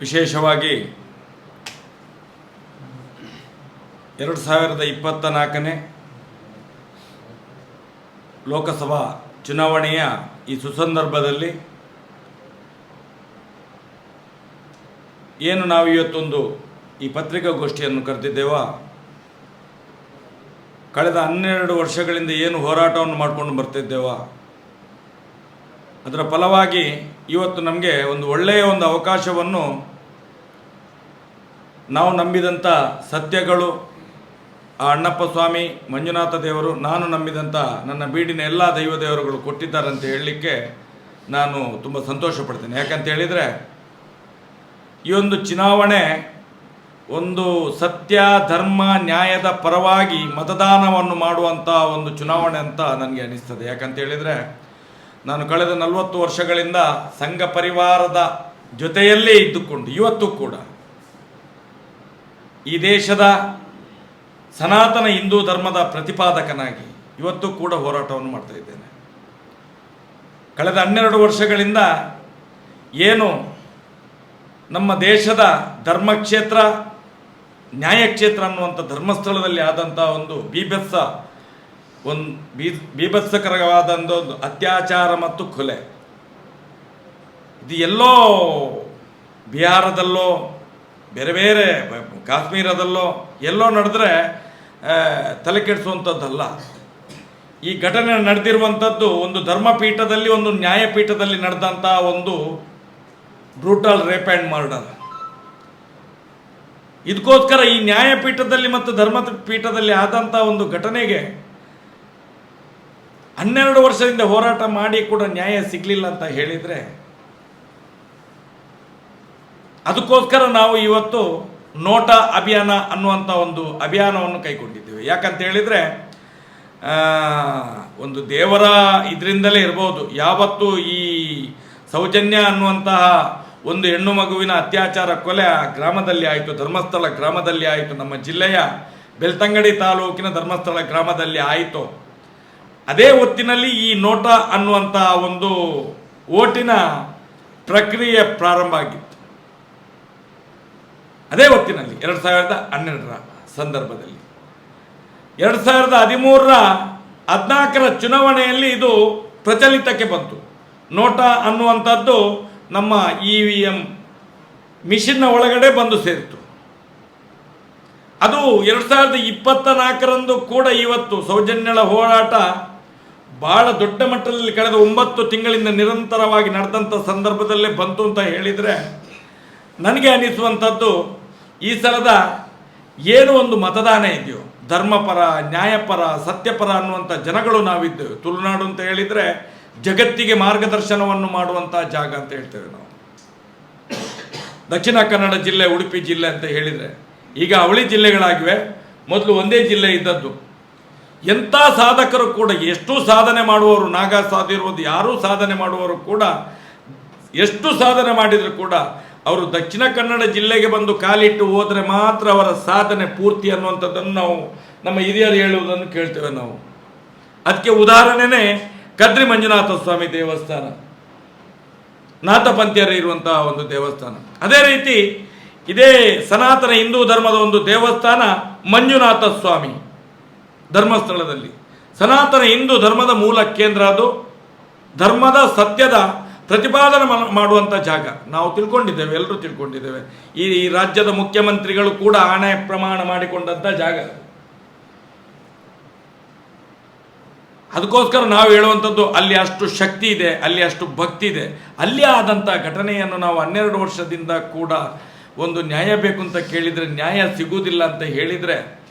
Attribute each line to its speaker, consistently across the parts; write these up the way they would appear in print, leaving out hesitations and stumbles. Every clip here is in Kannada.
Speaker 1: ವಿಶೇಷವಾಗಿ 2024ನೇ ಲೋಕಸಭಾ ಚುನಾವಣೆಯ ಈ ಸುಸಂದರ್ಭದಲ್ಲಿ ಏನು ನಾವು ಇವತ್ತೊಂದು ಈ ಪತ್ರಿಕಾಗೋಷ್ಠಿಯನ್ನು ಕರೆದಿದ್ದೇವೋ, ಕಳೆದ 12 ವರ್ಷಗಳಿಂದ ಏನು ಹೋರಾಟವನ್ನು ಮಾಡಿಕೊಂಡು ಬರ್ತಿದ್ದೇವೋ ಅದರ ಫಲವಾಗಿ ಇವತ್ತು ನಮಗೆ ಒಂದು ಒಳ್ಳೆಯ ಒಂದು ಅವಕಾಶವನ್ನು ನಾವು ನಂಬಿದಂಥ ಸತ್ಯಗಳು, ಆ ಅಣ್ಣಪ್ಪ ಸ್ವಾಮಿ, ಮಂಜುನಾಥ ದೇವರು, ನಾನು ನಂಬಿದಂಥ ನನ್ನ ಬೀಡಿನ ಎಲ್ಲ ದೈವ ದೇವರುಗಳು ಕೊಟ್ಟಿದ್ದಾರೆ ಅಂತ ಹೇಳಲಿಕ್ಕೆ ನಾನು ತುಂಬ ಸಂತೋಷ ಪಡ್ತೇನೆ. ಯಾಕಂತ ಹೇಳಿದರೆ ಈ ಒಂದು ಚುನಾವಣೆ ಒಂದು ಸತ್ಯ, ಧರ್ಮ, ನ್ಯಾಯದ ಪರವಾಗಿ ಮತದಾನವನ್ನು ಮಾಡುವಂಥ ಒಂದು ಚುನಾವಣೆ ಅಂತ ನನಗೆ ಅನಿಸ್ತದೆ. ಯಾಕಂತ ಹೇಳಿದರೆ ನಾನು ಕಳೆದ 40 ವರ್ಷಗಳಿಂದ ಸಂಘ ಪರಿವಾರದ ಜೊತೆಯಲ್ಲೇ ಇದ್ದುಕೊಂಡು ಇವತ್ತು ಕೂಡ ಈ ದೇಶದ ಸನಾತನ ಹಿಂದೂ ಧರ್ಮದ ಪ್ರತಿಪಾದಕನಾಗಿ ಇವತ್ತು ಕೂಡ ಹೋರಾಟವನ್ನು ಮಾಡ್ತಾ ಇದ್ದೇನೆ. ಕಳೆದ 12 ವರ್ಷಗಳಿಂದ ಏನು ನಮ್ಮ ದೇಶದ ಧರ್ಮಕ್ಷೇತ್ರ, ನ್ಯಾಯಕ್ಷೇತ್ರ ಅನ್ನುವಂಥ ಧರ್ಮಸ್ಥಳದಲ್ಲಿ ಆದಂಥ ಒಂದು ಬೀಭತ್ಸಕರವಾದ ಒಂದು ಅತ್ಯಾಚಾರ ಮತ್ತು ಕೊಲೆ, ಇದು ಎಲ್ಲೋ ಬಿಹಾರದಲ್ಲೋ ಬೇರೆ ಬೇರೆ ಕಾಶ್ಮೀರದಲ್ಲೋ ಎಲ್ಲೋ ನಡೆದ್ರೆ ತಲೆ ಕೆಡಿಸುವಂಥದ್ದಲ್ಲ. ಈ ಘಟನೆ ನಡೆದಿರುವಂಥದ್ದು ಒಂದು ಧರ್ಮಪೀಠದಲ್ಲಿ, ಒಂದು ನ್ಯಾಯಪೀಠದಲ್ಲಿ ನಡೆದಂಥ ಒಂದು ಬ್ರೂಟಲ್ ರೇಪ್ ಆ್ಯಂಡ್ ಮರ್ಡರ್. ಇದಕ್ಕೋಸ್ಕರ ಈ ನ್ಯಾಯಪೀಠದಲ್ಲಿ ಮತ್ತು ಧರ್ಮಪೀಠದಲ್ಲಿ ಆದಂಥ ಒಂದು ಘಟನೆಗೆ 12 ವರ್ಷದಿಂದ ಹೋರಾಟ ಮಾಡಿ ಕೂಡ ನ್ಯಾಯ ಸಿಗಲಿಲ್ಲ ಅಂತ ಹೇಳಿದರೆ, ಅದಕ್ಕೋಸ್ಕರ ನಾವು ಇವತ್ತು ನೋಟ ಅಭಿಯಾನ ಅನ್ನುವಂಥ ಒಂದು ಅಭಿಯಾನವನ್ನು ಕೈಗೊಂಡಿದ್ದೇವೆ. ಯಾಕಂತ ಹೇಳಿದರೆ ಒಂದು ದೇವರ ಇದರಿಂದಲೇ ಇರ್ಬೋದು, ಯಾವತ್ತು ಈ ಸೌಜನ್ಯ ಅನ್ನುವಂತಹ ಒಂದು ಹೆಣ್ಣು ಮಗುವಿನ ಅತ್ಯಾಚಾರ ಕೊಲೆ ಆ ಗ್ರಾಮದಲ್ಲಿ ಆಯಿತು, ಧರ್ಮಸ್ಥಳ ಗ್ರಾಮದಲ್ಲಿ ಆಯಿತು, ನಮ್ಮ ಜಿಲ್ಲೆಯ ಬೆಳ್ತಂಗಡಿ ತಾಲೂಕಿನ ಧರ್ಮಸ್ಥಳ ಗ್ರಾಮದಲ್ಲಿ ಆಯಿತು. ಅದೇ ಹೊತ್ತಿನಲ್ಲಿ ಈ ನೋಟ ಅನ್ನುವಂಥ ಒಂದು ಓಟಿನ ಪ್ರಕ್ರಿಯೆ ಪ್ರಾರಂಭ ಆಗಿತ್ತು. ಅದೇ ಹೊತ್ತಿನಲ್ಲಿ 2012ರ ಸಂದರ್ಭದಲ್ಲಿ 2013ರ 14ರ ಚುನಾವಣೆಯಲ್ಲಿ ಇದು ಪ್ರಚಲಿತಕ್ಕೆ ಬಂತು. ನೋಟ ಅನ್ನುವಂಥದ್ದು ನಮ್ಮ EVM ಮಿಷಿನ್ನ ಒಳಗಡೆ ಬಂದು ಸೇರಿತು. ಅದು 2024ರಂದು ಕೂಡ ಇವತ್ತು ಸೌಜನ್ಯಳ ಹೋರಾಟ ಬಹಳ ದೊಡ್ಡ ಮಟ್ಟದಲ್ಲಿ ಕಳೆದ 9 ತಿಂಗಳಿಂದ ನಿರಂತರವಾಗಿ ನಡೆದಂಥ ಸಂದರ್ಭದಲ್ಲೇ ಬಂತು ಅಂತ ಹೇಳಿದರೆ, ನನಗೆ ಅನಿಸುವಂಥದ್ದು ಈ ಸಲದ ಏನು ಒಂದು ಮತದಾನ ಇದೆಯೋ, ಧರ್ಮಪರ, ನ್ಯಾಯಪರ, ಸತ್ಯಪರ ಅನ್ನುವಂಥ ಜನಗಳು ನಾವಿದ್ದೇವೆ. ತುಳುನಾಡು ಅಂತ ಹೇಳಿದರೆ ಜಗತ್ತಿಗೆ ಮಾರ್ಗದರ್ಶನವನ್ನು ಮಾಡುವಂಥ ಜಾಗ ಅಂತ ಹೇಳ್ತೇವೆ ನಾವು. ದಕ್ಷಿಣ ಕನ್ನಡ ಜಿಲ್ಲೆ, ಉಡುಪಿ ಜಿಲ್ಲೆ ಅಂತ ಹೇಳಿದರೆ ಈಗ ಅವಳಿ ಜಿಲ್ಲೆಗಳಾಗಿವೆ. ಮೊದಲು ಒಂದೇ ಜಿಲ್ಲೆ ಇದ್ದದ್ದು. ಎಂಥ ಸಾಧಕರು ಕೂಡ, ಎಷ್ಟು ಸಾಧನೆ ಮಾಡುವವರು, ನಾಗಾ ಸಾಧಿರುವುದು, ಯಾರೂ ಸಾಧನೆ ಮಾಡುವವರು ಕೂಡ ಎಷ್ಟು ಸಾಧನೆ ಮಾಡಿದರೂ ಕೂಡ ಅವರು ದಕ್ಷಿಣ ಕನ್ನಡ ಜಿಲ್ಲೆಗೆ ಬಂದು ಕಾಲಿಟ್ಟು ಹೋದರೆ ಮಾತ್ರ ಅವರ ಸಾಧನೆ ಪೂರ್ತಿ ಅನ್ನುವಂಥದ್ದನ್ನು ನಾವು ನಮ್ಮ ಹಿರಿಯರು ಹೇಳುವುದನ್ನು ಕೇಳ್ತೇವೆ ನಾವು. ಅದಕ್ಕೆ ಉದಾಹರಣೆನೇ ಕದ್ರಿ ಮಂಜುನಾಥ ಸ್ವಾಮಿ ದೇವಸ್ಥಾನ, ನಾಥಪಂಥೀಯರು ಇರುವಂತಹ ಒಂದು ದೇವಸ್ಥಾನ. ಅದೇ ರೀತಿ ಇದೇ ಸನಾತನ ಹಿಂದೂ ಧರ್ಮದ ಒಂದು ದೇವಸ್ಥಾನ ಮಂಜುನಾಥ ಸ್ವಾಮಿ ಧರ್ಮಸ್ಥಳದಲ್ಲಿ. ಸನಾತನ ಹಿಂದೂ ಧರ್ಮದ ಮೂಲ ಕೇಂದ್ರ, ಅದು ಧರ್ಮದ ಸತ್ಯದ ಪ್ರತಿಪಾದನೆ ಮಾಡುವಂಥ ಜಾಗ. ನಾವು ತಿಳ್ಕೊಂಡಿದ್ದೇವೆ, ಎಲ್ಲರೂ ತಿಳ್ಕೊಂಡಿದ್ದೇವೆ. ಈ ರಾಜ್ಯದ ಮುಖ್ಯಮಂತ್ರಿಗಳು ಕೂಡ ಆಣೆ ಪ್ರಮಾಣ ಮಾಡಿಕೊಂಡಂಥ ಜಾಗ. ಅದಕ್ಕೋಸ್ಕರ ನಾವು ಹೇಳುವಂಥದ್ದು ಅಲ್ಲಿ ಅಷ್ಟು ಶಕ್ತಿ ಇದೆ, ಅಲ್ಲಿ ಅಷ್ಟು ಭಕ್ತಿ ಇದೆ. ಅಲ್ಲಿ ಆದಂಥ ಘಟನೆಯನ್ನು ನಾವು 12 ವರ್ಷದಿಂದ ಕೂಡ ಒಂದು ನ್ಯಾಯ ಬೇಕು ಅಂತ ಕೇಳಿದರೆ ನ್ಯಾಯ ಸಿಗುವುದಿಲ್ಲ ಅಂತ ಹೇಳಿದರೆ,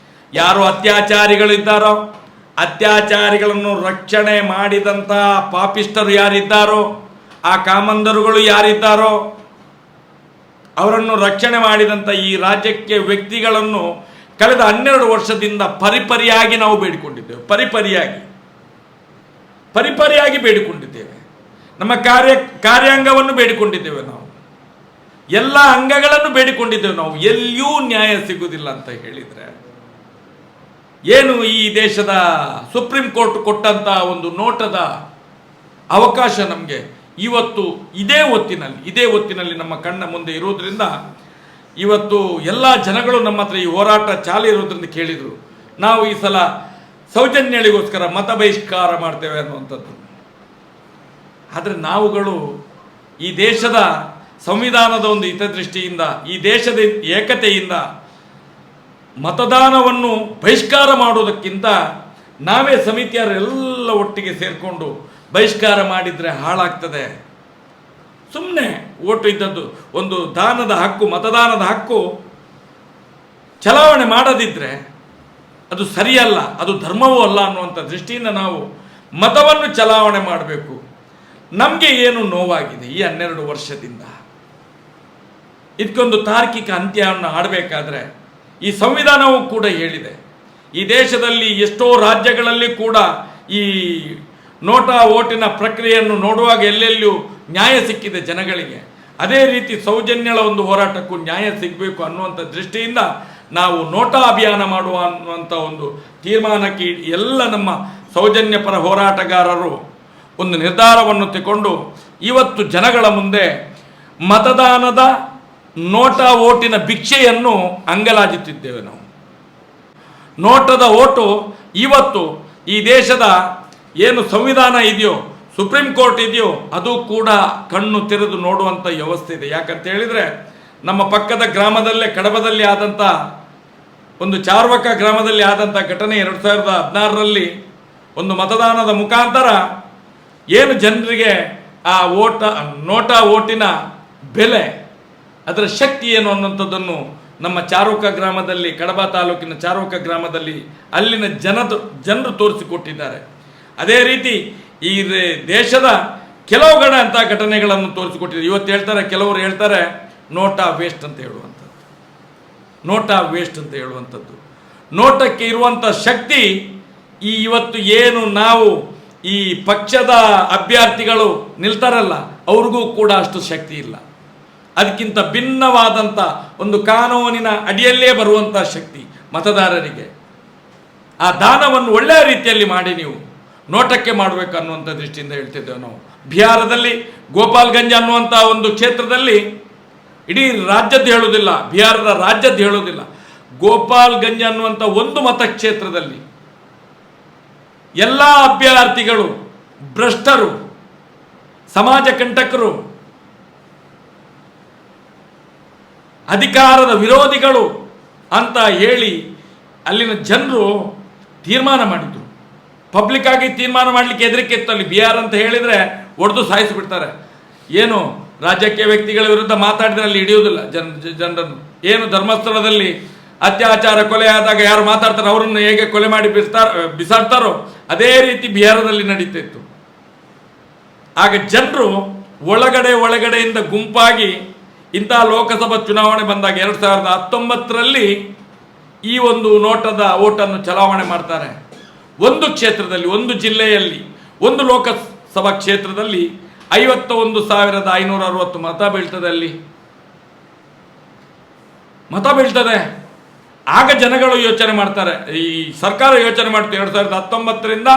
Speaker 1: ಯಾರು ಅತ್ಯಾಚಾರಿಗಳಿದ್ದಾರೋ, ಅತ್ಯಾಚಾರಿಗಳನ್ನು ರಕ್ಷಣೆ ಮಾಡಿದಂಥ ಪಾಪಿಸ್ಟರು ಯಾರಿದ್ದಾರೋ, ಆ ಕಾಮಂದರುಗಳು ಯಾರಿದ್ದಾರೋ, ಅವರನ್ನು ರಕ್ಷಣೆ ಮಾಡಿದಂಥ ಈ ರಾಜ್ಯಕ್ಕೆ ವ್ಯಕ್ತಿಗಳನ್ನು ಕಳೆದ 12 ವರ್ಷದಿಂದ ಪರಿಪರಿಯಾಗಿ ನಾವು ಬೇಡಿಕೊಂಡಿದ್ದೇವೆ. ಪರಿಪರಿಯಾಗಿ ಬೇಡಿಕೊಂಡಿದ್ದೇವೆ. ನಮ್ಮ ಕಾರ್ಯಾಂಗವನ್ನು ಬೇಡಿಕೊಂಡಿದ್ದೇವೆ. ನಾವು ಎಲ್ಲ ಅಂಗಗಳನ್ನು ಬೇಡಿಕೊಂಡಿದ್ದೇವೆ. ನಾವು ಎಲ್ಲಿಯೂ ನ್ಯಾಯ ಸಿಗುವುದಿಲ್ಲ ಅಂತ ಹೇಳಿದರೆ, ಏನು ಈ ದೇಶದ ಸುಪ್ರೀಂ ಕೋರ್ಟ್ ಕೊಟ್ಟಂಥ ಒಂದು ನೋಟದ ಅವಕಾಶ ನಮಗೆ ಇವತ್ತು ಇದೇ ಹೊತ್ತಿನಲ್ಲಿ ನಮ್ಮ ಕಣ್ಣ ಮುಂದೆ ಇರುವುದರಿಂದ ಇವತ್ತು ಎಲ್ಲ ಜನಗಳು ನಮ್ಮ ಹತ್ರ ಈ ಹೋರಾಟ ಚಾಲಿ ಇರೋದ್ರಿಂದ ಕೇಳಿದರು, ನಾವು ಈ ಸಲ ಸೌಜನ್ಯಗಳಿಗೋಸ್ಕರ ಮತ ಬಹಿಷ್ಕಾರ ಮಾಡ್ತೇವೆ ಅನ್ನುವಂಥದ್ದು. ಆದರೆ ನಾವುಗಳು ಈ ದೇಶದ ಸಂವಿಧಾನದ ಒಂದು ಹಿತದೃಷ್ಟಿಯಿಂದ, ಈ ದೇಶದ ಏಕತೆಯಿಂದ ಮತದಾನವನ್ನು ಬಹಿಷ್ಕಾರ ಮಾಡೋದಕ್ಕಿಂತ ನಾವೇ ಸಮಿತಿಯರೆಲ್ಲ ಒಟ್ಟಿಗೆ ಸೇರಿಕೊಂಡು ಬಹಿಷ್ಕಾರ ಮಾಡಿದರೆ ಹಾಳಾಗ್ತದೆ. ಸುಮ್ಮನೆ ಓಟು ಇದ್ದದ್ದು ಒಂದು ದಾನದ ಹಕ್ಕು, ಮತದಾನದ ಹಕ್ಕು ಚಲಾವಣೆ ಮಾಡದಿದ್ದರೆ ಅದು ಸರಿಯಲ್ಲ, ಅದು ಧರ್ಮವೂ ಅಲ್ಲ ಅನ್ನುವಂಥ ದೃಷ್ಟಿಯಿಂದ ನಾವು ಮತವನ್ನು ಚಲಾವಣೆ ಮಾಡಬೇಕು. ನಮಗೆ ಏನು ನೋವಾಗಿದೆ ಈ 12 ವರ್ಷದಿಂದ, ಇದಕ್ಕೊಂದು ತಾರ್ಕಿಕ ಅಂತ್ಯವನ್ನು ಆಡಬೇಕಾದ್ರೆ ಈ ಸಂವಿಧಾನವೂ ಕೂಡ ಹೇಳಿದೆ. ಈ ದೇಶದಲ್ಲಿ ಎಷ್ಟೋ ರಾಜ್ಯಗಳಲ್ಲಿ ಕೂಡ ಈ ನೋಟಾ ಓಟಿನ ಪ್ರಕ್ರಿಯೆಯನ್ನು ನೋಡುವಾಗ ಎಲ್ಲೆಲ್ಲಿಯೂ ನ್ಯಾಯ ಸಿಕ್ಕಿದೆ ಜನಗಳಿಗೆ. ಅದೇ ರೀತಿ ಸೌಜನ್ಯಳ ಒಂದು ಹೋರಾಟಕ್ಕೂ ನ್ಯಾಯ ಸಿಗಬೇಕು ಅನ್ನುವಂಥ ದೃಷ್ಟಿಯಿಂದ ನಾವು ನೋಟಾ ಅಭಿಯಾನ ಮಾಡುವ ಅನ್ನುವಂಥ ಒಂದು ತೀರ್ಮಾನಕ್ಕೆ ಎಲ್ಲ ನಮ್ಮ ಸೌಜನ್ಯ ಪರ ಹೋರಾಟಗಾರರು ಒಂದು ನಿರ್ಧಾರವನ್ನು ತಗೊಂಡು ಇವತ್ತು ಜನಗಳ ಮುಂದೆ ಮತದಾನದ ನೋಟಾ ಓಟಿನ ಭಿಕ್ಷೆಯನ್ನು ಅಂಗಲಾಜುತ್ತಿದ್ದೇವೆ. ನಾವು ನೋಟದ ಓಟು ಇವತ್ತು ಈ ದೇಶದ ಏನು ಸಂವಿಧಾನ ಇದೆಯೋ, ಸುಪ್ರೀಂ ಕೋರ್ಟ್ ಇದೆಯೋ, ಅದು ಕೂಡ ಕಣ್ಣು ತೆರೆದು ನೋಡುವಂಥ ವ್ಯವಸ್ಥೆ ಇದೆ. ಯಾಕಂತ ಹೇಳಿದರೆ ನಮ್ಮ ಪಕ್ಕದ ಗ್ರಾಮದಲ್ಲೇ ಕಡಬದಲ್ಲಿ ಆದಂಥ ಒಂದು ಚಾರ್ವಕ ಗ್ರಾಮದಲ್ಲಿ ಆದಂಥ ಘಟನೆ 2016ರಲ್ಲಿ ಒಂದು ಮತದಾನದ ಮುಖಾಂತರ ಏನು ಜನರಿಗೆ ಆ ನೋಟಾ ಓಟಿನ ಬೆಲೆ, ಅದರ ಶಕ್ತಿ ಏನು ಅನ್ನುವಂಥದ್ದನ್ನು ನಮ್ಮ ಚಾರ್ವಕ ಗ್ರಾಮದಲ್ಲಿ, ಕಡಬ ತಾಲೂಕಿನ ಚಾರ್ವಕ ಗ್ರಾಮದಲ್ಲಿ ಅಲ್ಲಿನ ಜನರು ತೋರಿಸಿಕೊಟ್ಟಿದ್ದಾರೆ. ಅದೇ ರೀತಿ ಈ ದೇಶದ ಕೆಲವು ಅಂತ ಘಟನೆಗಳನ್ನು ತೋರಿಸಿಕೊಟ್ಟಿದ್ದಾರೆ. ಇವತ್ತು ಹೇಳ್ತಾರೆ, ಕೆಲವರು ಹೇಳ್ತಾರೆ ನೋಟಾ ವೇಸ್ಟ್ ಅಂತ ಹೇಳುವಂಥದ್ದು. ನೋಟಕ್ಕೆ ಇರುವಂಥ ಶಕ್ತಿ ಇವತ್ತು ಏನು ನಾವು ಈ ಪಕ್ಷದ ಅಭ್ಯರ್ಥಿಗಳು ನಿಲ್ತಾರಲ್ಲ, ಅವ್ರಿಗೂ ಕೂಡ ಅಷ್ಟು ಶಕ್ತಿ ಇಲ್ಲ. ಅದಕ್ಕಿಂತ ಭಿನ್ನವಾದಂಥ ಒಂದು ಕಾನೂನಿನ ಅಡಿಯಲ್ಲೇ ಬರುವಂಥ ಶಕ್ತಿ ಮತದಾರರಿಗೆ. ಆ ದಾನವನ್ನು ಒಳ್ಳೆಯ ರೀತಿಯಲ್ಲಿ ಮಾಡಿ ನೀವು ನೋಟಕ್ಕೆ ಮಾಡಬೇಕು ಅನ್ನುವಂಥ ದೃಷ್ಟಿಯಿಂದ ಹೇಳ್ತಿದ್ದೇವೆ ನಾವು. ಬಿಹಾರದಲ್ಲಿ ಗೋಪಾಲ್ಗಂಜ್ ಅನ್ನುವಂಥ ಒಂದು ಕ್ಷೇತ್ರದಲ್ಲಿ, ಇಡೀ ರಾಜ್ಯದ್ದು ಹೇಳುವುದಿಲ್ಲ, ಬಿಹಾರದ ರಾಜ್ಯದ್ದು ಹೇಳುವುದಿಲ್ಲ, ಗೋಪಾಲ್ಗಂಜ್ ಅನ್ನುವಂಥ ಒಂದು ಮತಕ್ಷೇತ್ರದಲ್ಲಿ ಎಲ್ಲ ಅಭ್ಯರ್ಥಿಗಳು ಭ್ರಷ್ಟರು, ಸಮಾಜ ಕಂಟಕರು, ಅಧಿಕಾರದ ವಿರೋಧಿಗಳು ಅಂತ ಹೇಳಿ ಅಲ್ಲಿನ ಜನರು ತೀರ್ಮಾನ ಮಾಡಿದ್ರು. ಪಬ್ಲಿಕ್ ಆಗಿ ತೀರ್ಮಾನ ಮಾಡಲಿಕ್ಕೆ ಹೆದರಿಕೆ ಇತ್ತು. ಅಲ್ಲಿ ಬಿಹಾರ್ ಅಂತ ಹೇಳಿದರೆ ಒಡೆದು ಸಾಯಿಸಿಬಿಡ್ತಾರೆ. ಏನು ರಾಜ್ಯಕ್ಕೆ ವ್ಯಕ್ತಿಗಳ ವಿರುದ್ಧ ಮಾತಾಡಿದರೆ ಅಲ್ಲಿ ಹಿಡಿಯುವುದಿಲ್ಲ ಜನರನ್ನು. ಏನು ಧರ್ಮಸ್ಥಳದಲ್ಲಿ ಅತ್ಯಾಚಾರ ಕೊಲೆ ಆದಾಗ ಯಾರು ಮಾತಾಡ್ತಾರೆ ಅವರನ್ನು ಹೇಗೆ ಕೊಲೆ ಮಾಡಿ ಬಿಸಾಡ್ತಾರೋ ಅದೇ ರೀತಿ ಬಿಹಾರದಲ್ಲಿ ನಡೀತಿತ್ತು. ಆಗ ಜನರು ಒಳಗಡೆಯಿಂದ ಗುಂಪಾಗಿ ಇಂಥ ಲೋಕಸಭಾ ಚುನಾವಣೆ ಬಂದಾಗ 2019ರಲ್ಲಿ ಈ ಒಂದು ನೋಟದ ಓಟನ್ನು ಚಲಾವಣೆ ಮಾಡ್ತಾರೆ. ಒಂದು ಕ್ಷೇತ್ರದಲ್ಲಿ, ಒಂದು ಜಿಲ್ಲೆಯಲ್ಲಿ, ಒಂದು ಲೋಕಸಭಾ ಕ್ಷೇತ್ರದಲ್ಲಿ 51,560 ಮತ ಬೀಳ್ತದೆ. ಅಲ್ಲಿ ಮತ ಬೀಳ್ತದೆ. ಆಗ ಜನಗಳು ಯೋಚನೆ ಮಾಡ್ತಾರೆ, ಈ ಸರ್ಕಾರ ಯೋಚನೆ ಮಾಡ್ತಾರೆ, 2019ರಿಂದ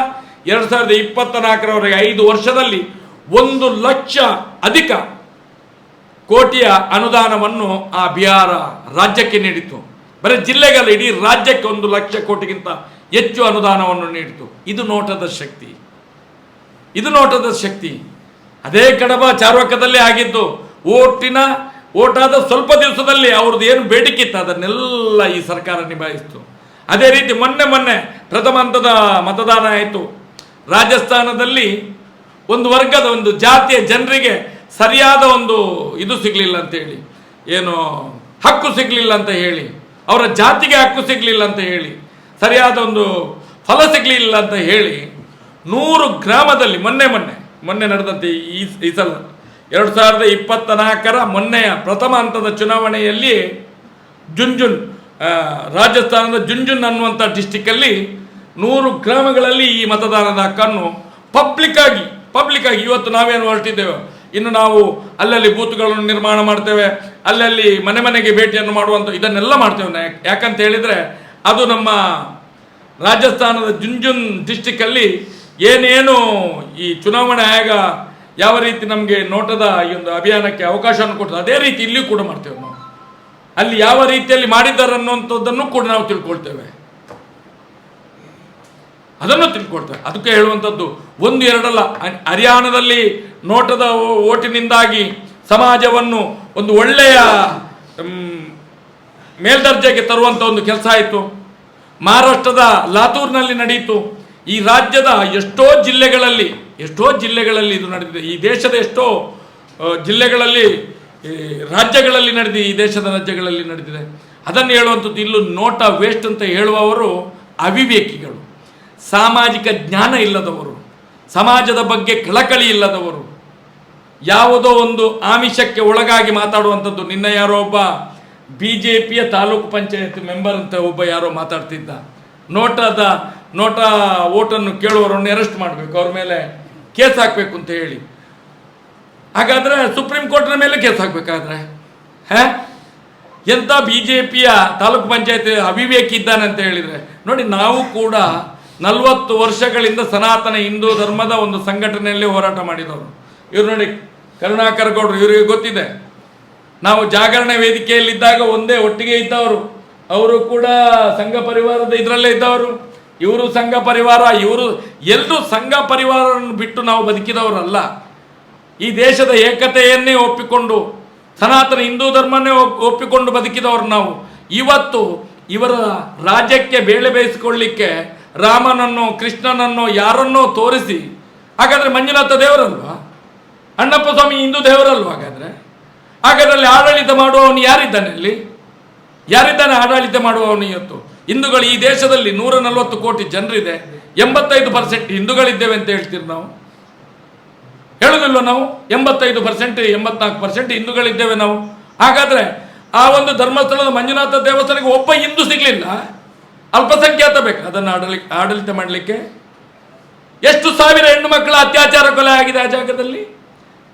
Speaker 1: 2024ರವರೆಗೆ 5 ವರ್ಷದಲ್ಲಿ 1 ಲಕ್ಷ ಅಧಿಕ ಕೋಟಿಯ ಅನುದಾನವನ್ನು ಆ ಬಿಹಾರ ರಾಜ್ಯಕ್ಕೆ ನೀಡಿತು. ಬರೀ ಜಿಲ್ಲೆಗಲ್ಲ, ಇಡೀ ರಾಜ್ಯಕ್ಕೆ 1 ಲಕ್ಷ ಕೋಟಿಗಿಂತ ಹೆಚ್ಚು ಅನುದಾನವನ್ನು ನೀಡಿತು. ಇದು ನೋಟದ ಶಕ್ತಿ. ಅದೇ ಕಡಬ ಚಾರ್ವಕದಲ್ಲೇ ಆಗಿದ್ದು. ಓಟಾದ ಸ್ವಲ್ಪ ದಿವಸದಲ್ಲಿ ಅವ್ರದ್ದು ಏನು ಬೇಡಿಕೆ ಇತ್ತು ಅದನ್ನೆಲ್ಲ ಈ ಸರ್ಕಾರ ನಿಭಾಯಿಸಿತು. ಅದೇ ರೀತಿ ಮೊನ್ನೆ ಪ್ರಥಮ ಹಂತದ ಮತದಾನ ಆಯಿತು. ರಾಜಸ್ಥಾನದಲ್ಲಿ ಒಂದು ವರ್ಗದ, ಒಂದು ಜಾತಿಯ ಜನರಿಗೆ ಸರಿಯಾದ ಒಂದು ಇದು ಸಿಗಲಿಲ್ಲ ಅಂತೇಳಿ, ಏನು ಹಕ್ಕು ಸಿಗಲಿಲ್ಲ ಅಂತ ಹೇಳಿ, ಅವರ ಜಾತಿಗೆ ಹಕ್ಕು ಸಿಗಲಿಲ್ಲ ಅಂತ ಹೇಳಿ, ಸರಿಯಾದ ಒಂದು ಫಲ ಸಿಗಲಿಲ್ಲ ಅಂತ ಹೇಳಿ 100 ಗ್ರಾಮದಲ್ಲಿ ಮೊನ್ನೆ ನಡೆದಂತೆ ಈ ಸಲ 2024ರ ಮೊನ್ನೆಯ ಪ್ರಥಮ ಹಂತದ ಚುನಾವಣೆಯಲ್ಲಿ ರಾಜಸ್ಥಾನದ ಜುಂಜುನ್ ಅನ್ನುವಂಥ ಡಿಸ್ಟಿಕ್ಕಲ್ಲಿ 100 ಗ್ರಾಮಗಳಲ್ಲಿ ಈ ಮತದಾನದ ಹಕ್ಕನ್ನು ಪಬ್ಲಿಕ್ ಆಗಿ ಇವತ್ತು ನಾವೇನು ಹೊರಟಿದ್ದೇವೆ, ಇನ್ನು ನಾವು ಅಲ್ಲಲ್ಲಿ ಬೂತ್ಗಳನ್ನು ನಿರ್ಮಾಣ ಮಾಡ್ತೇವೆ, ಅಲ್ಲಲ್ಲಿ ಮನೆಗೆ ಭೇಟಿಯನ್ನು ಮಾಡುವಂಥ ಇದನ್ನೆಲ್ಲ ಮಾಡ್ತೇವೆ. ಯಾಕಂತ ಹೇಳಿದರೆ ಅದು ನಮ್ಮ ರಾಜಸ್ಥಾನದ ಜುಂಜುನ್ ಡಿಸ್ಟಿಕ್ಕಲ್ಲಿ ಏನೇನು ಈ ಚುನಾವಣಾ ಆಯೋಗ ಯಾವ ರೀತಿ ನಮಗೆ ನೋಟದ ಈ ಒಂದು ಅಭಿಯಾನಕ್ಕೆ ಅವಕಾಶವನ್ನು ಕೊಡ್ತದೆ, ಅದೇ ರೀತಿ ಇಲ್ಲಿಯೂ ಕೂಡ ಮಾಡ್ತೇವೆ ನಾವು. ಅಲ್ಲಿ ಯಾವ ರೀತಿಯಲ್ಲಿ ಮಾಡಿದ್ದಾರೆ ಅನ್ನುವಂಥದ್ದನ್ನು ಕೂಡ ನಾವು ತಿಳ್ಕೊಳ್ತೇವೆ, ಅದನ್ನು ತಿಳ್ಕೊಳ್ತೇವೆ. ಅದಕ್ಕೆ ಹೇಳುವಂಥದ್ದು ಒಂದು ಎರಡಲ್ಲ, ಹರಿಯಾಣದಲ್ಲಿ ನೋಟದ ಓಟಿನಿಂದಾಗಿ ಸಮಾಜವನ್ನು ಒಂದು ಒಳ್ಳೆಯ ಮೇಲ್ದರ್ಜೆಗೆ ತರುವಂಥ ಒಂದು ಕೆಲಸ ಆಯಿತು. ಮಹಾರಾಷ್ಟ್ರದ ಲಾತೂರ್ನಲ್ಲಿ ನಡೆಯಿತು. ಈ ರಾಜ್ಯದ ಎಷ್ಟೋ ಜಿಲ್ಲೆಗಳಲ್ಲಿ ಇದು ನಡೆದಿದೆ. ಈ ದೇಶದ ಎಷ್ಟೋ ಜಿಲ್ಲೆಗಳಲ್ಲಿ, ರಾಜ್ಯಗಳಲ್ಲಿ ನಡೆದಿದೆ, ಈ ದೇಶದ ರಾಜ್ಯಗಳಲ್ಲಿ ನಡೆದಿದೆ. ಅದನ್ನು ಹೇಳುವಂಥದ್ದು. ಇಲ್ಲೂ ನೋಟ ವೇಸ್ಟ್ ಅಂತ ಹೇಳುವವರು ಅವಿವೇಕಿಗಳು, ಸಾಮಾಜಿಕ ಜ್ಞಾನ ಇಲ್ಲದವರು, ಸಮಾಜದ ಬಗ್ಗೆ ಕಳಕಳಿ ಇಲ್ಲದವರು, ಯಾವುದೋ ಒಂದು ಆಮಿಷಕ್ಕೆ ಒಳಗಾಗಿ ಮಾತಾಡುವಂಥದ್ದು. ನಿನ್ನ ಯಾರೋ ಒಬ್ಬ BJPಯ ತಾಲೂಕು ಪಂಚಾಯತ್ ಮೆಂಬರ್ ಅಂತ ಒಬ್ಬ ಯಾರೋ ಮಾತಾಡ್ತಿದ್ದ, ನೋಟ ಓಟನ್ನು ಕೇಳುವವರನ್ನು ಅರೆಸ್ಟ್ ಮಾಡಬೇಕು, ಅವ್ರ ಮೇಲೆ ಕೇಸ್ ಹಾಕಬೇಕು ಅಂತ ಹೇಳಿ. ಹಾಗಾದರೆ ಸುಪ್ರೀಂ ಕೋರ್ಟ್ನ ಮೇಲೆ ಕೇಸ್ ಹಾಕಬೇಕಾದ್ರೆ ಎಂಥ BJPಯ ತಾಲೂಕು ಪಂಚಾಯತ್ ಅವಿವೇಕಿ ಇದ್ದಾನೆ ಅಂತ ಹೇಳಿದರೆ ನೋಡಿ. ನಾವು ಕೂಡ 40 ವರ್ಷಗಳಿಂದ ಸನಾತನ ಹಿಂದೂ ಧರ್ಮದ ಒಂದು ಸಂಘಟನೆಯಲ್ಲಿ ಹೋರಾಟ ಮಾಡಿದವರು. ಇವರು ನೋಡಿ, ಕರುಣಾಕರ್ ಗೌಡರು, ಇವರಿಗೆ ಗೊತ್ತಿದೆ. ನಾವು ಜಾಗರಣೆ ವೇದಿಕೆಯಲ್ಲಿದ್ದಾಗ ಒಟ್ಟಿಗೆ ಇದ್ದವರು. ಅವರು ಕೂಡ ಸಂಘ ಪರಿವಾರದ ಇದರಲ್ಲೇ ಇದ್ದವರು. ಇವರು ಸಂಘ ಪರಿವಾರ, ಎಲ್ಲರೂ ಸಂಘ ಪರಿವಾರವನ್ನು ಬಿಟ್ಟು ನಾವು ಬದುಕಿದವರಲ್ಲ. ಈ ದೇಶದ ಏಕತೆಯನ್ನೇ ಒಪ್ಪಿಕೊಂಡು, ಸನಾತನ ಹಿಂದೂ ಧರ್ಮನ್ನೇ ಒಪ್ಪಿಕೊಂಡು ಬದುಕಿದವರು ನಾವು. ಇವತ್ತು ಇವರ ರಾಜ್ಯಕ್ಕೆ ಬೇಳೆ ಬೇಯಿಸಿಕೊಳ್ಳಿಕ್ಕೆ ರಾಮನನ್ನು, ಕೃಷ್ಣನನ್ನು, ಯಾರನ್ನೋ ತೋರಿಸಿ, ಹಾಗಾದರೆ ಮಂಜುನಾಥ ದೇವರಲ್ವಾ? ಅಣ್ಣಪ್ಪ ಸ್ವಾಮಿ ಹಿಂದೂ ದೇವರಲ್ವಾ? ಹಾಗಾದ್ರೆ ಅಲ್ಲಿ ಆಡಳಿತ ಮಾಡುವವನು ಯಾರಿದ್ದಾನೆ? ಯಾರಿದ್ದಾನೆ ಆಡಳಿತ ಮಾಡುವವನು? ಇವತ್ತು ಹಿಂದೂಗಳು ಈ ದೇಶದಲ್ಲಿ 140 ಕೋಟಿ ಜನರಿದೆ, 85% ಹಿಂದೂಗಳಿದ್ದೇವೆ ಅಂತ ಹೇಳ್ತೀರಿ ನಾವು? ಹೇಳುದಿಲ್ವ ನಾವು? 85%, 84% ಹಿಂದೂಗಳಿದ್ದೇವೆ ನಾವು. ಹಾಗಾದ್ರೆ ಆ ಒಂದು ಧರ್ಮಸ್ಥಳದ ಮಂಜುನಾಥ ದೇವಸ್ಥಾನಕ್ಕೆ ಒಬ್ಬ ಹಿಂದೂ ಸಿಗ್ಲಿಲ್ಲ, ಅಲ್ಪಸಂಖ್ಯಾತ ಬೇಕು ಅದನ್ನು ಆಡಳಿತ ಮಾಡಲಿಕ್ಕೆ. ಎಷ್ಟು ಸಾವಿರ ಹೆಣ್ಣು ಮಕ್ಕಳ ಅತ್ಯಾಚಾರ ಕೊಲೆ ಆಗಿದೆ ಆ ಜಾಗದಲ್ಲಿ?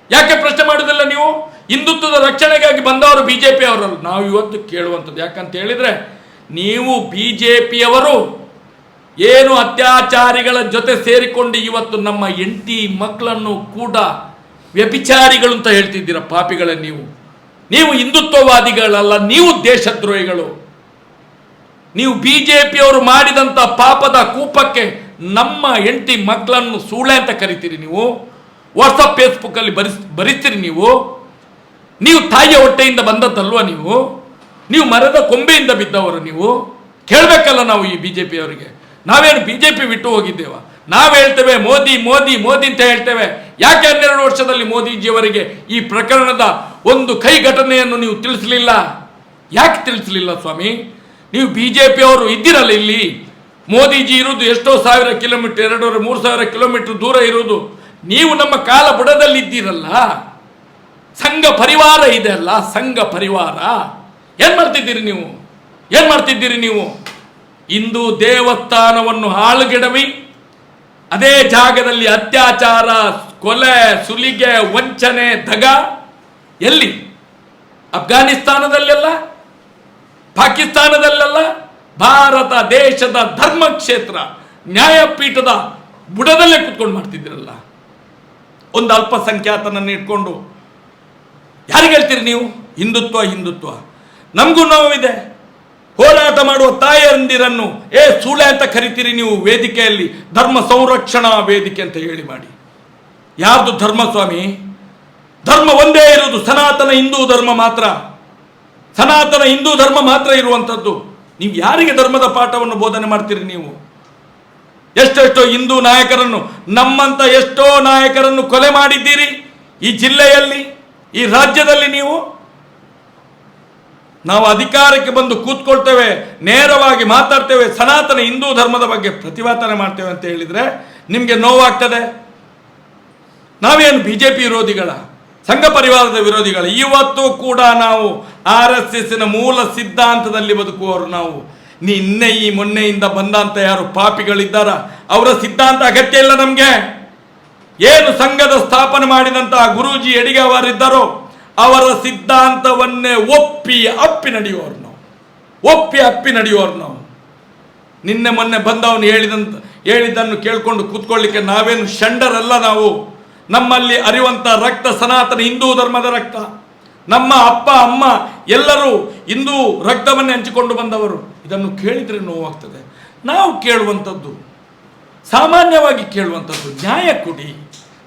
Speaker 1: ಯಾಕೆ ಪ್ರಶ್ನೆ ಮಾಡುವುದಿಲ್ಲ ನೀವು? ಹಿಂದುತ್ವದ ರಕ್ಷಣೆಗಾಗಿ ಬಂದವರು BJP ಅವರಲ್ಲ. ನಾವು ಇವತ್ತು ಕೇಳುವಂಥದ್ದು ಯಾಕಂತ ಹೇಳಿದ್ರೆ, ನೀವು BJPಯವರು ಏನು ಅತ್ಯಾಚಾರಿಗಳ ಜೊತೆ ಸೇರಿಕೊಂಡು ಇವತ್ತು ನಮ್ಮ ಹೆಂಡತಿ ಮಕ್ಕಳನ್ನು ಕೂಡ ವ್ಯಭಿಚಾರಿಗಳು ಅಂತ ಹೇಳ್ತಿದ್ದೀರ. ಪಾಪಿಗಳೇ ನೀವು ಹಿಂದುತ್ವವಾದಿಗಳಲ್ಲ, ನೀವು ದೇಶದ್ರೋಹಿಗಳು. ನೀವು BJPಯವರು ಮಾಡಿದಂಥ ಪಾಪದ ಕೂಪಕ್ಕೆ ನಮ್ಮ ಹೆಂಡತಿ ಮಕ್ಕಳನ್ನು ಸೂಳೆ ಅಂತ ಕರಿತೀರಿ ನೀವು. ವಾಟ್ಸಪ್ ಫೇಸ್ಬುಕ್ಕಲ್ಲಿ ಬರೀತೀರಿ ನೀವು ತಾಯಿಯ ಹೊಟ್ಟೆಯಿಂದ ಬಂದದ್ದಲ್ವ ನೀವು ಮರದ ಕೊಂಬೆಯಿಂದ ಬಿದ್ದವರು. ನೀವು ಕೇಳಬೇಕಲ್ಲ ನಾವು ಈ BJPಯವರಿಗೆ. ನಾವೇನು BJP ಬಿಟ್ಟು ಹೋಗಿದ್ದೇವ? ನಾವು ಹೇಳ್ತೇವೆ ಮೋದಿ ಮೋದಿ ಮೋದಿ ಅಂತ ಹೇಳ್ತೇವೆ. ಯಾಕೆ 12 ವರ್ಷದಲ್ಲಿ ಮೋದಿಜಿಯವರಿಗೆ ಈ ಪ್ರಕರಣದ ಒಂದು ಕೈ ಘಟನೆಯನ್ನು ನೀವು ತಿಳಿಸಲಿಲ್ಲ? ಯಾಕೆ ತಿಳಿಸಲಿಲ್ಲ ಸ್ವಾಮಿ? ನೀವು BJPಯವರು ಇದ್ದಿರಲ್ಲ ಇಲ್ಲಿ. ಮೋದಿಜಿ ಇರುವುದು ಎಷ್ಟೋ 1000 ಕಿಲೋಮೀಟರ್, 2,000-3,000 ಕಿಲೋಮೀಟರ್ ದೂರ ಇರುವುದು. ನೀವು ನಮ್ಮ ಕಾಲ ಬುಡದಲ್ಲಿ ಇದ್ದೀರಲ್ಲ. ಸಂಘ ಪರಿವಾರ ಇದೆ ಅಲ್ಲ, ಸಂಘ ಪರಿವಾರ. ಏನ್ ಮಾಡ್ತಿದ್ದೀರಿ ನೀವು? ಹಿಂದೂ ದೇವಸ್ಥಾನವನ್ನು ಹಾಳುಗೆಡವಿ ಅದೇ ಜಾಗದಲ್ಲಿ ಅತ್ಯಾಚಾರ, ಕೊಲೆ, ಸುಲಿಗೆ, ವಂಚನೆ, ದಗ. ಎಲ್ಲಿ? ಅಫ್ಘಾನಿಸ್ತಾನದಲ್ಲೆಲ್ಲ, ಪಾಕಿಸ್ತಾನದಲ್ಲೆಲ್ಲ, ಭಾರತ ದೇಶದ ಧರ್ಮಕ್ಷೇತ್ರ ನ್ಯಾಯಪೀಠದ ಬುಡದಲ್ಲೇ ಕುತ್ಕೊಂಡು ಮಾಡ್ತಿದ್ದೀರಲ್ಲ. ಒಂದು ಅಲ್ಪಸಂಖ್ಯಾತನನ್ನು ಇಟ್ಕೊಂಡು ಯಾರಿಗೆ ಹೇಳ್ತೀರಿ ನೀವು ಹಿಂದುತ್ವ? ನಮಗೂ ನೋವಿದೆ. ಹೋರಾಟ ಮಾಡುವ ತಾಯಂದಿರನ್ನು ಸೂಳೆ ಅಂತ ಕರಿತೀರಿ ನೀವು ವೇದಿಕೆಯಲ್ಲಿ. ಧರ್ಮ ಸಂರಕ್ಷಣಾ ವೇದಿಕೆ ಅಂತ ಹೇಳಿ ಮಾಡಿ. ಯಾರ್ದು ಧರ್ಮ ಸ್ವಾಮಿ? ಧರ್ಮ ಒಂದೇ ಇರುವುದು, ಸನಾತನ ಹಿಂದೂ ಧರ್ಮ ಮಾತ್ರ. ಸನಾತನ ಹಿಂದೂ ಧರ್ಮ ಮಾತ್ರ ಇರುವಂಥದ್ದು. ನೀವು ಯಾರಿಗೆ ಧರ್ಮದ ಪಾಠವನ್ನು ಬೋಧನೆ ಮಾಡ್ತೀರಿ ನೀವು? ಎಷ್ಟೆಷ್ಟೋ ಹಿಂದೂ ನಾಯಕರನ್ನು, ನಮ್ಮಂತ ಎಷ್ಟೋ ನಾಯಕರನ್ನು ಕೊಲೆ ಮಾಡಿದ್ದೀರಿ ಈ ಜಿಲ್ಲೆಯಲ್ಲಿ, ಈ ರಾಜ್ಯದಲ್ಲಿ. ನಾವು ಅಧಿಕಾರಕ್ಕೆ ಬಂದು ಕೂತ್ಕೊಳ್ತೇವೆ, ನೇರವಾಗಿ ಮಾತಾಡ್ತೇವೆ, ಸನಾತನ ಹಿಂದೂ ಧರ್ಮದ ಬಗ್ಗೆ ಪ್ರತಿಭಟನೆ ಮಾಡ್ತೇವೆ ಅಂತ ಹೇಳಿದ್ರೆ ನಿಮಗೆ ನೋವಾಗ್ತದೆ. ನಾವೇನು BJP ವಿರೋಧಿಗಳ, ಸಂಘ ಪರಿವಾರದ ವಿರೋಧಿಗಳ? ಇವತ್ತು ಕೂಡ ನಾವು RSSನ ಮೂಲ ಸಿದ್ಧಾಂತದಲ್ಲಿ ಬದುಕುವವರು ನಾವು. ನಿನ್ನೆ ಈ ಮೊನ್ನೆಯಿಂದ ಬಂದಂತ ಯಾರು ಪಾಪಿಗಳಿದ್ದಾರ ಅವರ ಸಿದ್ಧಾಂತ ಅಗತ್ಯ ಇಲ್ಲ ನಮಗೆ. ಏನು ಸಂಘದ ಸ್ಥಾಪನೆ ಮಾಡಿದಂತಹ ಗುರೂಜಿ ಎಡಿಗವರಿದ್ದಾರೋ ಅವರ ಸಿದ್ಧಾಂತವನ್ನೇ ಒಪ್ಪಿ ಅಪ್ಪಿ ನಡೆಯುವವರು ನಾವು. ನಿನ್ನೆ ಮೊನ್ನೆ ಬಂದವನು ಹೇಳಿದ್ದನ್ನು ಕೇಳ್ಕೊಂಡು ಕೂತ್ಕೊಳ್ಳಿಕ್ಕೆ ನಾವೇನು ಷಂಡರಲ್ಲ ನಾವು. ನಮ್ಮಲ್ಲಿ ಹರಿಯುವಂಥ ರಕ್ತ ಸನಾತನ ಹಿಂದೂ ಧರ್ಮದ ರಕ್ತ. ನಮ್ಮ ಅಪ್ಪ ಅಮ್ಮ ಎಲ್ಲರೂ ಹಿಂದೂ ರಕ್ತವನ್ನೇ ಹಂಚಿಕೊಂಡು ಬಂದವರು. ಇದನ್ನು ಕೇಳಿದರೆ ನೋವಾಗ್ತದೆ. ನಾವು ಕೇಳುವಂಥದ್ದು, ಸಾಮಾನ್ಯವಾಗಿ ಕೇಳುವಂಥದ್ದು, ನ್ಯಾಯ ಕೊಡಿ,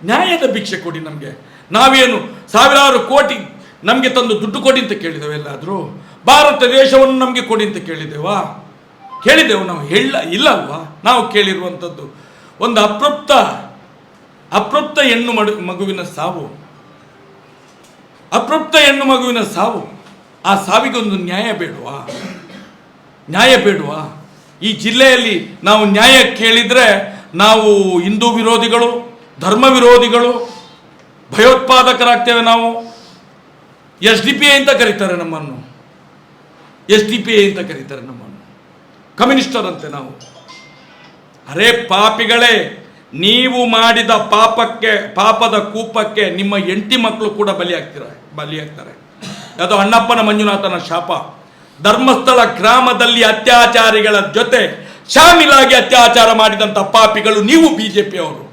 Speaker 1: ನ್ಯಾಯದ ಭಿಕ್ಷೆ ಕೊಡಿ ನಮಗೆ. ನಾವೇನು ಸಾವಿರಾರು ಕೋಟಿ ನಮಗೆ ತಂದು ದುಡ್ಡು ಕೊಡಿ ಅಂತ ಕೇಳಿದ್ದೇವೆ? ಎಲ್ಲಾದರೂ ಭಾರತ ದೇಶವನ್ನು ನಮಗೆ ಕೊಡಿ ಅಂತ ಕೇಳಿದ್ದೇವಾ? ಕೇಳಿದೆವು ನಾವು? ಇಲ್ಲಲ್ವಾ? ನಾವು ಕೇಳಿರುವಂಥದ್ದು ಒಂದು ಅಪ್ರಾಪ್ತ ಹೆಣ್ಣು ಮಗುವಿನ ಸಾವು, ಅಪ್ರಾಪ್ತ ಹೆಣ್ಣು ಮಗುವಿನ ಸಾವು. ಆ ಸಾವಿಗೊಂದು ನ್ಯಾಯ ಬೇಡವಾ? ನ್ಯಾಯ ಬೇಡವಾ? ಈ ಜಿಲ್ಲೆಯಲ್ಲಿ ನಾವು ನ್ಯಾಯ ಕೇಳಿದರೆ ನಾವು ಹಿಂದೂ ವಿರೋಧಿಗಳು, ಧರ್ಮ ವಿರೋಧಿಗಳು, ಭಯೋತ್ಪಾದಕರಾಗ್ತೇವೆ. ನಾವು SDPI ಅಂತ ಕರೀತಾರೆ ನಮ್ಮನ್ನು, SDPI ಅಂತ ಕರೀತಾರೆ ನಮ್ಮನ್ನು, ಕಮ್ಯುನಿಸ್ಟರ್ ಅಂತೆ ನಾವು. ಅರೇ ಪಾಪಿಗಳೇ, ನೀವು ಮಾಡಿದ ಪಾಪದ ಕೂಪಕ್ಕೆ ನಿಮ್ಮ ಹೆಂಡತಿ ಮಕ್ಕಳು ಕೂಡ ಬಲಿಯಾಗ್ತಾರೆ. ಅದು ಅಣ್ಣಪ್ಪನ ಮಂಜುನಾಥನ ಶಾಪ. ಧರ್ಮಸ್ಥಳ ಗ್ರಾಮದಲ್ಲಿ ಅತ್ಯಾಚಾರಿಗಳ ಜೊತೆ ಶಾಮೀಲಾಗಿ ಅತ್ಯಾಚಾರ ಮಾಡಿದಂಥ ಪಾಪಿಗಳು ನೀವು, ಬಿಜೆಪಿಯವರು.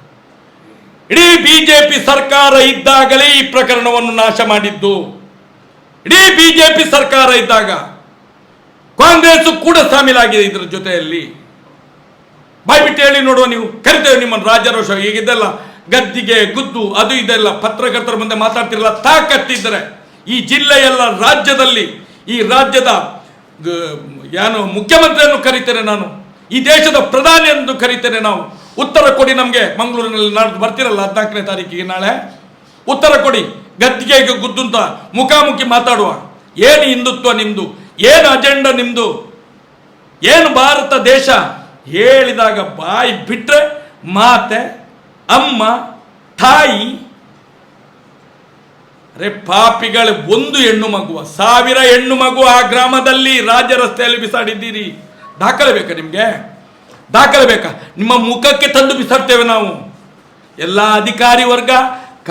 Speaker 1: ಇಡೀ ಬಿಜೆಪಿ ಸರ್ಕಾರ ಇದ್ದಾಗಲೇ ಈ ಪ್ರಕರಣವನ್ನು ನಾಶ ಮಾಡಿದ್ದು. ಇಡೀ ಬಿಜೆಪಿ ಸರ್ಕಾರ ಇದ್ದಾಗ ಕಾಂಗ್ರೆಸ್ ಕೂಡ ಶಾಮೀಲಾಗಿದೆ ಇದರ ಜೊತೆಯಲ್ಲಿ. ಬಾಯ್ಬಿಟ್ಟು ಹೇಳಿ ನೋಡುವ, ನೀವು ಕರಿತೇವೆ ನಿಮ್ಮನ್ನು ರಾಜಾರೋಷ. ಹೀಗಿದ್ದೆಲ್ಲ ಗದ್ದಿಗೆ ಗುದ್ದು ಅದು ಇದೆಲ್ಲ ಪತ್ರಕರ್ತರ ಮುಂದೆ ಮಾತಾಡ್ತಿರಲ್ಲ. ತಾಕತ್ತಿದ್ದರೆ ಈ ಜಿಲ್ಲೆಯೆಲ್ಲ ರಾಜ್ಯದಲ್ಲಿ, ಈ ರಾಜ್ಯದ ಮುಖ್ಯಮಂತ್ರಿಯನ್ನು ಕರಿತೇನೆ ನಾನು, ಈ ದೇಶದ ಪ್ರಧಾನಿಯನ್ನು ಕರಿತೇನೆ ನಾವು. ಉತ್ತರ ಕೊಡಿ ನಮಗೆ. ಮಂಗಳೂರಿನಲ್ಲಿ ನಾಡ್ದು ಬರ್ತಿರಲ್ಲ 14ನೇ ತಾರೀಕಿಗೆ, ನಾಳೆ ಉತ್ತರ ಕೊಡಿ. ಗದ್ದಿಗೆಗೆ ಗುದ್ದು ಅಂತ ಮುಖಾಮುಖಿ ಮಾತಾಡುವ. ಏನು ಹಿಂದುತ್ವ ನಿಮ್ದು? ಏನು ಅಜೆಂಡಾ ನಿಮ್ದು? ಏನು ಭಾರತ ದೇಶ? ಹೇಳಿದಾಗ ಬಾಯಿ ಬಿಟ್ರೆ ಮಾತೆ, ಅಮ್ಮ, ತಾಯಿ. ಅರೆ ಪಾಪಿಗಳ, ಒಂದು ಹೆಣ್ಣು ಮಗುವ, 1000 ಹೆಣ್ಣು ಮಗು ಆ ಗ್ರಾಮದಲ್ಲಿ ರಾಜ ರಸ್ತೆಯಲ್ಲಿ ಬಿಸಾಡಿದ್ದೀರಿ. ದಾಖಲೆ ಬೇಕಾ ನಿಮಗೆ? ದಾಖಲೆ ಬೇಕಾ? ನಿಮ್ಮ ಮುಖಕ್ಕೆ ತಂದು ಬಿಸಾಡ್ತೇವೆ ನಾವು. ಎಲ್ಲ ಅಧಿಕಾರಿ ವರ್ಗ,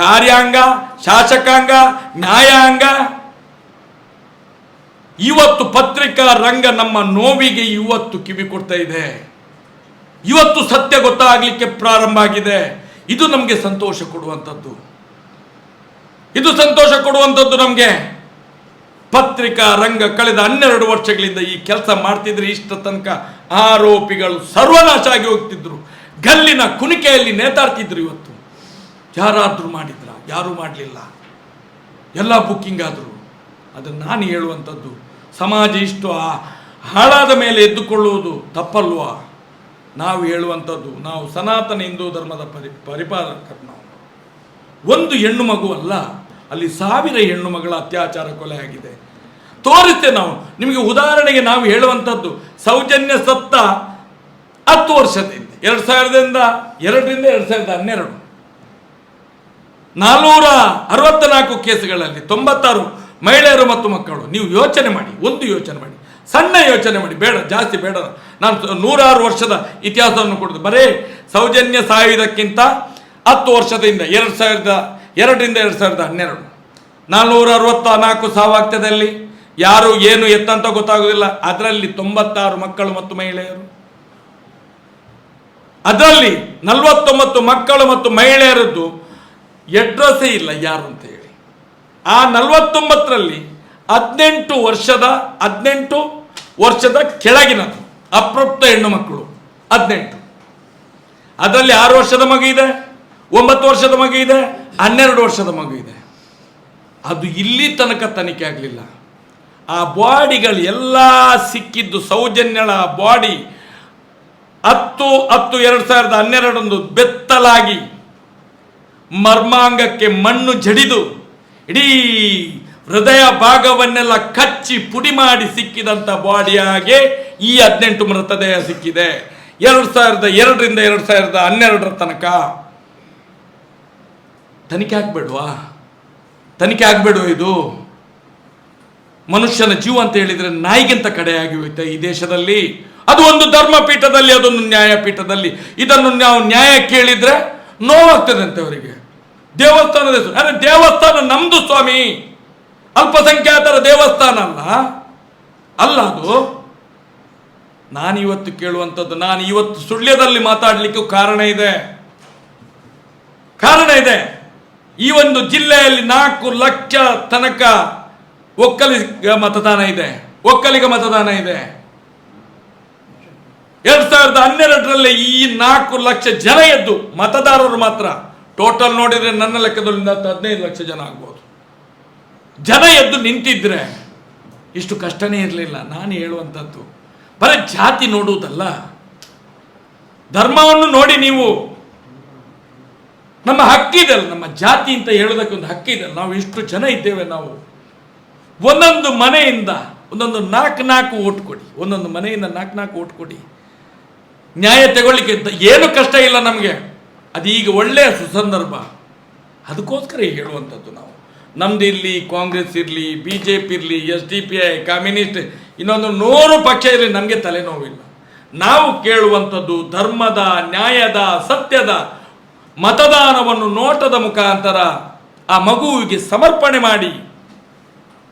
Speaker 1: ಕಾರ್ಯಾಂಗ, ಶಾಸಕಾಂಗ, ನ್ಯಾಯಾಂಗ. ಇವತ್ತು ಪತ್ರಿಕಾ ರಂಗ ನಮ್ಮ ನೋವಿಗೆ ಇವತ್ತು ಕಿವಿ ಕೊಡ್ತಾ ಇದೆ. ಇವತ್ತು ಸತ್ಯ ಗೊತ್ತಾಗಲಿಕ್ಕೆ ಪ್ರಾರಂಭ ಆಗಿದೆ. ಇದು ನಮಗೆ ಸಂತೋಷ ಕೊಡುವಂಥದ್ದು. ಇದು ಸಂತೋಷ ಕೊಡುವಂಥದ್ದು ನಮಗೆ. ಪತ್ರಿಕಾ ರಂಗ ಕಳೆದ 12 ವರ್ಷಗಳಿಂದ ಈ ಕೆಲಸ ಮಾಡ್ತಿದ್ರೆ ಇಷ್ಟ ತನಕ ಆರೋಪಿಗಳು ಸರ್ವನಾಶ ಆಗಿ ಹೋಗ್ತಿದ್ರು. ಗಲ್ಲಿನ ಕುಣಿಕೆಯಲ್ಲಿ ನೇತಾಡ್ತಿದ್ರು. ಇವತ್ತು ಯಾರಾದ್ರೂ ಮಾಡಿದ್ರ? ಯಾರೂ ಮಾಡಲಿಲ್ಲ. ಎಲ್ಲ ಬುಕ್ಕಿಂಗ್ ಆದರು. ಅದನ್ನು ನಾನು ಹೇಳುವಂಥದ್ದು, ಸಮಾಜ ಇಷ್ಟು ಹಾಳಾದ ಮೇಲೆ ಎದ್ದುಕೊಳ್ಳುವುದು ತಪ್ಪಲ್ವಾ? ನಾವು ಹೇಳುವಂಥದ್ದು, ನಾವು ಸನಾತನ ಹಿಂದೂ ಧರ್ಮದ ಪರಿಪಾಲಕರು. ನಾವು ಒಂದು ಹೆಣ್ಣು ಮಗು ಅಲ್ಲ, ಅಲ್ಲಿ 1000 ಹೆಣ್ಣು ಮಗಳ ಅತ್ಯಾಚಾರ ಕೊಲೆ ಆಗಿದೆ. ತೋರಿಸ್ತೇವೆ ನಾವು ನಿಮಗೆ. ಉದಾಹರಣೆಗೆ ನಾವು ಹೇಳುವಂಥದ್ದು, ಸೌಜನ್ಯ ಸತ್ತ 10 ವರ್ಷದಿಂದ 2002ರಿಂದ 2012 464 ಕೇಸುಗಳಲ್ಲಿ 96 ಮಹಿಳೆಯರು ಮತ್ತು ಮಕ್ಕಳು. ನೀವು ಯೋಚನೆ ಮಾಡಿ, ಒಂದು ಯೋಚನೆ ಮಾಡಿ, ಸಣ್ಣ ಯೋಚನೆ ಮಾಡಿ, ಬೇಡ ಜಾಸ್ತಿ ಬೇಡ. ನಾನು 106 ವರ್ಷದ ಇತಿಹಾಸವನ್ನು ಕೊಡೋದು. ಬರೇ ಸೌಜನ್ಯ ಸಾಯುವುದಕ್ಕಿಂತ 10 ವರ್ಷದಿಂದ 2002ರಿಂದ 2012 464 ಸಾವಾಗ್ತದಲ್ಲಿ ಯಾರು ಏನು ಎತ್ತಂತ ಗೊತ್ತಾಗೋದಿಲ್ಲ. ಅದರಲ್ಲಿ 96 ಮಕ್ಕಳು ಮತ್ತು ಮಹಿಳೆಯರು. ಅದರಲ್ಲಿ 49 ಮಕ್ಕಳು ಮತ್ತು ಮಹಿಳೆಯರದ್ದು ಅಡ್ರೆಸ್ಸೇ ಇಲ್ಲ ಯಾರು ಅಂತ ಹೇಳಿ. ಆ 49ರಲ್ಲಿ 18 ವರ್ಷದ ಕೆಳಗಿನದು ಅಪ್ರಾಪ್ತ ಹೆಣ್ಣು ಮಕ್ಕಳು 18. ಅದರಲ್ಲಿ 6 ವರ್ಷದ ಮಗು ಇದೆ, 9 ವರ್ಷದ ಮಗು ಇದೆ, 12 ವರ್ಷದ ಮಗು ಇದೆ. ಅದು ಇಲ್ಲಿ ತನಕ ತನಿಖೆ ಆಗಲಿಲ್ಲ. ಆ ಬಾಡಿಗಳು ಎಲ್ಲ ಸಿಕ್ಕಿದ್ದು, ಸೌಜನ್ಯಳ ಬಾಡಿ 10/10/2012 ಬೆತ್ತಲಾಗಿ ಮರ್ಮಾಂಗಕ್ಕೆ ಮಣ್ಣು ಜಡಿದು ಇಡೀ ಹೃದಯ ಭಾಗವನ್ನೆಲ್ಲ ಕಚ್ಚಿ ಪುಡಿ ಮಾಡಿ ಸಿಕ್ಕಿದಂಥ ಬಾಡಿಯಾಗೆ ಈ 18 ಮೃತದೇಹ ಸಿಕ್ಕಿದೆ. 2002ರಿಂದ 2012 ತನಕ. ತನಿಖೆ ಆಗ್ಬೇಡ್ವಾ? ತನಿಖೆ ಆಗ್ಬೇಡುವ? ಇದು ಮನುಷ್ಯನ ಜೀವ ಅಂತ ಹೇಳಿದರೆ ನಾಯಿಗಿಂತ ಕಡೆಯಾಗಿ ಹೋಯ್ತಾ ಈ ದೇಶದಲ್ಲಿ? ಅದು ಒಂದು ಧರ್ಮಪೀಠದಲ್ಲಿ, ಅದೊಂದು ನ್ಯಾಯಪೀಠದಲ್ಲಿ. ಇದನ್ನು ನಾವು ನ್ಯಾಯ ಕೇಳಿದ್ರೆ ನೋವಾಗ್ತದೆ ಅಂತ ಅವರಿಗೆ. ದೇವಸ್ಥಾನದ ಹೆಸರು, ಅರೆ ದೇವಸ್ಥಾನ ನಮ್ದು ಸ್ವಾಮಿ, ಅಲ್ಪಸಂಖ್ಯಾತರ ದೇವಸ್ಥಾನ ಅಲ್ಲ ಅದು. ನಾನಿವತ್ತು ಕೇಳುವಂಥದ್ದು, ನಾನು ಇವತ್ತು ಸುಳ್ಯದಲ್ಲಿ ಮಾತಾಡಲಿಕ್ಕೂ ಕಾರಣ ಇದೆ. ಈ ಒಂದು ಜಿಲ್ಲೆಯಲ್ಲಿ 4 ಲಕ್ಷ ತನಕ ಒಕ್ಕಲಿಗ ಮತದಾನ ಇದೆ. 2012ರಲ್ಲಿ ಈ 4 ಲಕ್ಷ ಜನ ಎದ್ದು, ಮತದಾರರು ಮಾತ್ರ ಟೋಟಲ್ ನೋಡಿದ್ರೆ ನನ್ನ ಲೆಕ್ಕದಲ್ಲಿ 15 ಲಕ್ಷ ಜನ ಆಗ್ಬೋದು. ಜನ ಎದ್ದು ನಿಂತಿದ್ರೆ ಇಷ್ಟು ಕಷ್ಟನೇ ಇರಲಿಲ್ಲ. ನಾನು ಹೇಳುವಂಥದ್ದು ಬರೀ ಜಾತಿ ನೋಡುವುದಲ್ಲ, ಧರ್ಮವನ್ನು ನೋಡಿ. ನೀವು ನಮ್ಮ ಹಕ್ಕಿದಲ್ಲ, ನಮ್ಮ ಜಾತಿ ಅಂತ ಹೇಳೋದಕ್ಕೆ ಒಂದು ಹಕ್ಕಿದಲ್ಲ. ನಾವು ಇಷ್ಟು ಜನ ಇದ್ದೇವೆ. ನಾವು ಒಂದೊಂದು ಮನೆಯಿಂದ ಒಂದೊಂದು 4 ಓಟ್ ಕೊಡಿ, ಒಂದೊಂದು ಮನೆಯಿಂದ 4 ಓಟ್ ಕೊಡಿ. ನ್ಯಾಯ ತಗೊಳ್ಳಿಕ್ಕೆ ಏನು ಕಷ್ಟ ಇಲ್ಲ ನಮಗೆ. ಅದು ಈಗ ಒಳ್ಳೆಯ ಸುಸಂದರ್ಭ. ಅದಕ್ಕೋಸ್ಕರ ಹೇಳುವಂಥದ್ದು ನಾವು. ನಮ್ದು ಇಲ್ಲಿ ಕಾಂಗ್ರೆಸ್ ಇರಲಿ, BJP ಇರಲಿ, SDPI, ಕಮ್ಯುನಿಸ್ಟ್, ಇನ್ನೊಂದು 100 ಪಕ್ಷ ಇರಲಿ, ನಮಗೆ ತಲೆನೋವಿಲ್ಲ. ನಾವು ಕೇಳುವಂಥದ್ದು ಧರ್ಮದ, ನ್ಯಾಯದ, ಸತ್ಯದ ಮತದಾನವನ್ನು ನೋಟದ ಮುಖಾಂತರ ಆ ಮಗುವಿಗೆ ಸಮರ್ಪಣೆ ಮಾಡಿ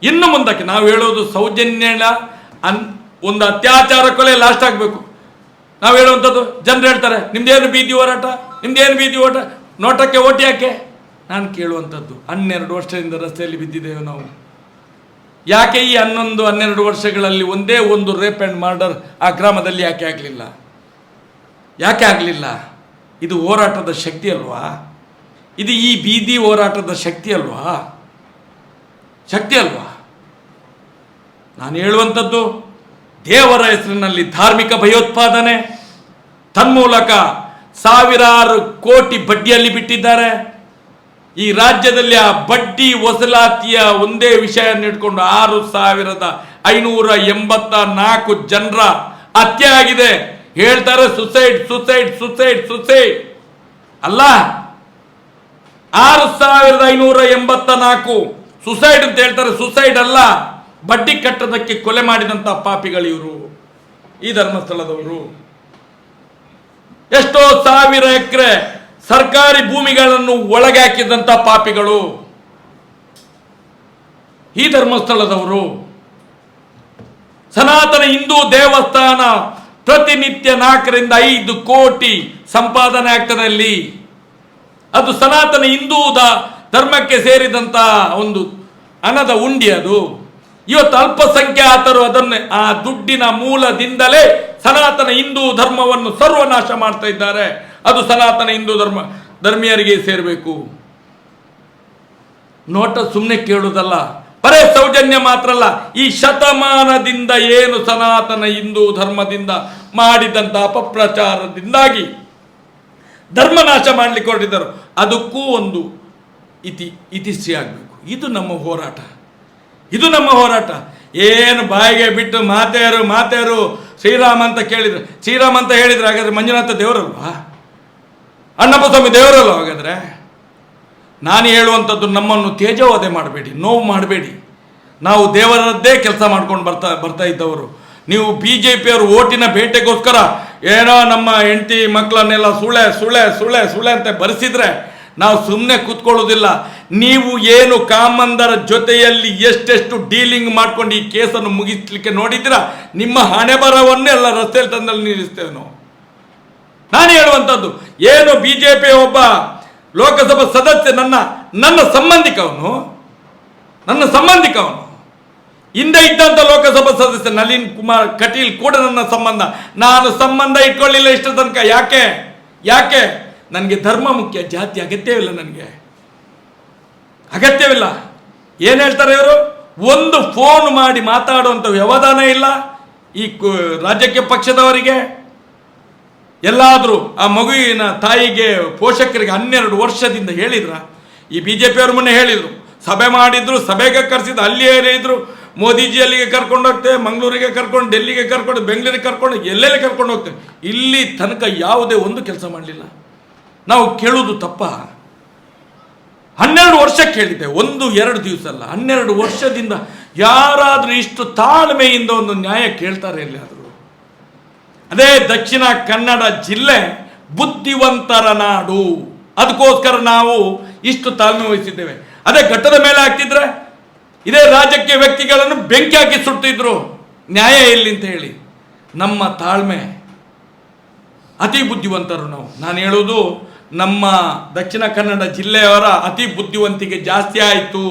Speaker 1: ಇನ್ನು ಮುಂದಕ್ಕೆ ನಾವು ಹೇಳೋದು ಸೌಜನ್ಯ ಒಂದು ಅತ್ಯಾಚಾರ ಕೊಲೆ ಲಾಸ್ಟ್ ಆಗಬೇಕು. ನಾವು ಹೇಳುವಂಥದ್ದು ಜನರು ಹೇಳ್ತಾರೆ ನಿಮ್ದೇನು ಬೀದಿ ಹೋರಾಟ, ನೋಟಕ್ಕೆ ಓಟ್ ಯಾಕೆ? ನಾನು ಕೇಳುವಂಥದ್ದು 12 ವರ್ಷದಿಂದ ರಸ್ತೆಯಲ್ಲಿ ಬಿದ್ದಿದ್ದೇವೆ ನಾವು. ಯಾಕೆ ಈ 11-12 ವರ್ಷಗಳಲ್ಲಿ ಒಂದೇ ಒಂದು ರೇಪ್ ಆ್ಯಂಡ್ ಮರ್ಡರ್ ಆ ಗ್ರಾಮದಲ್ಲಿ ಯಾಕೆ ಆಗಲಿಲ್ಲ? ಇದು ಹೋರಾಟದ ಶಕ್ತಿ ಅಲ್ವಾ? ಇದು ಈ ಬೀದಿ ಹೋರಾಟದ ಶಕ್ತಿ ಅಲ್ವಾ? ನಾನು ಹೇಳುವಂಥದ್ದು ದೇವರ ಹೆಸರಿನಲ್ಲಿ ಧಾರ್ಮಿಕ ಭಯೋತ್ಪಾದನೆ, ತನ್ಮೂಲಕ ಸಾವಿರಾರು ಕೋಟಿ ಬಡ್ಡಿಯಲ್ಲಿ ಬಿಟ್ಟಿದ್ದಾರೆ. ಈ ರಾಜ್ಯದಲ್ಲಿ ಆ ಬಡ್ಡಿ ವಸೂಲಾತಿಯ ಒಂದೇ ವಿಷಯ ಇಟ್ಕೊಂಡು 6,584 ಜನರ ಹತ್ಯೆ ಆಗಿದೆ. ಹೇಳ್ತಾರೆ ಸುಸೈಡ್ ಅಲ್ಲ, 6,584 ಸುಸೈಡ್ ಅಂತ ಹೇಳ್ತಾರೆ. ಸುಸೈಡ್ ಅಲ್ಲ, ಬಡ್ಡಿ ಕಟ್ಟೋದಕ್ಕೆ ಕೊಲೆ ಮಾಡಿದಂತ ಪಾಪಿಗಳು ಇವರು, ಈ ಧರ್ಮಸ್ಥಳದವರು. ಎಷ್ಟೋ ಸಾವಿರ ಎಕರೆ ಸರ್ಕಾರಿ ಭೂಮಿಗಳನ್ನು ಒಳಗೆ ಹಾಕಿದಂತ ಪಾಪಿಗಳು ಈ ಧರ್ಮಸ್ಥಳದವರು. ಸನಾತನ ಹಿಂದೂ ದೇವಸ್ಥಾನ ಪ್ರತಿನಿತ್ಯ 4ರಿಂದ 5 ಕೋಟಿ ಸಂಪಾದನೆ ಆಗ್ತದೆ ಅಲ್ಲಿ. ಅದು ಸನಾತನ ಹಿಂದೂ ಧರ್ಮಕ್ಕೆ ಸೇರಿದಂತ ಒಂದು ಹಣದ ಉಂಡಿ ಅದು. ಇವತ್ತು ಅಲ್ಪಸಂಖ್ಯಾತರು ಅದನ್ನೇ ಆ ದುಡ್ಡಿನ ಮೂಲದಿಂದಲೇ ಸನಾತನ ಹಿಂದೂ ಧರ್ಮವನ್ನು ಸರ್ವನಾಶ ಮಾಡ್ತಾ ಇದ್ದಾರೆ. ಅದು ಸನಾತನ ಹಿಂದೂ ಧರ್ಮೀಯರಿಗೆ ಸೇರಬೇಕು. ನೋಟ ಸುಮ್ಮನೆ ಕೇಳುವುದಲ್ಲ, ಬರೇ ಸೌಜನ್ಯ ಮಾತ್ರ ಅಲ್ಲ, ಈ ಶತಮಾನದಿಂದ ಏನು ಸನಾತನ ಹಿಂದೂ ಧರ್ಮದಿಂದ ಮಾಡಿದಂತ ಅಪಪ್ರಚಾರದಿಂದಾಗಿ ಧರ್ಮನಾಶ ಮಾಡಲಿಕ್ಕೆ ಹೊರಟಿದ್ದರು, ಅದಕ್ಕೂ ಒಂದು ಇತಿಶ್ರೀ ಆಗಬೇಕು. ಇದು ನಮ್ಮ ಹೋರಾಟ. ಏನು ಬಾಯಿಗೆ ಬಿಟ್ಟು ಮಾತೆಯರು ಶ್ರೀರಾಮ ಅಂತ ಕೇಳಿದ್ರು, ಶ್ರೀರಾಮ ಅಂತ ಹೇಳಿದ್ರೆ ಹಾಗಾದ್ರೆ ಮಂಜುನಾಥ ದೇವರಲ್ವಾ? ಅಣ್ಣಪ್ಪ ಸ್ವಾಮಿ ದೇವರಲ್ವ? ಹಾಗಾದ್ರೆ ನಾನು ಹೇಳುವಂಥದ್ದು ನಮ್ಮನ್ನು ತೇಜೋವಧೆ ಮಾಡಬೇಡಿ, ನೋವು ಮಾಡಬೇಡಿ. ನಾವು ದೇವರದ್ದೇ ಕೆಲಸ ಮಾಡ್ಕೊಂಡು ಬರ್ತಾ ಇದ್ದವರು. ನೀವು BJP ಅವರು ಓಟಿನ ಬೇಟೆಗೋಸ್ಕರ ಏನೋ ನಮ್ಮ ಹೆಂಡತಿ ಮಕ್ಕಳನ್ನೆಲ್ಲ ಸುಳೆ ಅಂತ ಬರೆಸಿದ್ರೆ ನಾವು ಸುಮ್ಮನೆ ಕೂತ್ಕೊಳ್ಳೋದಿಲ್ಲ. ನೀವು ಏನು ಕಾಮಂದರ ಜೊತೆಯಲ್ಲಿ ಎಷ್ಟೆಷ್ಟು ಡೀಲಿಂಗ್ ಮಾಡ್ಕೊಂಡು ಈ ಕೇಸನ್ನು ಮುಗಿಸ್ಲಿಕ್ಕೆ ನೋಡಿದ್ದೀರಾ, ನಿಮ್ಮ ಹಣೆ ಬರವನ್ನೇ ಎಲ್ಲ ರಸ್ತೆಯಲ್ಲಿ ತಂದಲ್ಲಿ ನಿಲ್ಲಿಸ್ತೇವೆ ನಾವು. ನಾನು ಹೇಳುವಂಥದ್ದು ಏನು, BJP ಒಬ್ಬ ಲೋಕಸಭಾ ಸದಸ್ಯ ನನ್ನ ಸಂಬಂಧಿಕವನು ಹಿಂದೆ ಇದ್ದಂಥ ಲೋಕಸಭಾ ಸದಸ್ಯ ನಳಿನ್ ಕುಮಾರ್ ಕಟೀಲ್ ಕೂಡ ನನ್ನ ಸಂಬಂಧ. ನಾನು ಸಂಬಂಧ ಇಟ್ಕೊಳ್ಳಿಲ್ಲ ಇಷ್ಟು ತನಕ. ಯಾಕೆ? ನನಗೆ ಧರ್ಮ ಮುಖ್ಯ, ಜಾತಿ ಅಗತ್ಯವಿಲ್ಲ. ನನಗೆ ಅಗತ್ಯವಿಲ್ಲ. ಏನು ಹೇಳ್ತಾರೆ ಇವರು? ಒಂದು ಫೋನ್ ಮಾಡಿ ಮಾತಾಡುವಂಥ ವ್ಯವಧಾನ ಇಲ್ಲ ಈ ರಾಜ್ಯಕ್ಕೆ ಪಕ್ಷದವರಿಗೆ. ಎಲ್ಲಾದರೂ ಆ ಮಗುವಿನ ತಾಯಿಗೆ, ಪೋಷಕರಿಗೆ 12 ವರ್ಷದಿಂದ ಹೇಳಿದ್ರ? ಈ BJP ಅವರು ಮೊನ್ನೆ ಹೇಳಿದರು, ಸಭೆ ಮಾಡಿದ್ರು, ಸಭೆಗೆ ಕರೆಸಿದ್ರು, ಅಲ್ಲಿಯೇ ಹೇಳಿದ್ರು ಮೋದಿಜಿ ಅಲ್ಲಿಗೆ ಕರ್ಕೊಂಡು ಹೋಗ್ತೇವೆ, ಮಂಗಳೂರಿಗೆ ಕರ್ಕೊಂಡು, ಡೆಲ್ಲಿಗೆ ಕರ್ಕೊಂಡು, ಬೆಂಗಳೂರಿಗೆ ಕರ್ಕೊಂಡು, ಎಲ್ಲೆಲ್ಲಿ ಕರ್ಕೊಂಡು ಹೋಗ್ತೇವೆ. ಇಲ್ಲಿ ತನಕ ಯಾವುದೇ ಒಂದು ಕೆಲಸ ಮಾಡಲಿಲ್ಲ. ನಾವು ಕೇಳುವುದು ತಪ್ಪ? 12 ವರ್ಷ ಕೇಳಿದ್ದೆ, 1-2 ದಿವಸ ಅಲ್ಲ, 12 ವರ್ಷದಿಂದ ಯಾರಾದರೂ ಇಷ್ಟು ತಾಳ್ಮೆಯಿಂದ ಒಂದು ನ್ಯಾಯ ಕೇಳ್ತಾರೆ ಎಲ್ಲಿಯಾದರೂ? ಅದೇ ದಕ್ಷಿಣ ಕನ್ನಡ ಜಿಲ್ಲೆ ಬುದ್ಧಿವಂತರ ನಾಡು, ಅದಕ್ಕೋಸ್ಕರ ನಾವು ಇಷ್ಟು ತಾಳ್ಮೆ ವಹಿಸಿದ್ದೇವೆ. ಅದೇ ಘಟ್ಟದ ಮೇಲೆ ಹಾಕ್ತಿದ್ರೆ ಇದೇ ರಾಜಕೀಯ ವ್ಯಕ್ತಿಗಳನ್ನು ಬೆಂಕಿ ಹಾಕಿ ಸುಡ್ತಿದ್ರು, ನ್ಯಾಯ ಎಲ್ಲಿ ಅಂತ ಹೇಳಿ. ನಮ್ಮ ತಾಳ್ಮೆ, ಅತಿ ಬುದ್ಧಿವಂತರು ನಾವು. ನಾನು ಹೇಳೋದು ನಮ್ಮ ದಕ್ಷಿಣ ಕನ್ನಡ ಜಿಲ್ಲೆಯವರ ಅತಿ ಬುದ್ಧಿವಂತಿಕೆ ಜಾಸ್ತಿ ಆಯಿತು.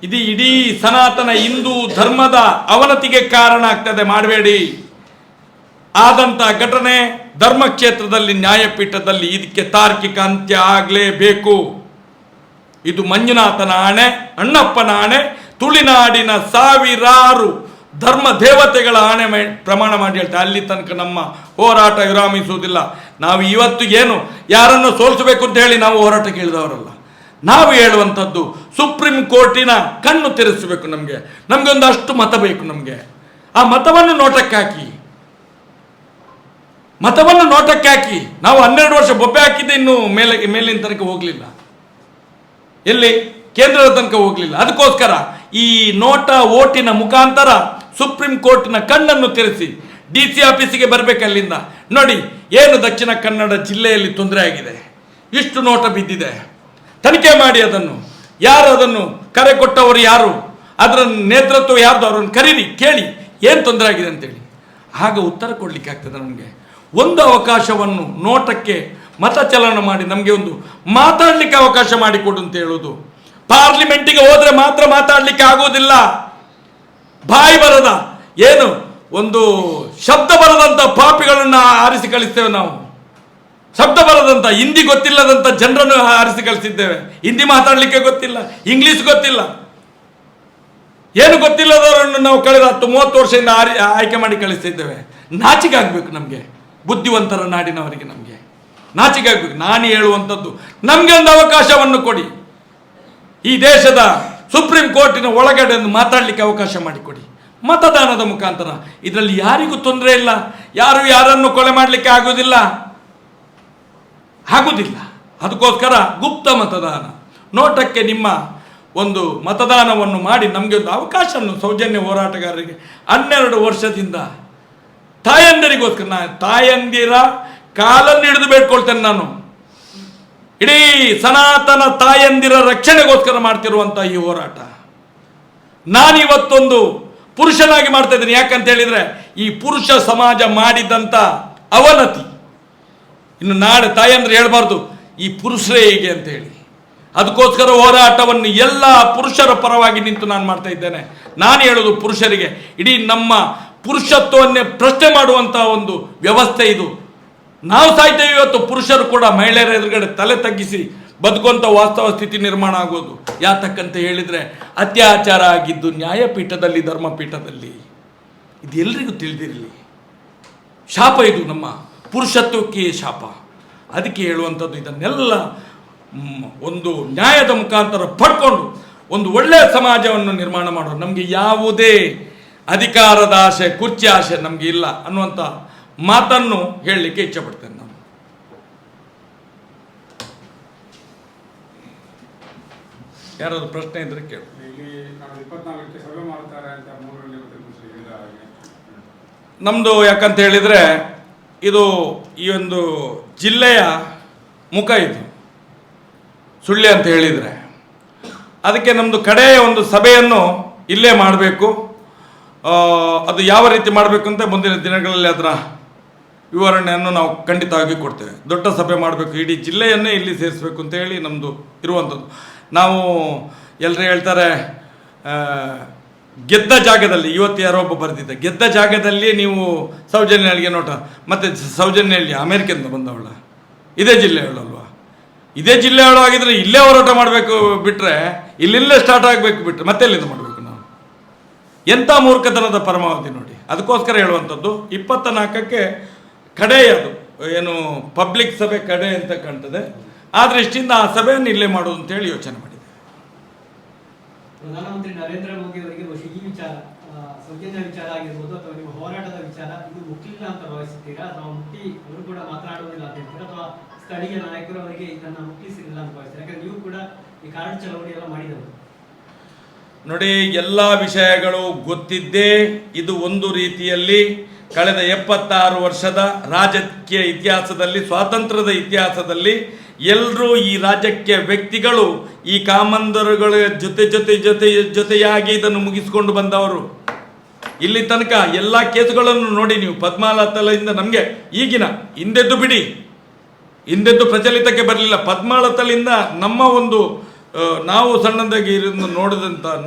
Speaker 1: ಇದು ಇಡೀ ಸನಾತನ ಹಿಂದೂ ಧರ್ಮದ ಅವನತಿಗೆ ಕಾರಣ ಆಗ್ತದೆ, ಮಾಡಬೇಡಿ. ಆದಂಥ ಘಟನೆ ಧರ್ಮಕ್ಷೇತ್ರದಲ್ಲಿ, ನ್ಯಾಯಪೀಠದಲ್ಲಿ ಇದಕ್ಕೆ ತಾರ್ಕಿಕ ಅಂತ್ಯ ಆಗಲೇಬೇಕು. ಇದು ಮಂಜುನಾಥನ ಆಣೆ, ಅಣ್ಣಪ್ಪನ ಆಣೆ, ತುಳಿನಾಡಿನ ಸಾವಿರಾರು ಧರ್ಮ ದೇವತೆಗಳ ಆಣೆ ಪ್ರಮಾಣ ಮಾಡಿ ಹೇಳ್ತಾರೆ. ಅಲ್ಲಿ ತನಕ ನಮ್ಮ ಹೋರಾಟ ವಿರಾಮಿಸುವುದಿಲ್ಲ. ನಾವು ಇವತ್ತು ಏನು ಯಾರನ್ನು ಸೋಲಿಸಬೇಕು ಅಂತ ಹೇಳಿ ನಾವು ಹೋರಾಟ ಕೇಳಿದವರಲ್ಲ. ನಾವು ಹೇಳುವಂಥದ್ದು ಸುಪ್ರೀಂ ಕೋರ್ಟಿನ ಕಣ್ಣು ತೆರೆಸಬೇಕು. ನಮಗೆ ಒಂದು ಅಷ್ಟು ಮತ ಬೇಕು. ನಮಗೆ ಆ ಮತವನ್ನು ನೋಟಕ್ಕೆ ಹಾಕಿ ನಾವು 12 ವರ್ಷ ಬೊಬ್ಬೆ ಹಾಕಿದ್ದೆ, ಇನ್ನೂ ಮೇಲಿನ ತನಕ ಹೋಗಲಿಲ್ಲ. ಎಲ್ಲಿ ಕೇಂದ್ರದ ತನಕ ಹೋಗಲಿಲ್ಲ. ಅದಕ್ಕೋಸ್ಕರ ಈ ನೋಟ ಓಟಿನ ಮುಖಾಂತರ ಸುಪ್ರೀಂ ಕೋರ್ಟಿನ ಕಣ್ಣನ್ನು ತೆರೆಸಿ DC ಆಫೀಸಿಗೆ ಬರಬೇಕು. ಅಲ್ಲಿಂದ ನೋಡಿ ಏನು ದಕ್ಷಿಣ ಕನ್ನಡ ಜಿಲ್ಲೆಯಲ್ಲಿ ತೊಂದರೆ ಆಗಿದೆ, ಇಷ್ಟು ನೋಟ ಬಿದ್ದಿದೆ, ತನಿಖೆ ಮಾಡಿ ಅದನ್ನು. ಯಾರು ಅದನ್ನು ಕರೆ ಕೊಟ್ಟವರು ಯಾರು, ಅದರ ನೇತೃತ್ವ ಯಾರ್ದು, ಅವರನ್ನು ಕರೀರಿ, ಕೇಳಿ ಏನು ತೊಂದರೆ ಆಗಿದೆ ಅಂತೇಳಿ. ಆಗ ಉತ್ತರ ಕೊಡಲಿಕ್ಕೆ ಆಗ್ತದೆ. ನಮಗೆ ಒಂದು ಅವಕಾಶವನ್ನು ನೋಟಕ್ಕೆ ಮತಚಲನ ಮಾಡಿ ನಮಗೆ ಒಂದು ಮಾತಾಡಲಿಕ್ಕೆ ಅವಕಾಶ ಮಾಡಿಕೊಡು ಅಂತ ಹೇಳೋದು. ಪಾರ್ಲಿಮೆಂಟಿಗೆ ಹೋದ್ರೆ ಮಾತ್ರ ಮಾತಾಡಲಿಕ್ಕೆ ಆಗೋದಿಲ್ಲ. ಬಾಯಿ ಬರದ ಏನು ಒಂದು ಶಬ್ದ ಬರದಂಥ ಪಾಪಿಗಳನ್ನು ಆರಿಸಿ ಕಳಿಸ್ತೇವೆ ನಾವು. ಶಬ್ದ ಬರದಂಥ ಹಿಂದಿ ಗೊತ್ತಿಲ್ಲದಂಥ ಜನರನ್ನು ಆರಿಸಿ ಕಳಿಸಿದ್ದೇವೆ. ಹಿಂದಿ ಮಾತಾಡಲಿಕ್ಕೆ ಗೊತ್ತಿಲ್ಲ, ಇಂಗ್ಲಿಷ್ ಗೊತ್ತಿಲ್ಲ, ಏನು ಗೊತ್ತಿಲ್ಲದವರನ್ನು ನಾವು ಕಳೆದ 10-30 ವರ್ಷದಿಂದ ಆಯ್ಕೆ ಮಾಡಿ ಕಳಿಸ್ತಿದ್ದೇವೆ. ನಾಚಿಕೆ ಆಗಬೇಕು ನಮಗೆ, ಬುದ್ಧಿವಂತರ ನಾಡಿನವರಿಗೆ ನಮಗೆ ನಾಚಿಕೆ ಆಗಬೇಕು. ನಾನು ಹೇಳುವಂಥದ್ದು, ನಮಗೆ ಒಂದು ಅವಕಾಶವನ್ನು ಕೊಡಿ. ಈ ದೇಶದ ಸುಪ್ರೀಂ ಕೋರ್ಟಿನ ಒಳಗಡೆ ಒಂದು ಮಾತಾಡಲಿಕ್ಕೆ ಅವಕಾಶ ಮಾಡಿಕೊಡಿ, ಮತದಾನದ ಮುಖಾಂತರ. ಇದರಲ್ಲಿ ಯಾರಿಗೂ ತೊಂದರೆ ಇಲ್ಲ, ಯಾರನ್ನು ಕೊಲೆ ಮಾಡಲಿಕ್ಕೆ ಆಗುವುದಿಲ್ಲ. ಅದಕ್ಕೋಸ್ಕರ ಗುಪ್ತ ಮತದಾನ, ನೋಟಕ್ಕೆ ನಿಮ್ಮ ಒಂದು ಮತದಾನವನ್ನು ಮಾಡಿ ನಮಗೆ ಒಂದು ಅವಕಾಶವನ್ನು ಸೌಜನ್ಯ ಹೋರಾಟಗಾರರಿಗೆ 12 ವರ್ಷದಿಂದ ತಾಯಂದಿರಿಗೋಸ್ಕರ, ತಾಯಂದಿರ ಕಾಲನ್ನು ಹಿಡಿದು ಬೇಡ್ಕೊಳ್ತೇನೆ ನಾನು. ಇಡೀ ಸನಾತನ ತಾಯಂದಿರ ರಕ್ಷಣೆಗೋಸ್ಕರ ಮಾಡ್ತಿರುವಂಥ ಈ ಹೋರಾಟ ನಾನಿವತ್ತೊಂದು ಪುರುಷನಾಗಿ ಮಾಡ್ತಾ ಇದ್ದೀನಿ. ಯಾಕಂತ ಹೇಳಿದರೆ ಈ ಪುರುಷ ಸಮಾಜ ಮಾಡಿದಂಥ ಅವನತಿ ಇನ್ನು ನಾಳೆ ತಾಯಂದ್ರೆ ಹೇಳ್ಬಾರ್ದು ಈ ಪುರುಷರೇ ಹೇಗೆ ಅಂತ ಹೇಳಿ. ಅದಕ್ಕೋಸ್ಕರ ಹೋರಾಟವನ್ನು ಎಲ್ಲ ಪುರುಷರ ಪರವಾಗಿ ನಿಂತು ನಾನು ಮಾಡ್ತಾ ಇದ್ದೇನೆ. ನಾನು ಹೇಳೋದು ಪುರುಷರಿಗೆ, ಇಡೀ ನಮ್ಮ ಪುರುಷತ್ವವನ್ನೇ ಪ್ರಶ್ನೆ ಮಾಡುವಂಥ ಒಂದು ವ್ಯವಸ್ಥೆ ಇದು. ನಾವು ಸಾಯ್ತೇವೆ ಇವತ್ತು, ಪುರುಷರು ಕೂಡ ಮಹಿಳೆಯರ ಎದುರುಗಡೆ ತಲೆ ತಗ್ಗಿಸಿ ಬದುಕುವಂಥ ವಾಸ್ತವ ಸ್ಥಿತಿ ನಿರ್ಮಾಣ ಆಗೋದು. ಯಾತಕ್ಕಂತ ಹೇಳಿದರೆ ಅತ್ಯಾಚಾರ ಆಗಿದ್ದು ನ್ಯಾಯಪೀಠದಲ್ಲಿ, ಧರ್ಮಪೀಠದಲ್ಲಿ. ಇದು ಎಲ್ರಿಗೂ ತಿಳಿದಿರಲಿ. ಶಾಪ ಇದು, ನಮ್ಮ ಪುರುಷತ್ವಕ್ಕೆ ಶಾಪ. ಅದಕ್ಕೆ ಹೇಳುವಂಥದ್ದು, ಇದನ್ನೆಲ್ಲ ಒಂದು ನ್ಯಾಯದ ಮುಖಾಂತರ ಪಡ್ಕೊಂಡು ಒಂದು ಒಳ್ಳೆಯ ಸಮಾಜವನ್ನು ನಿರ್ಮಾಣ ಮಾಡೋದು. ನಮಗೆ ಯಾವುದೇ ಅಧಿಕಾರದ ಆಸೆ, ಕುರ್ಚಿ ಆಸೆ ನಮಗೆ ಇಲ್ಲ ಅನ್ನುವಂಥ ಮಾತನ್ನು ಹೇಳಲಿಕ್ಕೆ ಇಚ್ಛಪಡ್ತೇನೆ ನಾನು. ಯಾರಾದ್ರು ಪ್ರಶ್ನೆ ಇದ್ರೆ ಕೇಳು. ನಮ್ಮದು ಯಾಕಂತ ಹೇಳಿದರೆ ಇದು ಈ ಒಂದು ಜಿಲ್ಲೆಯ ಮುಖ, ಇದು ಸುಳ್ಯ ಅಂತ ಹೇಳಿದರೆ ಅದಕ್ಕೆ ನಮ್ಮದು ಕಡೆಯ ಒಂದು ಸಭೆಯನ್ನು ಇಲ್ಲೇ ಮಾಡಬೇಕು. ಅದು ಯಾವ ರೀತಿ ಮಾಡಬೇಕು ಅಂತ ಮುಂದಿನ ದಿನಗಳಲ್ಲಿ ಅದರ ವಿವರಣೆಯನ್ನು ನಾವು ಖಂಡಿತವಾಗಿ ಕೊಡ್ತೇವೆ. ದೊಡ್ಡ ಸಭೆ ಮಾಡಬೇಕು, ಇಡೀ ಜಿಲ್ಲೆಯನ್ನೇ ಇಲ್ಲಿ ಸೇರಿಸಬೇಕು ಅಂತ ಹೇಳಿ ನಮ್ಮದು ಇರುವಂಥದ್ದು. ನಾವು ಎಲ್ಲರೂ ಹೇಳ್ತಾರೆ ಗೆದ್ದ ಜಾಗದಲ್ಲಿ, ಇವತ್ತು ಯಾರೋ ಒಬ್ಬ ಬರೆದಿದ್ದೆ, ಗೆದ್ದ ಜಾಗದಲ್ಲಿ ನೀವು ಸೌಜನ್ಯಗಳಿಗೆ ನೋಟ, ಮತ್ತು ಸೌಜನ್ಯಲ್ಲಿ ಅಮೇರಿಕದಿಂದ ಬಂದವಳ, ಇದೇ ಜಿಲ್ಲೆಯವಳಲ್ವಾ? ಇದೇ ಜಿಲ್ಲೆಯವಳು ಆಗಿದ್ರೆ ಇಲ್ಲೇ ಹೋರಾಟ ಮಾಡಬೇಕು ಬಿಟ್ಟರೆ, ಇಲ್ಲಿಲ್ಲೇ ಸ್ಟಾರ್ಟ್ ಆಗಬೇಕು ಬಿಟ್ಟರೆ ಮತ್ತೆ ಎಲ್ಲಿಂದ ಮಾಡಬೇಕು ನಾವು? ಎಂಥ ಮೂರ್ಖತನದ ಪರಮಾವಧಿ ನೋಡಿ. ಅದಕ್ಕೋಸ್ಕರ ಹೇಳುವಂಥದ್ದು 24ಕ್ಕೆ ಕಡೆ, ಅದು ಏನು ಪಬ್ಲಿಕ್ ಸಭೆ ಕಡೆ ಅಂತ ಕಾಣ್ತದೆ. ಆದರೆ ಇಷ್ಟಿಂದ ಆ ಸಭೆಯನ್ನು ಇಲ್ಲೇ ಮಾಡೋದು ಅಂತೇಳಿ ಯೋಚನೆ ಮಾಡಿದೆ.
Speaker 2: ಪ್ರಧಾನಮಂತ್ರಿ ನರೇಂದ್ರ ಮೋದಿ ಅವರಿಗೆ ಈ ವಿಚಾರ, ಸೌಜನ್ಯ ವಿಚಾರ ಆಗಿರ್ಬೋದು ಅಥವಾ ನಿಮ್ಮ ಹೋರಾಟದ ವಿಚಾರ, ಇದು ಮುಟ್ಟಿಲ್ಲ ಅಂತ ಭಾವಿಸುತ್ತೀರಾ, ಅಥವಾ ಮುಟ್ಟಿ ಅವರು ಕೂಡ ಮಾತನಾಡುವುದಿಲ್ಲ ಅಂತ ಹೇಳ್ತೀರಾ, ಅಥವಾ ಸ್ಥಳೀಯ ನಾಯಕರು ಅವರಿಗೆ ಇದನ್ನು ಮುಟ್ಟಿಸಿರಲಿಲ್ಲ ಅಂತ ಭಾವಿಸ್ತೀರಾ? ಯಾಕಂದ್ರೆ ನೀವು ಕೂಡ ಈ ಕಾರ್ಡ್ ಚಳವಳಿ ಎಲ್ಲ ಮಾಡಿದವರು.
Speaker 1: ನೋಡಿ, ಎಲ್ಲ ವಿಷಯಗಳು ಗೊತ್ತಿದ್ದೇ ಇದು ಒಂದು ರೀತಿಯಲ್ಲಿ ಕಳೆದ 76 ವರ್ಷದ ರಾಜಕೀಯ ಇತಿಹಾಸದಲ್ಲಿ, ಸ್ವಾತಂತ್ರ್ಯದ ಇತಿಹಾಸದಲ್ಲಿ ಎಲ್ಲರೂ ಈ ರಾಜಕೀಯ ವ್ಯಕ್ತಿಗಳು ಈ ಕಾಮಂದರುಗಳ ಜೊತೆಯಾಗಿ ಇದನ್ನು ಮುಗಿಸಿಕೊಂಡು ಬಂದವರು. ಇಲ್ಲಿ ತನಕ ಎಲ್ಲ ಕೇಸುಗಳನ್ನು ನೋಡಿ ನೀವು. ಪದ್ಮಾಲತಲಿಂದ ನಮಗೆ ಈಗಿನ ಹಿಂದೆದ್ದು ಬಿಡಿ, ಹಿಂದೆದ್ದು ಪ್ರಚಲಿತಕ್ಕೆ ಬರಲಿಲ್ಲ. ಪದ್ಮಾಲತಲಿಂದ ನಮ್ಮ ಒಂದು ನಾವು ಸಣ್ಣದಾಗಿ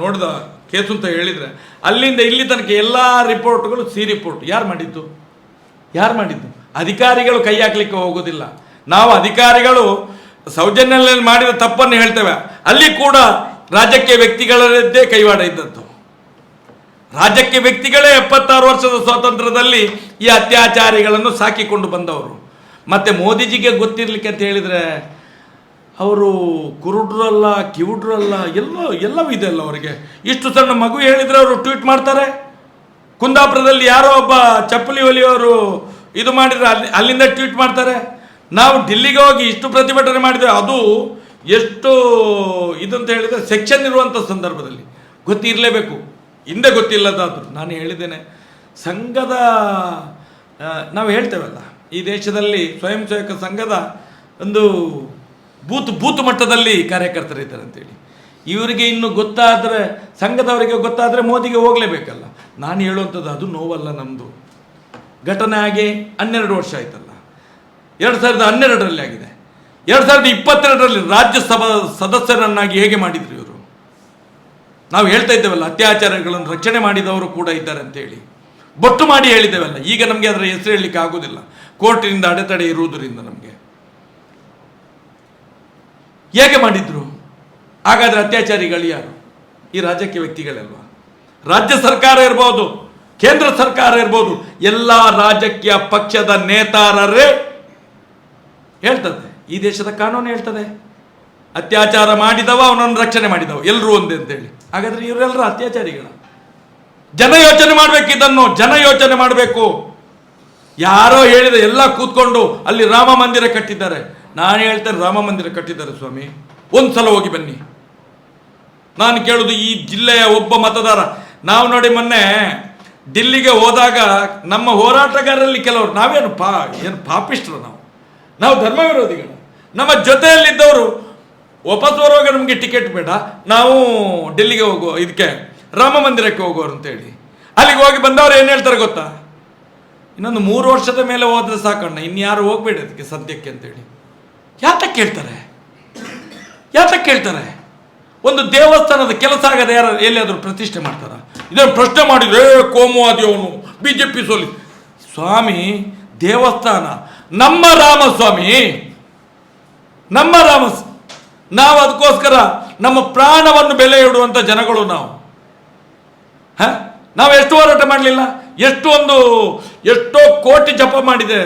Speaker 1: ನೋಡಿದ ಕೇಸು ಅಂತ ಹೇಳಿದರೆ ಅಲ್ಲಿಂದ ಇಲ್ಲಿ ತನಕ ಎಲ್ಲ ರಿಪೋರ್ಟ್ಗಳು ಸಿ ರಿಪೋರ್ಟ್. ಯಾರು ಮಾಡಿದ್ದು? ಅಧಿಕಾರಿಗಳು ಕೈ ಹಾಕ್ಲಿಕ್ಕೆ ಹೋಗೋದಿಲ್ಲ. ನಾವು ಅಧಿಕಾರಿಗಳು ಸೌಜನ್ಯದಲ್ಲಿ ಮಾಡಿದ ತಪ್ಪನ್ನು ಹೇಳ್ತೇವೆ. ಅಲ್ಲಿ ಕೂಡ ರಾಜಕೀಯ ವ್ಯಕ್ತಿಗಳದ್ದೇ ಕೈವಾಡ ಇದ್ದದ್ದು. ರಾಜಕೀಯ ವ್ಯಕ್ತಿಗಳೇ 76 ವರ್ಷದ ಸ್ವಾತಂತ್ರ್ಯದಲ್ಲಿ ಈ ಅತ್ಯಾಚಾರಿಗಳನ್ನು ಸಾಕಿಕೊಂಡು ಬಂದವರು. ಮತ್ತು ಮೋದಿಜಿಗೆ ಗೊತ್ತಿರಲಿಕ್ಕೆ ಅಂತ ಹೇಳಿದರೆ ಅವರು ಕುರುಡ್ರಲ್ಲ, ಕಿವುಡ್ರಲ್ಲ, ಎಲ್ಲವೂ ಇದೆ ಅಲ್ಲ ಅವರಿಗೆ. ಇಷ್ಟು ಸಣ್ಣ ಮಗು ಹೇಳಿದರೆ ಅವರು ಟ್ವೀಟ್ ಮಾಡ್ತಾರೆ. ಕುಂದಾಪುರದಲ್ಲಿ ಯಾರೋ ಒಬ್ಬ ಚಪ್ಪಲಿ ಹೊಲಿಯೋರು ಇದು ಮಾಡಿದರೆ ಅಲ್ಲಿಂದ ಟ್ವೀಟ್ ಮಾಡ್ತಾರೆ. ನಾವು ಡಿಲ್ಲಿಗೆ ಹೋಗಿ ಇಷ್ಟು ಪ್ರತಿಭಟನೆ ಮಾಡಿದರೆ ಅದು ಎಷ್ಟು ಇದಂತ ಹೇಳಿದರೆ ಸೆಕ್ಷನ್ ಇರುವಂಥ ಸಂದರ್ಭದಲ್ಲಿ ಗೊತ್ತಿರಲೇಬೇಕು. ಹಿಂದೆ ಗೊತ್ತಿಲ್ಲದಾದ್ರು ನಾನು ಹೇಳಿದ್ದೇನೆ, ಸಂಘದ ನಾವು ಹೇಳ್ತೇವಲ್ಲ, ಈ ದೇಶದಲ್ಲಿ ಸ್ವಯಂ ಸೇವಕ ಸಂಘದ ಒಂದು ಬೂತ್ ಮಟ್ಟದಲ್ಲಿ ಕಾರ್ಯಕರ್ತರಿದ್ದಾರೆ ಅಂತೇಳಿ. ಇವರಿಗೆ ಇನ್ನು ಗೊತ್ತಾದರೆ, ಸಂಘದವರಿಗೆ ಗೊತ್ತಾದರೆ ಮೋದಿಗೆ ಹೋಗಲೇಬೇಕಲ್ಲ. ನಾನು ಹೇಳುವಂಥದ್ದು ಅದು ನೋವಲ್ಲ ನಮ್ಮದು. ಘಟನೆ ಆಗಿ 12 ವರ್ಷ ಆಯ್ತಲ್ಲ. 2012ರಲ್ಲಿ ಆಗಿದೆ. 2022ರಲ್ಲಿ ರಾಜ್ಯಸಭಾ ಸದಸ್ಯರನ್ನಾಗಿ ಹೇಗೆ ಮಾಡಿದ್ರು ಇವರು? ನಾವು ಹೇಳ್ತಾ ಇದ್ದೇವಲ್ಲ, ಅತ್ಯಾಚಾರಗಳನ್ನು ರಕ್ಷಣೆ ಮಾಡಿದವರು ಕೂಡ ಇದ್ದಾರೆ ಅಂತೇಳಿ ಬೊಟ್ಟು ಮಾಡಿ ಹೇಳಿದ್ದೇವಲ್ಲ. ಈಗ ನಮಗೆ ಅದರ ಹೆಸರು ಹೇಳಲಿಕ್ಕೆ ಆಗೋದಿಲ್ಲ, ಕೋರ್ಟಿನಿಂದ ಅಡೆತಡೆ ಇರುವುದರಿಂದ. ನಮಗೆ ಹೇಗೆ ಮಾಡಿದ್ರು? ಹಾಗಾದರೆ ಅತ್ಯಾಚಾರಿಗಳು ಯಾರು? ಈ ರಾಜಕೀಯ ವ್ಯಕ್ತಿಗಳಲ್ವಾ? ರಾಜ್ಯ ಸರ್ಕಾರ ಇರ್ಬೋದು, ಕೇಂದ್ರ ಸರ್ಕಾರ ಇರ್ಬೋದು, ಎಲ್ಲ ರಾಜಕೀಯ ಪಕ್ಷದ ನೇತಾರರೇ ಹೇಳ್ತದೆ. ಈ ದೇಶದ ಕಾನೂನು ಹೇಳ್ತದೆ, ಅತ್ಯಾಚಾರ ಮಾಡಿದವ ಅವನನ್ನು ರಕ್ಷಣೆ ಮಾಡಿದವ ಎಲ್ಲರೂ ಒಂದೇ ಅಂತೇಳಿ. ಹಾಗಾದ್ರೆ ಇವರೆಲ್ಲರೂ ಅತ್ಯಾಚಾರಿಗಳ? ಜನ ಯೋಚನೆ ಮಾಡಬೇಕು, ಇದನ್ನು ಜನ ಯೋಚನೆ ಮಾಡಬೇಕು. ಯಾರೋ ಹೇಳಿದ ಎಲ್ಲ ಕೂತ್ಕೊಂಡು ಅಲ್ಲಿ ರಾಮ ಮಂದಿರ ಕಟ್ಟಿದ್ದಾರೆ. ನಾನು ಹೇಳ್ತೇನೆ, ರಾಮ ಮಂದಿರ ಕಟ್ಟಿದ್ದಾರೆ ಸ್ವಾಮಿ, ಒಂದ್ಸಲ ಹೋಗಿ ಬನ್ನಿ. ನಾನು ಕೇಳುದು ಈ ಜಿಲ್ಲೆಯ ಒಬ್ಬ ಮತದಾರ. ನಾವು ನೋಡಿ ಮೊನ್ನೆ ಡಿಲ್ಲಿಗೆ ಹೋದಾಗ ನಮ್ಮ ಹೋರಾಟಗಾರರಲ್ಲಿ ಕೆಲವರು, ನಾವೇನು ಏನು ಪಾಪಿಷ್ಟ್ರು, ನಾವು ಧರ್ಮ ವಿರೋಧಿಗಳು. ನಮ್ಮ ಜೊತೆಯಲ್ಲಿದ್ದವರು ವಾಪಸ್ ಬರುವಾಗ ನಮಗೆ ಟಿಕೆಟ್ ಬೇಡ, ನಾವು ಡೆಲ್ಲಿಗೆ ಹೋಗುವ, ಇದಕ್ಕೆ ರಾಮ ಮಂದಿರಕ್ಕೆ ಹೋಗೋರು ಅಂತೇಳಿ. ಅಲ್ಲಿಗೆ ಹೋಗಿ ಬಂದವರು ಏನು ಹೇಳ್ತಾರೆ ಗೊತ್ತಾ? ಇನ್ನೊಂದು 3 ವರ್ಷದ ಮೇಲೆ ಹೋದ್ರೆ ಸಾಕಣ್ಣ, ಇನ್ಯಾರು ಹೋಗ್ಬೇಡ ಅದಕ್ಕೆ ಸದ್ಯಕ್ಕೆ ಅಂತೇಳಿ. ಯಾತಕ್ಕೆ ಹೇಳ್ತಾರೆ? ಒಂದು ದೇವಸ್ಥಾನದ ಕೆಲಸ ಆಗದೆ ಯಾರು ಎಲ್ಲಿಯಾದರೂ ಪ್ರತಿಷ್ಠೆ ಮಾಡ್ತಾರ? ಇದನ್ನು ಪ್ರಶ್ನೆ ಮಾಡಿದ್ರೆ ಕೋಮುವಾದಿ ಅವನು, BJP ಸೋಲಿ. ಸ್ವಾಮಿ, ದೇವಸ್ಥಾನ ನಮ್ಮ ರಾಮಸ್ವಾಮಿ, ನಾವು ಅದಕ್ಕೋಸ್ಕರ ನಮ್ಮ ಪ್ರಾಣವನ್ನು ಬೆಲೆ ಇಡುವಂಥ ಜನಗಳು ನಾವು ಎಷ್ಟು ಹೋರಾಟ ಮಾಡಲಿಲ್ಲ? ಎಷ್ಟೋ ಕೋಟಿ ಜಪ ಮಾಡಿದೆ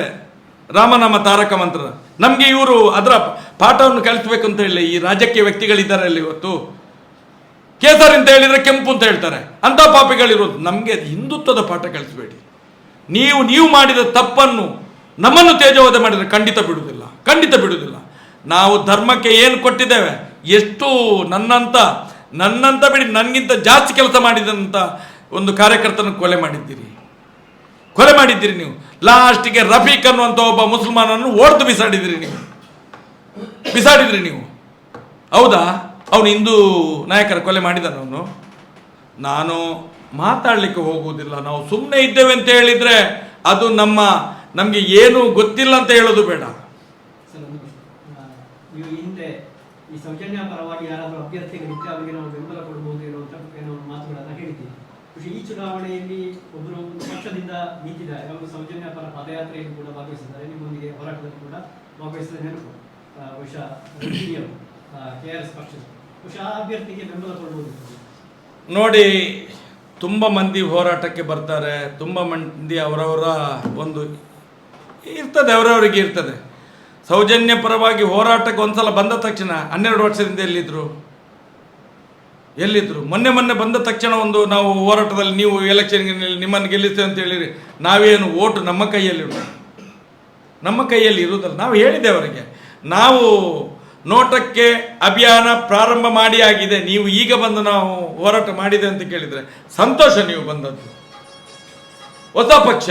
Speaker 1: ರಾಮನಾಮ ತಾರಕ ಮಂತ್ರ. ನಮಗೆ ಇವರು ಅದರ ಪಾಠವನ್ನು ಕಲಿಸಬೇಕು ಅಂತ ಹೇಳಿ ಈ ರಾಜಕೀಯ ವ್ಯಕ್ತಿಗಳಿದ್ದಾರೆ ಅಲ್ಲಿ. ಇವತ್ತು ಕೇಸರಿ ಅಂತ ಹೇಳಿದರೆ ಕೆಂಪು ಅಂತ ಹೇಳ್ತಾರೆ, ಅಂಥ ಪಾಪಿಗಳಿರೋದು. ನಮಗೆ ಹಿಂದುತ್ವದ ಪಾಠ ಕಲಿಸಬೇಡಿ. ನೀವು ಮಾಡಿದ ತಪ್ಪನ್ನು ನಮ್ಮನ್ನು ತೇಜೋವಧೆ ಮಾಡಿದರೆ ಖಂಡಿತ ಬಿಡುವುದಿಲ್ಲ. ನಾವು ಧರ್ಮಕ್ಕೆ ಏನು ಕೊಟ್ಟಿದ್ದೇವೆ, ಎಷ್ಟು ನನ್ನಂತ ಬಿಡಿ, ನನಗಿಂತ ಜಾಸ್ತಿ ಕೆಲಸ ಮಾಡಿದಂಥ ಒಂದು ಕಾರ್ಯಕರ್ತನ ಕೊಲೆ ಮಾಡಿದ್ದೀರಿ ನೀವು. ಲಾಸ್ಟಿಗೆ ರಫೀಕ್ ಅನ್ನುವಂಥ ಒಬ್ಬ ಮುಸಲ್ಮಾನನ್ನು ಓಡ್ದು ಬಿಸಾಡಿದ್ರಿ ನೀವು. ಹೌದಾ? ಅವನು ಹಿಂದೂ ನಾಯಕರ ಕೊಲೆ ಮಾಡಿದನು. ನಾನು ಮಾತಾಡಲಿಕ್ಕೆ ಹೋಗುವುದಿಲ್ಲ. ನಾವು ಸುಮ್ಮನೆ ಇದ್ದೇವೆ ಅಂತ ಹೇಳಿದರೆ ಅದು ನಮಗೆ ಏನು ಗೊತ್ತಿಲ್ಲ ಅಂತ ಹೇಳೋದು ಬೇಡ.
Speaker 2: ನೀವು ಹಿಂದೆ ಈ ಸೌಜನ್ಯ ಪರವಾಗಿ ಯಾರಾದರೂ ಅಭ್ಯರ್ಥಿಗಳಿದ್ದರೆ ಅವರಿಗೆ ನಾವು ಬೆಂಬಲ ಕೊಡಬಹುದು ಇರುವಂತ ಮಾತುಗಳನ್ನು ಹೇಳಿದ್ದೀವಿ. ಈ ಚುನಾವಣೆಯಲ್ಲಿ ಒಬ್ಬರು ಪಕ್ಷದಿಂದ ನಿಂತಿದ್ದಾರೆ, ಅವರು ಸೌಜನ್ಯ ಪರ ಪಾದಯಾತ್ರೆಯಲ್ಲಿ ಕೂಡ ಭಾಗವಹಿಸಿದ್ದಾರೆ, ನಿಮ್ಮೊಂದಿಗೆ ಹೋರಾಟದಲ್ಲಿ ಕೂಡ ಭಾಗವಹಿಸಿದ ನೆನಪು ಬಹುಶಃ KRS ಪಕ್ಷದ ಬಹುಶಃ ಆ ಅಭ್ಯರ್ಥಿಗೆ ಬೆಂಬಲ ಕೊಡಬಹುದು.
Speaker 1: ನೋಡಿ, ತುಂಬ ಮಂದಿ ಹೋರಾಟಕ್ಕೆ ಬರ್ತಾರೆ, ತುಂಬ ಮಂದಿ ಅವರವರ ಒಂದು ಇರ್ತದೆ, ಅವರವರಿಗೆ ಇರ್ತದೆ. ಸೌಜನ್ಯ ಪರವಾಗಿ ಹೋರಾಟಕ್ಕೆ ಒಂದ್ಸಲ ಬಂದ ತಕ್ಷಣ 12 ವರ್ಷದಿಂದ ಎಲ್ಲಿದ್ರು? ಮೊನ್ನೆ ಬಂದ ತಕ್ಷಣ ಒಂದು ನಾವು ಹೋರಾಟದಲ್ಲಿ ನೀವು ಎಲೆಕ್ಷನ್ಗೆ ನಿಮ್ಮನ್ನು ಗೆಲ್ಲಿಸ್ತೇವೆ ಅಂತ ಹೇಳಿರಿ. ನಾವೇನು ಓಟು ನಮ್ಮ ಕೈಯಲ್ಲಿ ಇರುವುದಲ್ಲ. ನಾವು ಹೇಳಿದೆ ಅವರಿಗೆ, ನಾವು ನೋಟಕ್ಕೆ ಅಭಿಯಾನ ಪ್ರಾರಂಭ ಮಾಡಿ ಆಗಿದೆ, ನೀವು ಈಗ ಬಂದು ನಾವು ಹೋರಾಟ ಮಾಡಿದೆ ಅಂತ ಕೇಳಿದರೆ ಸಂತೋಷ. ನೀವು ಬಂದದ್ದು ಹೊಸ ಪಕ್ಷ,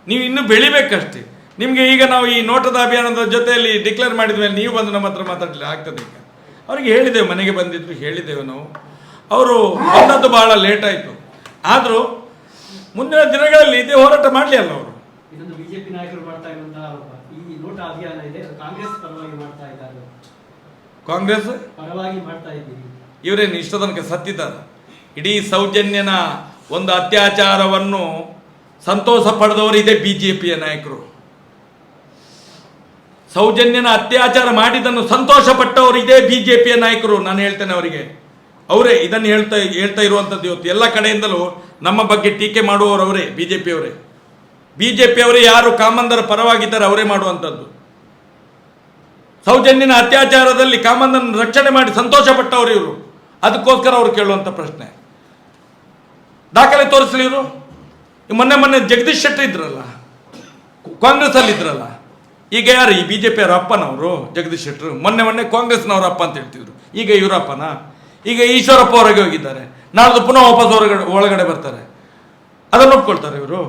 Speaker 1: ನೀವು ಇನ್ನೂ ಬೆಳಿಬೇಕಷ್ಟೇ. ನಿಮಗೆ ಈಗ ನಾವು ಈ ನೋಟದ ಅಭಿಯಾನದ ಜೊತೆಯಲ್ಲಿ ಡಿಕ್ಲೇರ್ ಮಾಡಿದ ಮೇಲೆ ನೀವು ಬಂದು ನಮ್ಮ ಹತ್ರ ಮಾತಾಡಲಿಲ್ಲ ಆಗ್ತದೆ. ಈಗ ಅವರಿಗೆ ಹೇಳಿದೆವು, ಮನೆಗೆ ಬಂದಿದ್ರು ಹೇಳಿದೆವು ನಾವು. ಅವರು ಬಂದದ್ದು ಭಾಳ ಲೇಟ್ ಆಯಿತು. ಆದರೂ ಮುಂದಿನ ದಿನಗಳಲ್ಲಿ ಇದೇ ಹೋರಾಟ ಮಾಡಲಿ ಅಲ್ಲ ಅವರು.
Speaker 2: ಇದೊಂದು ಬಿಜೆಪಿ ನಾಯಕರು ಮಾಡ್ತಾ ಇರುವಂತಹ ಆರೋಪ. ಈ ನೋಟಾ ಅಭಿಯಾನ ಇದೆ, ಕಾಂಗ್ರೆಸ್ ಪರವಾಗಿ ಮಾಡ್ತಾ ಇದ್ದಾರೆ.
Speaker 1: ಕಾಂಗ್ರೆಸ್
Speaker 2: ಪರವಾಗಿ ಮಾಡ್ತಾ ಇದ್ದೀವಿ.
Speaker 1: ಇವರೇನು ಇಷ್ಟ ತನಕ ಸತ್ತಿದ್ದಾರೆ? ಇಡೀ ಸೌಜನ್ಯನ ಒಂದು ಅತ್ಯಾಚಾರವನ್ನು ಸಂತೋಷ ಪಡೆದವರು ಇದೇ ಬಿಜೆಪಿಯ ನಾಯಕರು. ಸೌಜನ್ಯನ ಅತ್ಯಾಚಾರ ಮಾಡಿದ್ದನ್ನು ಸಂತೋಷ ಪಟ್ಟವರು ಇದೇ ಬಿಜೆಪಿಯ ನಾಯಕರು. ನಾನು ಹೇಳ್ತೇನೆ ಅವರಿಗೆ, ಅವರೇ ಇದನ್ನು ಹೇಳ್ತಾ ಇರುವಂಥದ್ದು. ಇವತ್ತು ಎಲ್ಲ ಕಡೆಯಿಂದಲೂ ನಮ್ಮ ಬಗ್ಗೆ ಟೀಕೆ ಮಾಡುವವರು ಅವರೇ, ಬಿಜೆಪಿಯವರೇ ಯಾರು ಕಾಮಂದರ ಪರವಾಗಿದ್ದಾರೆ ಅವರೇ ಮಾಡುವಂಥದ್ದು. ಸೌಜನ್ಯನ ಅತ್ಯಾಚಾರದಲ್ಲಿ ಕಾಮಂದನ ರಕ್ಷಣೆ ಮಾಡಿ ಸಂತೋಷ ಪಟ್ಟವರು ಇವರು. ಅದಕ್ಕೋಸ್ಕರ ಅವರು ಕೇಳುವಂಥ ಪ್ರಶ್ನೆ, ದಾಖಲೆ ತೋರಿಸಲಿ ಇವರು. ಮೊನ್ನೆ ಜಗದೀಶ್ ಶೆಟ್ಟರ್ ಇದ್ರಲ್ಲ, ಕಾಂಗ್ರೆಸ್ ಅಲ್ಲಿ ಇದ್ರಲ್ಲ, ಈಗ ಯಾರು ಈ ಬಿಜೆಪಿ ಅವರ ಅಪ್ಪನವರು ಜಗದೀಶ್ ಶೆಟ್ಟರ್? ಮೊನ್ನೆ ಕಾಂಗ್ರೆಸ್ನವರ ಅಪ್ಪ ಅಂತ ಹೇಳ್ತಿದ್ರು, ಈಗ ಇವರಪ್ಪನ. ಈಗ ಈಶ್ವರಪ್ಪ ಹೊರಗೆ ಹೋಗಿದ್ದಾರೆ, ನಾಳ್ದು ಪುನಃ ವಾಪಸ್ ಒಳಗಡೆ ಬರ್ತಾರೆ. ಅದನ್ನು ಒಪ್ಕೊಳ್ತಾರೆ ಇವರು?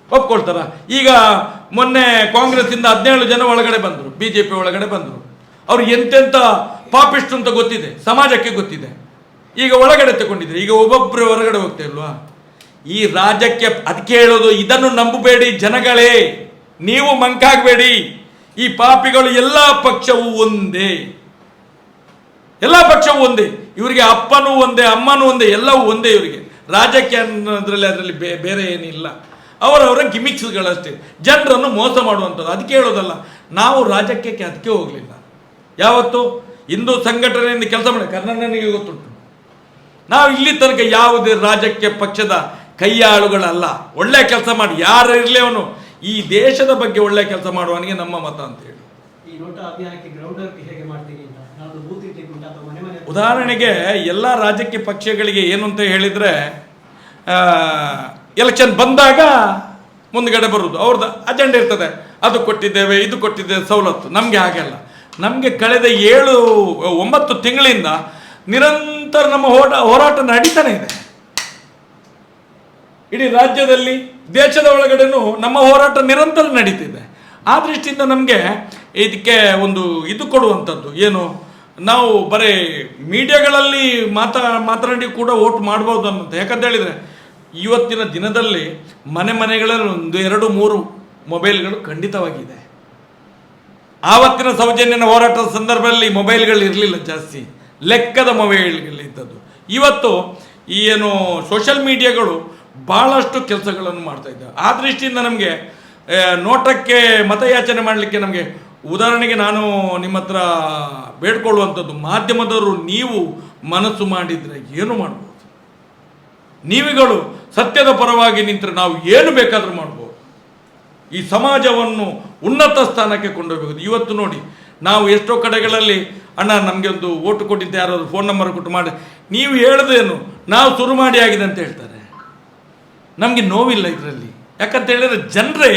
Speaker 1: ಒಪ್ಕೊಳ್ತಾರ? ಈಗ ಮೊನ್ನೆ ಕಾಂಗ್ರೆಸ್ಸಿಂದ 17 ಜನ ಒಳಗಡೆ ಬಂದರು, ಬಿಜೆಪಿ ಒಳಗಡೆ ಬಂದರು. ಅವ್ರು ಎಂತೆಂಥ ಪಾಪಿಸ್ಟ್ ಅಂತ ಗೊತ್ತಿದೆ, ಸಮಾಜಕ್ಕೆ ಗೊತ್ತಿದೆ. ಈಗ ಒಳಗಡೆ ತಗೊಂಡಿದ್ರೆ, ಈಗ ಒಬ್ಬೊಬ್ಬರು ಹೊರಗಡೆ ಹೋಗ್ತಾ ಇಲ್ವಾ? ಈ ರಾಜ್ಯಕ್ಕೆ ಅದಕ್ಕೆ ಹೇಳೋದು, ಇದನ್ನು ನಂಬಬೇಡಿ ಜನಗಳೇ, ನೀವು ಮಂಕಾಗಬೇಡಿ. ಈ ಪಾಪಿಗಳು ಎಲ್ಲ ಪಕ್ಷವೂ ಒಂದೇ, ಎಲ್ಲ ಪಕ್ಷವೂ ಒಂದೇ. ಇವರಿಗೆ ಅಪ್ಪನೂ ಒಂದೇ, ಅಮ್ಮನೂ ಒಂದೇ, ಎಲ್ಲವೂ ಒಂದೇ. ಇವರಿಗೆ ರಾಜಕೀಯ ಅನ್ನೋದ್ರಲ್ಲಿ ಅದರಲ್ಲಿ ಬೇರೆ ಏನಿಲ್ಲ. ಅವರವರ ಗಿಮಿಕ್ಸ್ಗಳಷ್ಟೇ, ಜನರನ್ನು ಮೋಸ ಮಾಡುವಂಥದ್ದು. ಅದಕ್ಕೆ ಹೇಳೋದಲ್ಲ, ನಾವು ರಾಜಕೀಯಕ್ಕೆ ಅದಕ್ಕೆ ಹೋಗಲಿಲ್ಲ ಯಾವತ್ತು. ಹಿಂದೂ ಸಂಘಟನೆಯಿಂದ ಕೆಲಸ ಮಾಡಿ ಕರ್ನಾಟಕನಿಗೆ ಗೊತ್ತುಂಟು. ನಾವು ಇಲ್ಲಿ ತನಕ ಯಾವುದೇ ರಾಜಕೀಯ ಪಕ್ಷದ ಕೈಯಾಳುಗಳಲ್ಲ. ಒಳ್ಳೆ ಕೆಲಸ ಮಾಡಿ, ಯಾರು ಇರಲಿ ಅವನು ಈ ದೇಶದ ಬಗ್ಗೆ ಒಳ್ಳೆ ಕೆಲಸ ಮಾಡುವವನಿಗೆ ನಮ್ಮ ಮತ ಅಂತ ಹೇಳಿ.
Speaker 2: ಈ ನೋಟಾ ಅಭಿಯಾನಕ್ಕೆ ಗ್ರೌಂಡ್ ವರ್ಕ್ ಹೇಗೆ ಮಾಡ್ತೀರಿ ಅಂತ ನಾವು ಬೂತ್ ಇಟ್ಲಿಕ್ಕೆ ಉಂಟಾ ಅಥವಾ ಮನೆ ಮನೆ?
Speaker 1: ಉದಾಹರಣೆಗೆ ಎಲ್ಲ ರಾಜಕೀಯ ಪಕ್ಷಗಳಿಗೆ ಏನು ಅಂತ ಹೇಳಿದರೆ, ಎಲೆಕ್ಷನ್ ಬಂದಾಗ ಮುಂದ್ಗಡೆ ಬರುವುದು, ಅವ್ರದ್ದು ಅಜೆಂಡಾ ಇರ್ತದೆ. ಅದು ಕೊಟ್ಟಿದ್ದೇವೆ, ಇದು ಕೊಟ್ಟಿದ್ದೇವೆ ಸವಲತ್ತು. ನಮಗೆ ಹಾಗೆಲ್ಲ. ನಮಗೆ ಕಳೆದ 7-9 ತಿಂಗಳಿಂದ ನಿರಂತರ ನಮ್ಮ ಹೋರಾಟ ನಡೀತಾನೆ ಇದೆ. ಇಡೀ ರಾಜ್ಯದಲ್ಲಿ, ದೇಶದ ಒಳಗಡೆನೂ ನಮ್ಮ ಹೋರಾಟ ನಿರಂತರ ನಡೀತಿದೆ. ಆ ದೃಷ್ಟಿಯಿಂದ ನಮಗೆ ಇದಕ್ಕೆ ಒಂದು ಇದು ಕೊಡುವಂಥದ್ದು ಏನು, ನಾವು ಬರೀ ಮೀಡಿಯಾಗಳಲ್ಲಿ ಮಾತನಾಡಿ ಕೂಡ ವೋಟ್ ಮಾಡ್ಬೋದು ಅನ್ನೋದು. ಯಾಕಂತ ಹೇಳಿದರೆ ಇವತ್ತಿನ ದಿನದಲ್ಲಿ ಮನೆಗಳಲ್ಲಿ 1-2-3 ಮೊಬೈಲ್ಗಳು ಖಂಡಿತವಾಗಿದೆ. ಆವತ್ತಿನ ಸೌಜನ್ಯನ ಹೋರಾಟದ ಸಂದರ್ಭದಲ್ಲಿ ಮೊಬೈಲ್ಗಳು ಇರಲಿಲ್ಲ ಜಾಸ್ತಿ, ಲೆಕ್ಕದ ಮೊಬೈಲ್ಗಳಿದ್ದದ್ದು. ಇವತ್ತು ಈ ಏನು ಸೋಷಿಯಲ್ ಮೀಡಿಯಾಗಳು ಭಾಳಷ್ಟು ಕೆಲಸಗಳನ್ನು ಮಾಡ್ತಾ ಇದ್ದಾವೆ. ಆ ದೃಷ್ಟಿಯಿಂದ ನಮಗೆ ನೋಟಕ್ಕೆ ಮತಯಾಚನೆ ಮಾಡಲಿಕ್ಕೆ ನಮಗೆ, ಉದಾಹರಣೆಗೆ ನಾನು ನಿಮ್ಮ ಹತ್ರ ಬೇಡ್ಕೊಳ್ಳುವಂಥದ್ದು, ಮಾಧ್ಯಮದವರು ನೀವು ಮನಸ್ಸು ಮಾಡಿದರೆ ಏನು ಮಾಡ್ಬೋದು. ನೀವುಗಳು ಸತ್ಯದ ಪರವಾಗಿ ನಿಂತರೆ ನಾವು ಏನು ಬೇಕಾದರೂ ಮಾಡ್ಬೋದು. ಈ ಸಮಾಜವನ್ನು ಉನ್ನತ ಸ್ಥಾನಕ್ಕೆ ಕೊಂಡೋಗ್ಬೇಕು. ಇವತ್ತು ನೋಡಿ, ನಾವು ಎಷ್ಟೋ ಕಡೆಗಳಲ್ಲಿ ಅಣ್ಣ ನಮಗೆ ಒಂದು ಓಟು ಕೊಟ್ಟಿದ್ದೆ, ಯಾರಾದ್ರು ಫೋನ್ ನಂಬರ್ ಕೊಟ್ಟು ಮಾಡಿ, ನೀವು ಹೇಳೋದೇನು ನಾವು ಶುರು ಮಾಡಿ ಆಗಿದೆ ಅಂತ ಹೇಳ್ತಾರೆ. ನಮಗೆ ನೋವಿಲ್ಲ ಇದರಲ್ಲಿ. ಯಾಕಂತ ಹೇಳಿದರೆ ಜನರೇ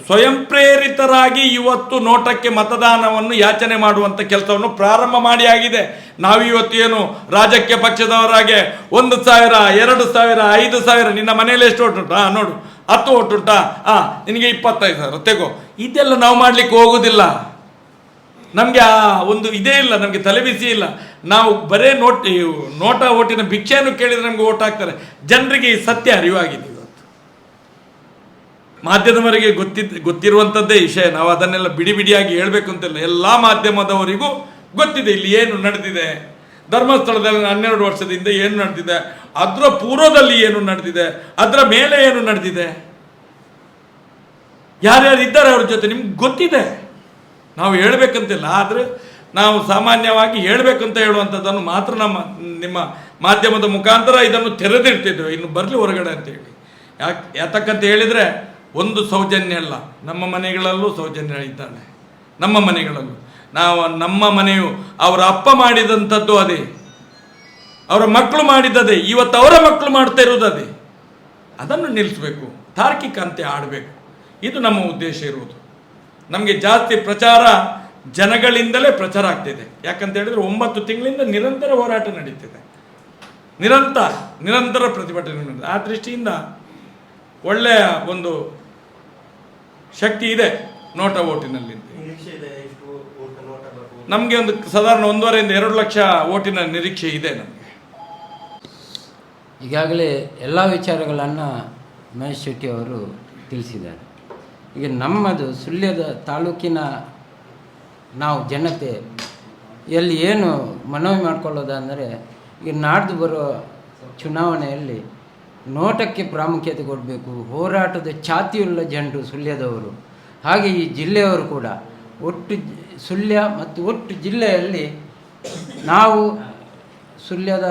Speaker 1: ಸ್ವಯಂ ಪ್ರೇರಿತರಾಗಿ ಇವತ್ತು ನೋಟಕ್ಕೆ ಮತದಾನವನ್ನು ಯಾಚನೆ ಮಾಡುವಂಥ ಕೆಲಸವನ್ನು ಪ್ರಾರಂಭ ಮಾಡಿ ಆಗಿದೆ. ನಾವಿವತ್ತು ಏನು ರಾಜಕೀಯ ಪಕ್ಷದವರಾಗೆ 1,000, 2,000, 5,000, ನಿನ್ನ ಮನೆಯಲ್ಲಿ ಎಷ್ಟು ಓಟು ಉಂಟಾ ನೋಡು, 10 ಓಟು ಉಂಟಾ, ನಿನಗೆ 25,000 ತೆಗೋ, ಇದೆಲ್ಲ ನಾವು ಮಾಡಲಿಕ್ಕೆ ಹೋಗೋದಿಲ್ಲ. ನಮಗೆ ಆ ಒಂದು ಇದೇ ಇಲ್ಲ, ನಮಗೆ ತಲೆಬಿಸಿ ಇಲ್ಲ. ನಾವು ಬರೇ ನೋಟಾ ಓಟಿನ ಭಿಕ್ಷೆಯನ್ನು ಕೇಳಿದರೆ ನಮಗೆ ಓಟ್ ಹಾಕ್ತಾರೆ. ಜನರಿಗೆ ಈ ಸತ್ಯ ಅರಿವಾಗಿದೆ. ಇವತ್ತು ಮಾಧ್ಯಮದವರಿಗೆ ಗೊತ್ತಿರುವಂಥದ್ದೇ ವಿಷಯ. ನಾವು ಅದನ್ನೆಲ್ಲ ಬಿಡಿಯಾಗಿ ಹೇಳಬೇಕು ಅಂತಿಲ್ಲ. ಎಲ್ಲ ಮಾಧ್ಯಮದವರಿಗೂ ಗೊತ್ತಿದೆ ಇಲ್ಲಿ ಏನು ನಡೆದಿದೆ, ಧರ್ಮಸ್ಥಳದಲ್ಲಿ 12 ವರ್ಷದಿಂದ ಏನು ನಡೆದಿದೆ, ಅದರ ಪೂರ್ವದಲ್ಲಿ ಏನು ನಡೆದಿದೆ, ಅದರ ಮೇಲೆ ಏನು ನಡೆದಿದೆ, ಯಾರ್ಯಾರು ಇದ್ದಾರೆ ಅವ್ರ ಜೊತೆ ನಿಮ್ಗೆ ಗೊತ್ತಿದೆ. ನಾವು ಹೇಳಬೇಕಂತಿಲ್ಲ, ಆದರೆ ನಾವು ಸಾಮಾನ್ಯವಾಗಿ ಹೇಳಬೇಕಂತ ಹೇಳುವಂಥದ್ದನ್ನು ಮಾತ್ರ ನಿಮ್ಮ ಮಾಧ್ಯಮದ ಮುಖಾಂತರ ಇದನ್ನು ತೆರೆದಿಡ್ತಿದ್ದೇವೆ. ಇನ್ನು ಬರಲಿ ಹೊರಗಡೆ ಅಂತೇಳಿ. ಯಾತಕ್ಕಂತ ಹೇಳಿದರೆ, ಒಂದು ಸೌಜನ್ಯ ಅಲ್ಲ, ನಮ್ಮ ಮನೆಗಳಲ್ಲೂ ಸೌಜನ್ಯ ಇದ್ದಾಳೆ. ನಮ್ಮ ಮನೆಗಳಲ್ಲೂ ನಮ್ಮ ಮನೆಯು ಅವರ ಅಪ್ಪ ಮಾಡಿದಂಥದ್ದು ಅದೇ, ಅವರ ಮಕ್ಕಳು ಮಾಡಿದ್ದದೇ, ಇವತ್ತು ಅವರ ಮಕ್ಕಳು ಮಾಡ್ತಾ ಇರೋದು ಅದೇ. ಅದನ್ನು ನಿಲ್ಲಿಸಬೇಕು, ತಾರ್ಕಿಕ ಅಂತೆ ಆಡಬೇಕು. ಇದು ನಮ್ಮ ಉದ್ದೇಶ ಇರುವುದು. ನಮಗೆ ಜಾಸ್ತಿ ಪ್ರಚಾರ ಜನಗಳಿಂದಲೇ ಪ್ರಚಾರ ಆಗ್ತಿದೆ. ಯಾಕಂತ ಹೇಳಿದರೆ 9 ತಿಂಗಳಿಂದ ನಿರಂತರ ಹೋರಾಟ ನಡೀತಿದೆ, ನಿರಂತರ ಪ್ರತಿಭಟನೆ ನಡೆದಿದೆ. ಆ ದೃಷ್ಟಿಯಿಂದ ಒಳ್ಳೆಯ ಒಂದು ಶಕ್ತಿ ಇದೆ ನೋಟಾ ಓಟಿನಲ್ಲಿ. ನಮಗೆ ಒಂದು ಸಾಧಾರಣ 1.5-2 ಲಕ್ಷ ಓಟಿನ ನಿರೀಕ್ಷೆ ಇದೆ ನಮಗೆ.
Speaker 3: ಈಗಾಗಲೇ ಎಲ್ಲ ವಿಚಾರಗಳನ್ನು ಮಹೇಶ್ ಶೆಟ್ಟಿ ಅವರು ತಿಳಿಸಿದ್ದಾರೆ. ಈಗ ನಮ್ಮದು ಸುಳ್ಯದ ತಾಲೂಕಿನ ನಾವು ಜನತೆ ಎಲ್ಲಿ ಏನು ಮನವಿ ಮಾಡಿಕೊಳ್ಳೋದಂದರೆ, ಈಗ ನಾಡ್ದು ಬರೋ ಚುನಾವಣೆಯಲ್ಲಿ ನೋಟಕ್ಕೆ ಪ್ರಾಮುಖ್ಯತೆ ಕೊಡಬೇಕು. ಹೋರಾಟದ ಛಾತಿಯುಳ್ಳ ಜನರು ಸುಳ್ಯದವರು, ಹಾಗೆ ಈ ಜಿಲ್ಲೆಯವರು ಕೂಡ ಒಟ್ಟು ಸುಳ್ಯ ಮತ್ತು ಒಟ್ಟು ಜಿಲ್ಲೆಯಲ್ಲಿ ನಾವು ಸುಳ್ಯದ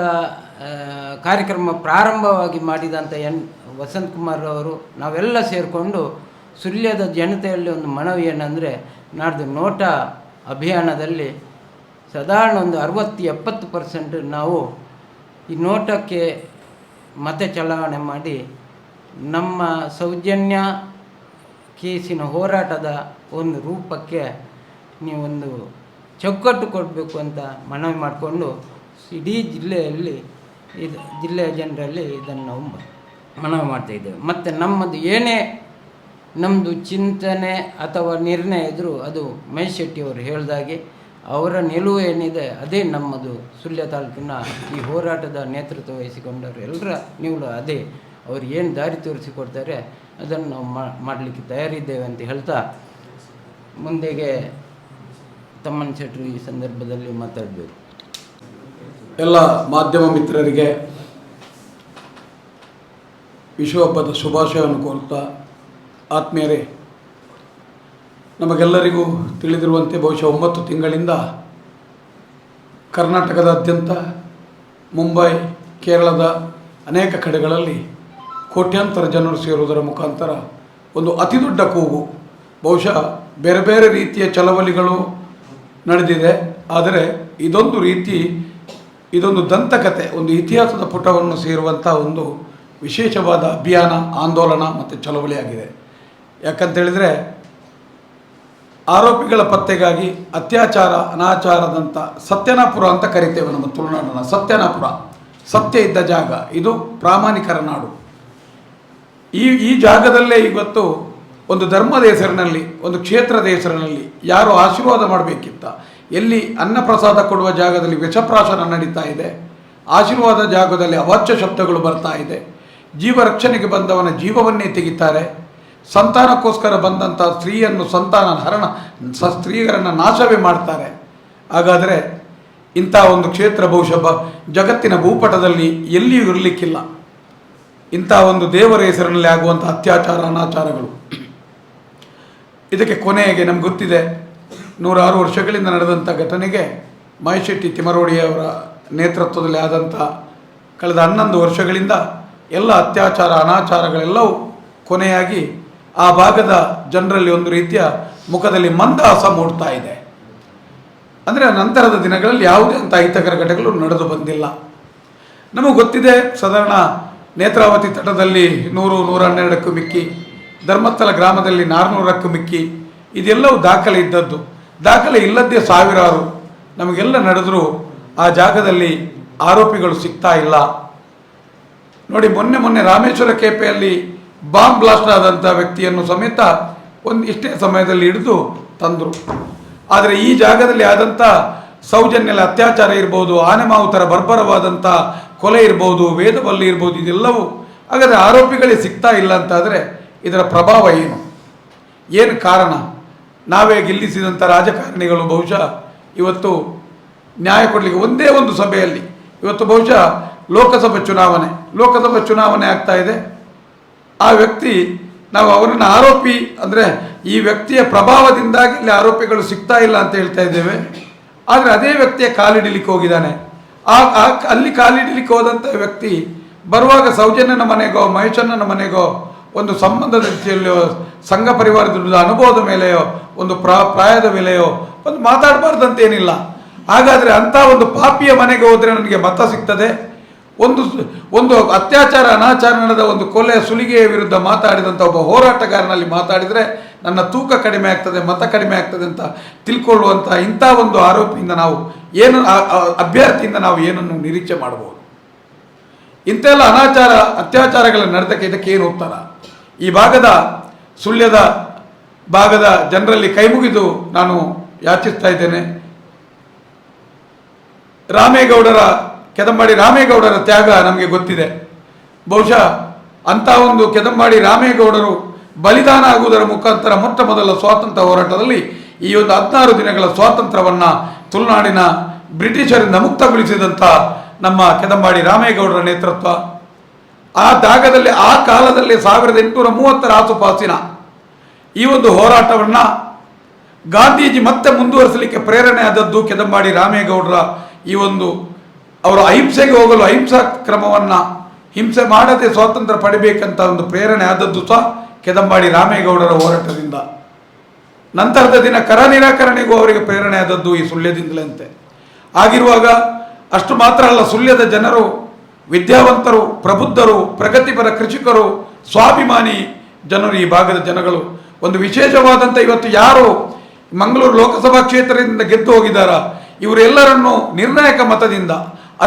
Speaker 3: ಕಾರ್ಯಕ್ರಮ ಪ್ರಾರಂಭವಾಗಿ ಮಾಡಿದಂಥ ವಸಂತ್ ಕುಮಾರ್ ಅವರು ನಾವೆಲ್ಲ ಸೇರಿಕೊಂಡು ಸುಳ್ಯದ ಜನತೆಯಲ್ಲಿ ಒಂದು ಮನವಿ ಏನಂದರೆ, ನಾಡ್ದು ನೋಟ ಅಭಿಯಾನದಲ್ಲಿ ಸಾಧಾರಣ ಒಂದು 60-70% ನಾವು ಈ ನೋಟಕ್ಕೆ ಮತ ಚಲಾವಣೆ ಮಾಡಿ ನಮ್ಮ ಸೌಜನ್ಯ ಕೇಸಿನ ಹೋರಾಟದ ಒಂದು ರೂಪಕ್ಕೆ ನೀವೊಂದು ಚೌಕಟ್ಟು ಕೊಡಬೇಕು ಅಂತ ಮನವಿ ಮಾಡಿಕೊಂಡು ಇಡೀ ಜಿಲ್ಲೆಯಲ್ಲಿ ಜಿಲ್ಲೆಯ ಜನರಲ್ಲಿ ಇದನ್ನು ನಾವು ಮನವಿ ಮಾಡ್ತಾಯಿದ್ದೇವೆ. ಮತ್ತು ನಮ್ಮದು ಏನೇ ನಮ್ಮದು ಚಿಂತನೆ ಅಥವಾ ನಿರ್ಣಯ ಇದ್ದರೂ ಅದು ಮಹೇಶ್ ಶೆಟ್ಟಿಯವರು ಹೇಳಿದಾಗೆ ಅವರ ನಿಲುವು ಏನಿದೆ ಅದೇ ನಮ್ಮದು. ಸುಳ್ಯ ತಾಲೂಕಿನ ಈ ಹೋರಾಟದ ನೇತೃತ್ವ ವಹಿಸಿಕೊಂಡವರು ಎಲ್ಲರ ನಿಲುವು ಅದೇ. ಅವರು ಏನು ದಾರಿ ತೋರಿಸಿಕೊಡ್ತಾರೆ ಅದನ್ನು ನಾವು ಮಾಡಲಿಕ್ಕೆ ತಯಾರಿದ್ದೇವೆ ಅಂತ ಹೇಳ್ತಾ ಮುಂದೆಗೆ ತಮ್ಮನ್ ಶೆಟ್ಟರು ಈ ಸಂದರ್ಭದಲ್ಲಿ ಮಾತಾಡಬೇಕು.
Speaker 4: ಎಲ್ಲ ಮಾಧ್ಯಮ ಮಿತ್ರರಿಗೆ ವಿಶ್ವಹಬ್ಬದ ಶುಭಾಶಯವನ್ನು ಕೋರುತ್ತಾ, ಆತ್ಮೀಯರೇ, ನಮಗೆಲ್ಲರಿಗೂ ತಿಳಿದಿರುವಂತೆ ಬಹುಶಃ 9 ತಿಂಗಳಿಂದ ಕರ್ನಾಟಕದಾದ್ಯಂತ ಮುಂಬೈ, ಕೇರಳದ ಅನೇಕ ಕಡೆಗಳಲ್ಲಿ ಕೋಟ್ಯಾಂತರ ಜನರು ಸೇರುವುದರ ಮುಖಾಂತರ ಒಂದು ಅತಿ ದೊಡ್ಡ ಕೂಗು, ಬಹುಶಃ ಬೇರೆ ಬೇರೆ ರೀತಿಯ ಚಳವಳಿಗಳು ನಡೆದಿದೆ. ಆದರೆ ಇದೊಂದು ದಂತಕತೆ, ಒಂದು ಇತಿಹಾಸದ ಪುಟವನ್ನು ಸೇರುವಂಥ ಒಂದು ವಿಶೇಷವಾದ ಅಭಿಯಾನ, ಆಂದೋಲನ ಮತ್ತು ಚಳವಳಿಯಾಗಿದೆ. ಯಾಕಂತೇಳಿದರೆ ಆರೋಪಿಗಳ ಪತ್ತೆಗಾಗಿ ಅತ್ಯಾಚಾರ, ಅನಾಚಾರದಂಥ ಸತ್ಯನಾಪುರ ಅಂತ ಕರಿತೇವೆ ನಮ್ಮ ತುಳುನಾಡನ್ನು. ಸತ್ಯನಾಪುರ, ಸತ್ಯ ಇದ್ದ ಜಾಗ, ಇದು ಪ್ರಾಮಾಣಿಕರ ನಾಡು. ಈ ಜಾಗದಲ್ಲೇ ಇವತ್ತು ಒಂದು ಧರ್ಮದ ಹೆಸರಿನಲ್ಲಿ, ಒಂದು ಕ್ಷೇತ್ರದ ಹೆಸರಿನಲ್ಲಿ ಯಾರು ಆಶೀರ್ವಾದ ಮಾಡಬೇಕಿತ್ತ, ಎಲ್ಲಿ ಅನ್ನಪ್ರಸಾದ ಕೊಡುವ ಜಾಗದಲ್ಲಿ ವಿಷಪ್ರಾಶನ ನಡೀತಾ ಇದೆ, ಆಶೀರ್ವಾದ ಜಾಗದಲ್ಲಿ ಅವಾಚ್ಯ ಶಬ್ದಗಳು ಬರ್ತಾ ಇದೆ, ಜೀವ ರಕ್ಷಣೆಗೆ ಬಂದವನ ಜೀವವನ್ನೇ ತೆಗಿತಾರೆ, ಸಂತಾನಕ್ಕೋಸ್ಕರ ಬಂದಂಥ ಸ್ತ್ರೀಯರನ್ನು ನಾಶವೇ ಮಾಡ್ತಾರೆ. ಹಾಗಾದರೆ ಇಂಥ ಒಂದು ಕ್ಷೇತ್ರ ಬಹುಶಃ ಜಗತ್ತಿನ ಭೂಪಟದಲ್ಲಿ ಎಲ್ಲಿಯೂ ಇರಲಿಕ್ಕಿಲ್ಲ. ಇಂಥ ಒಂದು ದೇವರ ಹೆಸರಿನಲ್ಲಿ ಆಗುವಂಥ ಅತ್ಯಾಚಾರ, ಅನಾಚಾರಗಳು. ಇದಕ್ಕೆ ಕೊನೆಗೆ ನಮ್ಗೆ ಗೊತ್ತಿದೆ, 106 ವರ್ಷಗಳಿಂದ ನಡೆದಂಥ ಘಟನೆಗೆ ಮಹೇಶ್ ಶೆಟ್ಟಿ ತಿಮರೋಡಿಯವರ ನೇತೃತ್ವದಲ್ಲಿ ಆದಂಥ ಕಳೆದ 11 ವರ್ಷಗಳಿಂದ ಎಲ್ಲ ಅತ್ಯಾಚಾರ, ಅನಾಚಾರಗಳೆಲ್ಲವೂ ಕೊನೆಯಾಗಿ ಆ ಭಾಗದ ಜನರಲ್ಲಿ ಒಂದು ರೀತಿಯ ಮುಖದಲ್ಲಿ ಮಂದಹಾಸ ಮೂಡ್ತಾ ಇದೆ. ಅಂದರೆ ನಂತರದ ದಿನಗಳಲ್ಲಿ ಯಾವುದೇ ಅಂಥ ಅಹಿತಕರ ಘಟನೆಗಳು ನಡೆದು ಬಂದಿಲ್ಲ. ನಮಗೆ ಗೊತ್ತಿದೆ, ಸಾಧಾರಣ ನೇತ್ರಾವತಿ ತಟದಲ್ಲಿ 100-112ಕ್ಕೂ ಮಿಕ್ಕಿ, ಧರ್ಮಸ್ಥಳ ಗ್ರಾಮದಲ್ಲಿ 400ಕ್ಕೂ ಮಿಕ್ಕಿ, ಇದೆಲ್ಲವೂ ದಾಖಲೆ ಇದ್ದದ್ದು. ದಾಖಲೆ ಇಲ್ಲದ್ದೇ ಸಾವಿರಾರು ನಮಗೆಲ್ಲ ನಡೆದರೂ ಆ ಜಾಗದಲ್ಲಿ ಆರೋಪಿಗಳು ಸಿಗ್ತಾ ಇಲ್ಲ. ನೋಡಿ, ಮೊನ್ನೆ ರಾಮೇಶ್ವರ ಕೇಪೆಯಲ್ಲಿ ಬಾಂಬ್ ಬ್ಲಾಸ್ಟ್ ಆದಂಥ ವ್ಯಕ್ತಿಯನ್ನು ಸಮೇತ ಇಷ್ಟೇ ಸಮಯದಲ್ಲಿ ಹಿಡಿದು ತಂದರು. ಆದರೆ ಈ ಜಾಗದಲ್ಲಿ ಆದಂಥ ಸೌಜನ್ಯದ ಅತ್ಯಾಚಾರ ಇರ್ಬೋದು, ಆನೆಮಾವುತರ ಬರ್ಬರವಾದಂಥ ಕೊಲೆ ಇರ್ಬೋದು, ವೇದಬಲ್ಲಿ ಇರ್ಬೋದು, ಇದೆಲ್ಲವೂ. ಹಾಗಾದರೆ ಆರೋಪಿಗಳೇ ಸಿಗ್ತಾ ಇಲ್ಲ ಅಂತಾದರೆ ಇದರ ಪ್ರಭಾವ ಏನು ಕಾರಣ? ನಾವೇ ಗೆಲ್ಲಿಸಿದಂಥ ರಾಜಕಾರಣಿಗಳು ಬಹುಶಃ ಇವತ್ತು ನ್ಯಾಯ ಕೊಡಲಿಕ್ಕೆ ಒಂದೇ ಒಂದು ಸಭೆಯಲ್ಲಿ, ಇವತ್ತು ಬಹುಶಃ ಲೋಕಸಭಾ ಚುನಾವಣೆ ಆಗ್ತಾ ಇದೆ. ಆ ವ್ಯಕ್ತಿ, ನಾವು ಅವರನ್ನು ಆರೋಪಿ ಅಂದರೆ ಈ ವ್ಯಕ್ತಿಯ ಪ್ರಭಾವದಿಂದಾಗಿ ಇಲ್ಲಿ ಆರೋಪಿಗಳು ಸಿಗ್ತಾ ಇಲ್ಲ ಅಂತ ಹೇಳ್ತಾ ಇದ್ದೇವೆ. ಆದರೆ ಅದೇ ವ್ಯಕ್ತಿಯ ಕಾಲಿಡಲಿಕ್ಕೆ ಹೋಗಿದ್ದಾನೆ. ಅಲ್ಲಿ ಕಾಲಿಡಲಿಕ್ಕೆ ಹೋದಂಥ ವ್ಯಕ್ತಿ ಬರುವಾಗ ಸೌಜನ್ಯನ ಮನೆಗೋ ಮಹೇಶಣ್ಣನ ಮನೆಗೋ ಒಂದು ಸಂಬಂಧದ ರೀತಿಯಲ್ಲಿಯೋ, ಸಂಘ ಪರಿವಾರದ ಅನುಭವದ ಮೇಲೆಯೋ, ಒಂದು ಪ್ರಾಯದ ಮೇಲೆಯೋ ಒಂದು ಮಾತಾಡಬಾರ್ದಂತೇನಿಲ್ಲ. ಹಾಗಾದರೆ ಅಂಥ ಒಂದು ಪಾಪಿಯ ಮನೆಗೆ ಹೋದರೆ ನನಗೆ ಮತ ಸಿಗ್ತದೆ? ಒಂದು ಅತ್ಯಾಚಾರ, ಅನಾಚಾರ ನಡೆದ ಒಂದು ಕೊಲೆ, ಸುಲಿಗೆಯ ವಿರುದ್ಧ ಮಾತಾಡಿದಂಥ ಒಬ್ಬ ಹೋರಾಟಗಾರನಲ್ಲಿ ಮಾತಾಡಿದರೆ ನನ್ನ ತೂಕ ಕಡಿಮೆ ಆಗ್ತದೆ, ಮತ ಕಡಿಮೆ ಆಗ್ತದೆ ಅಂತ ತಿಳ್ಕೊಳ್ಳುವಂಥ ಇಂಥ ಒಂದು ಆರೋಪಿಯಿಂದ ನಾವು ಅಭ್ಯರ್ಥಿಯಿಂದ ನಾವು ಏನನ್ನು ನಿರೀಕ್ಷೆ ಮಾಡ್ಬೋದು? ಇಂಥೆಲ್ಲ ಅನಾಚಾರ, ಅತ್ಯಾಚಾರಗಳ ನಡೆದಕ್ಕೆ ಇದಕ್ಕೇನು ಉತ್ತರ? ಈ ಸುಳ್ಯದ ಭಾಗದ ಜನರಲ್ಲಿ ಕೈಮುಗಿದು ನಾನು ಯಾಚಿಸ್ತಾ ಇದ್ದೇನೆ. ಕೆದಂಬಾಡಿ ರಾಮೇಗೌಡರ ತ್ಯಾಗ ನಮಗೆ ಗೊತ್ತಿದೆ. ಬಹುಶಃ ಅಂಥ ಒಂದು ಕೆದಂಬಾಡಿ ರಾಮೇಗೌಡರು ಬಲಿದಾನ ಆಗುವುದರ ಮುಖಾಂತರ ಮೊಟ್ಟ ಮೊದಲ ಸ್ವಾತಂತ್ರ್ಯ ಹೋರಾಟದಲ್ಲಿ ಈ ಒಂದು 16 ದಿನಗಳ ಸ್ವಾತಂತ್ರ್ಯವನ್ನು ತುಳುನಾಡಿನ ಬ್ರಿಟಿಷರಿಂದ ಮುಕ್ತಗೊಳಿಸಿದಂಥ ನಮ್ಮ ಕೆದಂಬಾಡಿ ರಾಮೇಗೌಡರ ನೇತೃತ್ವ, ಆ ಜಾಗದಲ್ಲಿ ಆ ಕಾಲದಲ್ಲಿ 1830 ಆಸುಪಾಸಿನ ಈ ಒಂದು ಹೋರಾಟವನ್ನು ಗಾಂಧೀಜಿ ಮತ್ತೆ ಮುಂದುವರಿಸಲಿಕ್ಕೆ ಪ್ರೇರಣೆ ಆದದ್ದು ಕೆದಂಬಾಡಿ ರಾಮೇಗೌಡರ ಈ ಒಂದು ಅವರು ಅಹಿಂಸೆಗೆ ಹೋಗಲು ಅಹಿಂಸಾ ಕ್ರಮವನ್ನು ಹಿಂಸೆ ಮಾಡದೆ ಸ್ವಾತಂತ್ರ್ಯ ಪಡಿಬೇಕಂತ ಒಂದು ಪ್ರೇರಣೆ ಆದದ್ದು ಸಹ ಕೆದಂಬಾಡಿ ರಾಮೇಗೌಡರ ಹೋರಾಟದಿಂದ. ನಂತರದ ದಿನ ಕರ ನಿರಾಕರಣೆಗೂ ಅವರಿಗೆ ಪ್ರೇರಣೆ ಆದದ್ದು ಈ ಸುಳ್ಯದಿಂದಲಂತೆ. ಆಗಿರುವಾಗ ಅಷ್ಟು ಮಾತ್ರ ಅಲ್ಲ, ಸುಳ್ಯದ ಜನರು ವಿದ್ಯಾವಂತರು, ಪ್ರಬುದ್ಧರು, ಪ್ರಗತಿಪರ ಕೃಷಿಕರು, ಸ್ವಾಭಿಮಾನಿ ಜನರು, ಈ ಭಾಗದ ಜನಗಳು ಒಂದು ವಿಶೇಷವಾದಂಥ ಇವತ್ತು ಯಾರು ಮಂಗಳೂರು ಲೋಕಸಭಾ ಕ್ಷೇತ್ರದಿಂದ ಗೆದ್ದು ಹೋಗಿದ್ದಾರ ಇವರೆಲ್ಲರನ್ನು ನಿರ್ಣಾಯಕ ಮತದಿಂದ